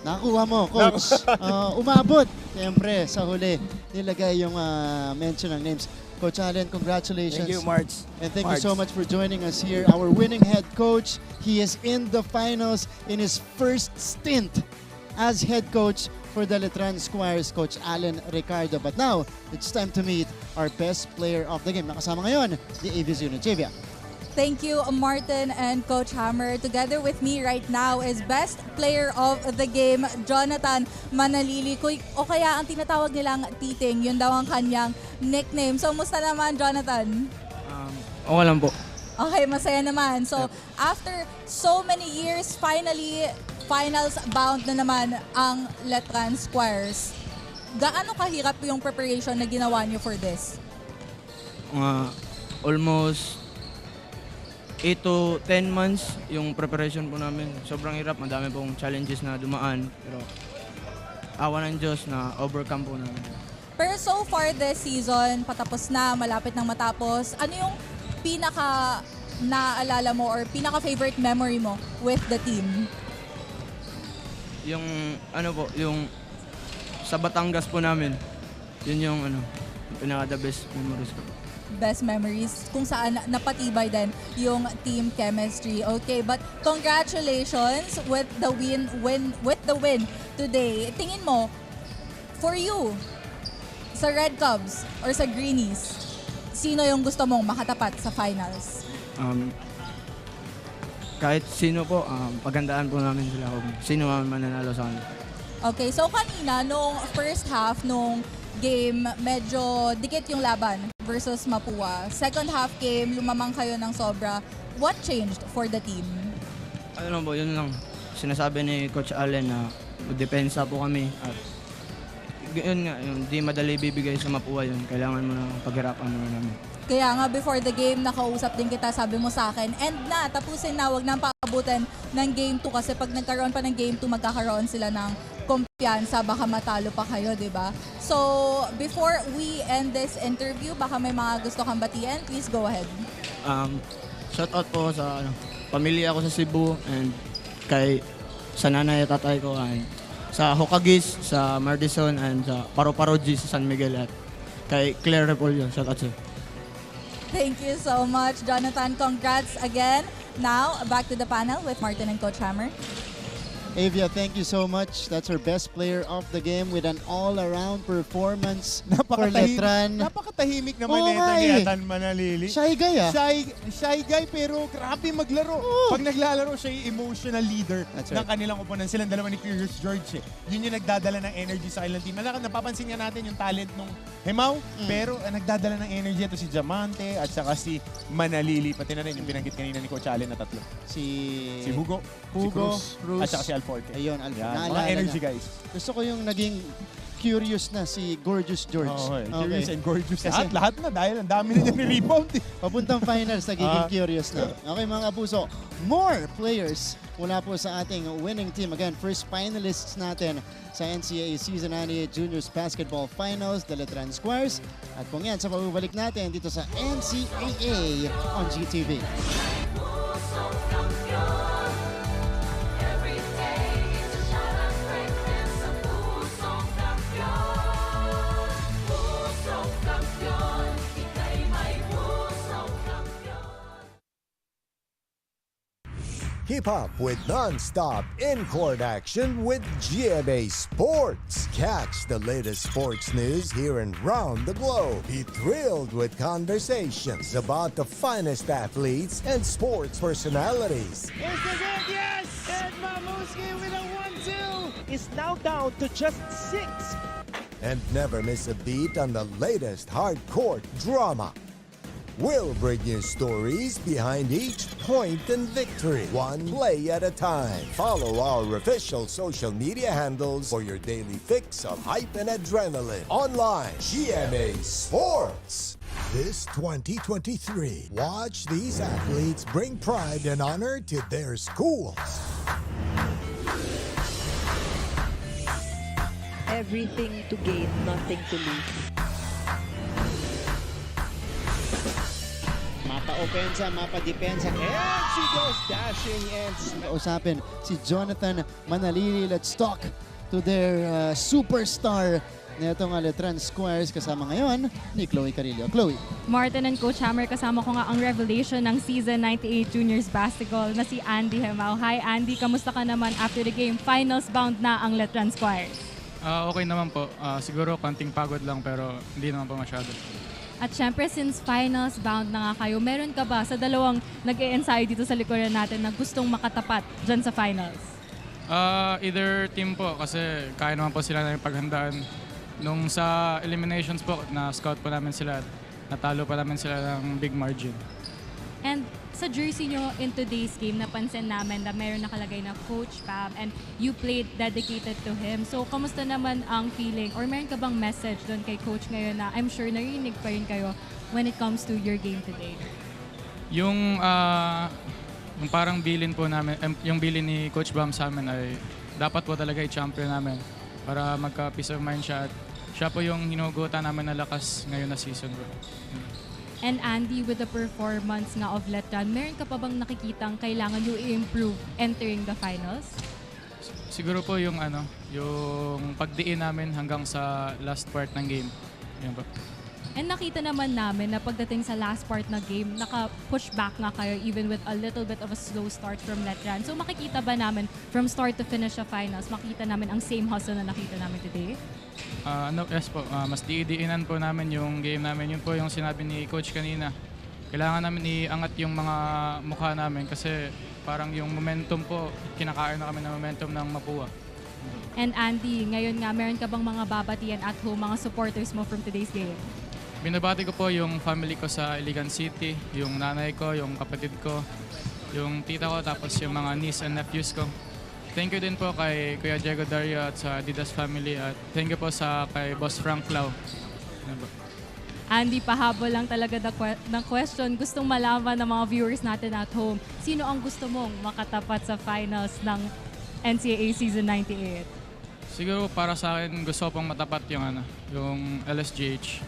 Nakakuha mo, Coach. Umabot. Siyempre, sa huli, nilagay yung mention ng names. Coach Allen, congratulations. Thank you, March. And thank you so much for joining us here. Our winning head coach, he is in the finals in his first stint as head coach for the Letran Squires, Coach Allen Ricardo. But now, it's time to meet our best player of the game. Nakasama ngayon, the Avis Unit. Javia. Thank you, Martin and Coach Hammer. Together with me right now is best player of the game, Jonathan Manalili. O kaya ang tinatawag nilang Titing, yun daw ang kanyang nickname. So, musta naman, Jonathan? Okay lang po. Okay, masaya naman. So, after so many years, finally, finals bound na naman ang Letran Squires. Gaano kahirap yung preparation na ginawa niyo for this? Almost 8 to 10 months yung preparation po namin. Sobrang hirap, madami pong challenges na dumaan. Pero awa ng Diyos na overcome po namin. Pero so far this season, patapos na, malapit nang matapos, ano yung pinaka naaalala mo or pinaka favorite memory mo with the team? Yung yung sa Batangas po namin, yun yung pinaka the best memories ko. Best memories kung saan napatibay din yung team chemistry. Okay, but congratulations with the win today. Tingin mo, for you, sa Red Cubs or sa Greenies, sino yung gusto mong makatapat sa finals? Kahit sino po, pagandaan po namin sila kung sino man mananalo sa kanila. Okay, so kanina, nung first half, nung game, medyo dikit yung laban versus Mapua. Second half game, lumamang kayo ng sobra. What changed for the team? Yun lang. Sinasabi ni Coach Allen na depensa po kami. At yun nga, di madali bibigay sa Mapua yun. Kailangan mo na paghirapan mo namin. Kaya nga, before the game, nakausap din kita, sabi mo sa akin, and na, tapusin na, wag nang paabutin ng Game 2 kasi pag nagkaroon pa ng Game 2, magkakaroon sila ng kumpiyansa, baka matalo pa kayo, di ba? So, before we end this interview, baka may mga gusto kang batiin, please go ahead. Shout out po sa pamilya ko sa Cebu and sa nanay at tatay ko and sa Hokagis, sa Mardison and sa Paro-Paro-G sa San Miguel at kay Claire Repolyo. Shout out sir. Thank you so much, Jonathan. Congrats again. Now, back to the panel with Martin and Coach Hammer. Avia, thank you so much. That's our best player of the game with an all-around performance for Letran. Napakatahimik naman Oo nito nga ni eh. Atan Manalili. Shy guy ah. Shy guy pero grabe maglaro. Pag naglalaro siya yung emotional leader That's ng right. kanilang oponent. Silang dalawa ni Curious George eh. Yun yung nagdadala ng energy sa kanilang team. Napapansin nga natin yung talent nung Himaw, pero nagdadala ng energy ito si Diamante at saka si Manalili. Pati na rin yung binanggit kanina ni Coach Allen na tatlo. Si Hugo, si Cruz, at saka si Alforte. Ayun, Yan, mga energy guys. Gusto ko yung naging curious na si Gorgeous George. Curious and gorgeous. Kasi Lahat na dahil ang dami na niya ni-rebound. papuntang finals, nagiging curious na. Okay mga kapuso, more players mula po sa ating winning team. Again, first finalists natin sa NCAA Season 98 Juniors Basketball Finals, the Letran Squares. At kung yan, sa pababalik natin dito sa NCAA on GTV. Keep up with non-stop in-court action with GMA Sports. Catch the latest sports news here and round the globe. Be thrilled with conversations about the finest athletes and sports personalities. Here's the good, yes! And Mamuski with a 1-2 is now down to just 6. And never miss a beat on the latest hard-court drama. We'll bring you stories behind each point and victory, one play at a time. Follow our official social media handles for your daily fix of hype and adrenaline. Online, GMA Sports. This 2023, watch these athletes bring pride and honor to their schools. Everything to gain, nothing to lose. Mapa-opensa, mapa-depensa. And she goes dashing and Usapin si Jonathan Manalili. Let's talk to their superstar na itong Letran Squares kasama ngayon ni Chloe Carillo. Chloe. Martin and Coach Hammer, kasama ko nga ang revelation ng Season 98 Juniors Basketball na si Andy Himaw. Hi Andy, kamusta ka naman after the game? Finals bound na ang Letran Squares. Okay naman po. Siguro konting pagod lang pero hindi naman po masyado. At syempre, since finals bound na nga kayo, meron ka ba sa dalawang nag-e-ensayo dito sa likuran natin na gustong makatapat dyan sa finals? Either team po kasi kaya naman po sila na yung paghandaan. Nung sa eliminations po, na-scout po namin sila at natalo pa namin sila ng big margin. And sa jersey nyo in today's game, napansin namin na meron nakalagay na Coach Pam and you played dedicated to him. So, kamusta naman ang feeling or meron ka bang message doon kay Coach ngayon na I'm sure narinig pa rin kayo when it comes to your game today? Yung parang bilin po namin, yung bilin ni Coach Bam sa amin ay dapat po talaga i-champion namin para magka-peace of mind siya at siya po yung hinugutan namin na lakas ngayon na season bro. And Andy, with the performance nga of Letran, meron ka pa bang nakikitang kailangan yung i-improve entering the finals? Siguro po yung yung pagdiin namin hanggang sa last part ng game. Yan po. And nakita naman namin na pagdating sa last part na game, naka-push back nga kayo even with a little bit of a slow start from Letran. So makikita ba namin from start to finish the finals, makita namin ang same hustle na nakita namin today? Yes po, mas diidiinan po namin yung game namin. Yun po yung sinabi ni Coach kanina. Kailangan namin iangat yung mga mukha namin kasi parang yung momentum po, kinakain na kami ng momentum ng Mapua. And Andy, ngayon nga, meron ka bang mga babatian at home, mga supporters mo from today's game? Binabati ko po yung family ko sa Iligan City, yung nanay ko, yung kapatid ko, yung tita ko, tapos yung mga niece and nephews ko. Thank you din po kay Kuya Diego Dario at sa Didas family at thank you po sa kay Boss Frank Lau. Andy, pahabol lang talaga ng question. Gustong malaman ng mga viewers natin at home, sino ang gusto mong makatapat sa finals ng NCAA Season 98? Siguro para sa akin gusto ko pong matapat yung LSGH.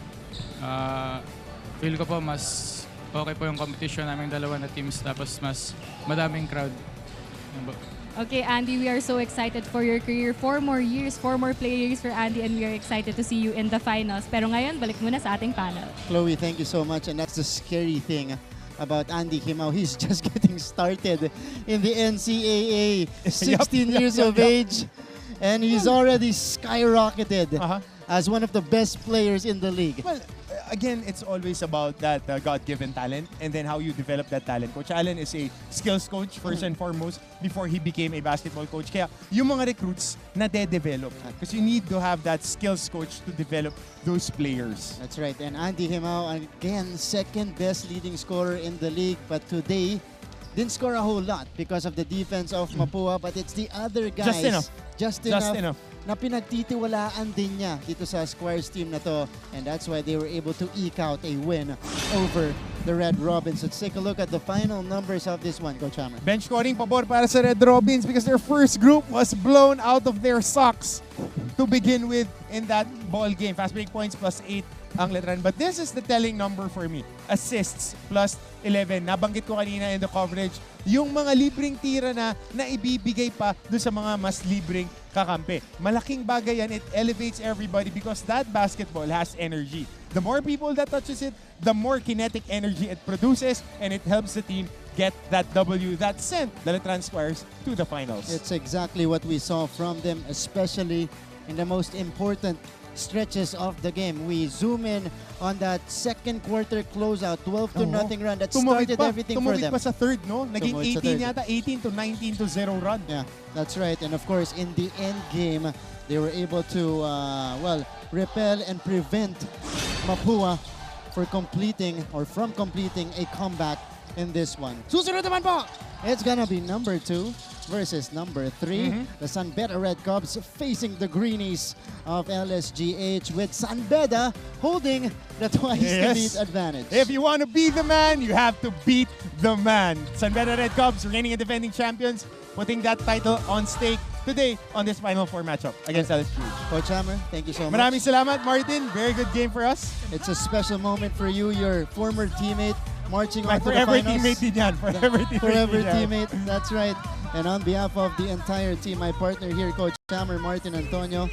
Feel ko po mas okay po yung competition namin dalawa na teams tapos mas madaming crowd. Okay, Andy, we are so excited for your career. 4 more years, 4 more players for Andy, and we are excited to see you in the finals. Pero ngayon, balik muna sa ating panel. Chloe, thank you so much. And that's the scary thing about Andy Himao. He's just getting started in the NCAA, 16 years of age, and he's already skyrocketed as one of the best players in the league. Well, again, it's always about that God-given talent and then how you develop that talent. Coach Allen is a skills coach first and foremost before he became a basketball coach. Kaya yung mga recruits na de-develop because you need to have that skills coach to develop those players. That's right. And Andy Himao, again, second best leading scorer in the league, but today didn't score a whole lot because of the defense of Mapua, but it's the other guys. Just enough. Na pinagtitiwalaan din niya dito sa Squires team na to, and that's why they were able to eke out a win over the Red Robins. Let's take a look at the final numbers of this one, Coach Hammer. Bench scoring pabor para sa Red Robins because their first group was blown out of their socks to begin with in that ball game. Fast break points +8 ang Letran. But this is the telling number for me. Assists +11. Nabanggit ko kanina in the coverage, yung mga libreng tira na ibibigay pa doon sa mga mas libreng kakampi. Malaking bagay yan. It elevates everybody because that basketball has energy. The more people that touches it, the more kinetic energy it produces, and it helps the team get that W that sent the Letran Squires to the finals. It's exactly what we saw from them, especially in the most important stretches of the game. We zoom in on that second quarter closeout, 12-0 run that started everything for them. Tumawid pa sa third, no? Naging 18 yata, 18 to 19-0 run. Yeah, that's right. And of course, in the end game, they were able to, repel and prevent Mapua from completing a comeback in this one. Susunod naman po! It's gonna be number 2 versus number 3. The San Beda Red Cubs facing the Greenies of LSGH, with San Beda holding the twice-the-lead advantage. If you want to be the man, you have to beat the man. San Beda Red Cubs, reigning and defending champions, putting that title on stake today on this Final Four matchup against LSGH. Coach Hammer, thank you so much. Maraming salamat, Martin. Very good game for us. It's a special moment for you, your former teammate, marching on to the Forever finals. teammate din yan. Forever teammate, that's right. And on behalf of the entire team, my partner here, Coach Hammer, Martin Antonio,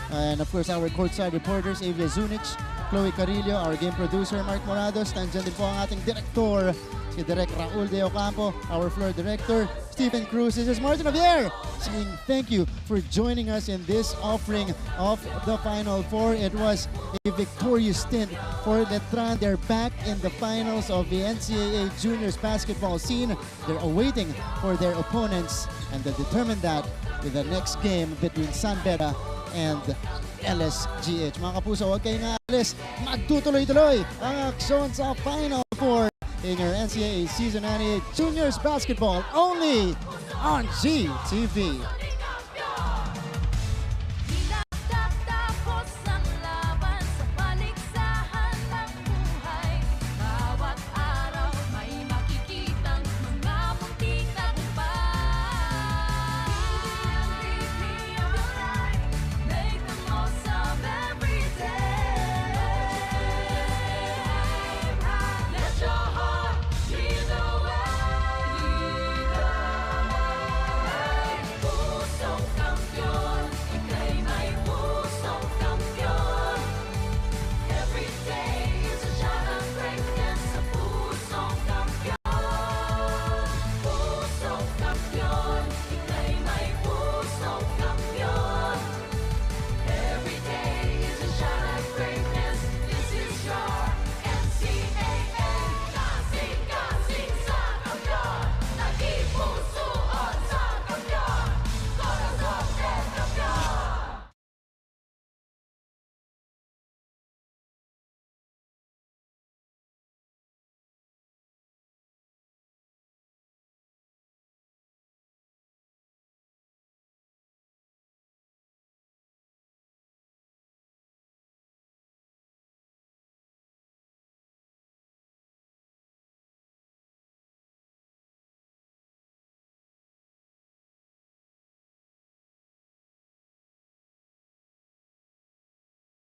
and of course our courtside reporters, Avia Zunich, Chloe Carillo, our game producer, Mark Morados, nandiyan din po ang ating director, si Direk Raul De Ocampo, our floor director, Stephen Cruz. This is Martin Javier saying thank you for joining us in this offering of the Final Four. It was a victorious stint for Letran. They're back in the finals of the NCAA Juniors basketball scene. They're awaiting for their opponents, and they'll determine that with the next game between San Beda and LSGH. Mga kapuso, huwag kayong aalis. Magtutuloy-tuloy ang aksyon sa Final Four in your NCAA Season 98 Juniors Basketball only on GTV.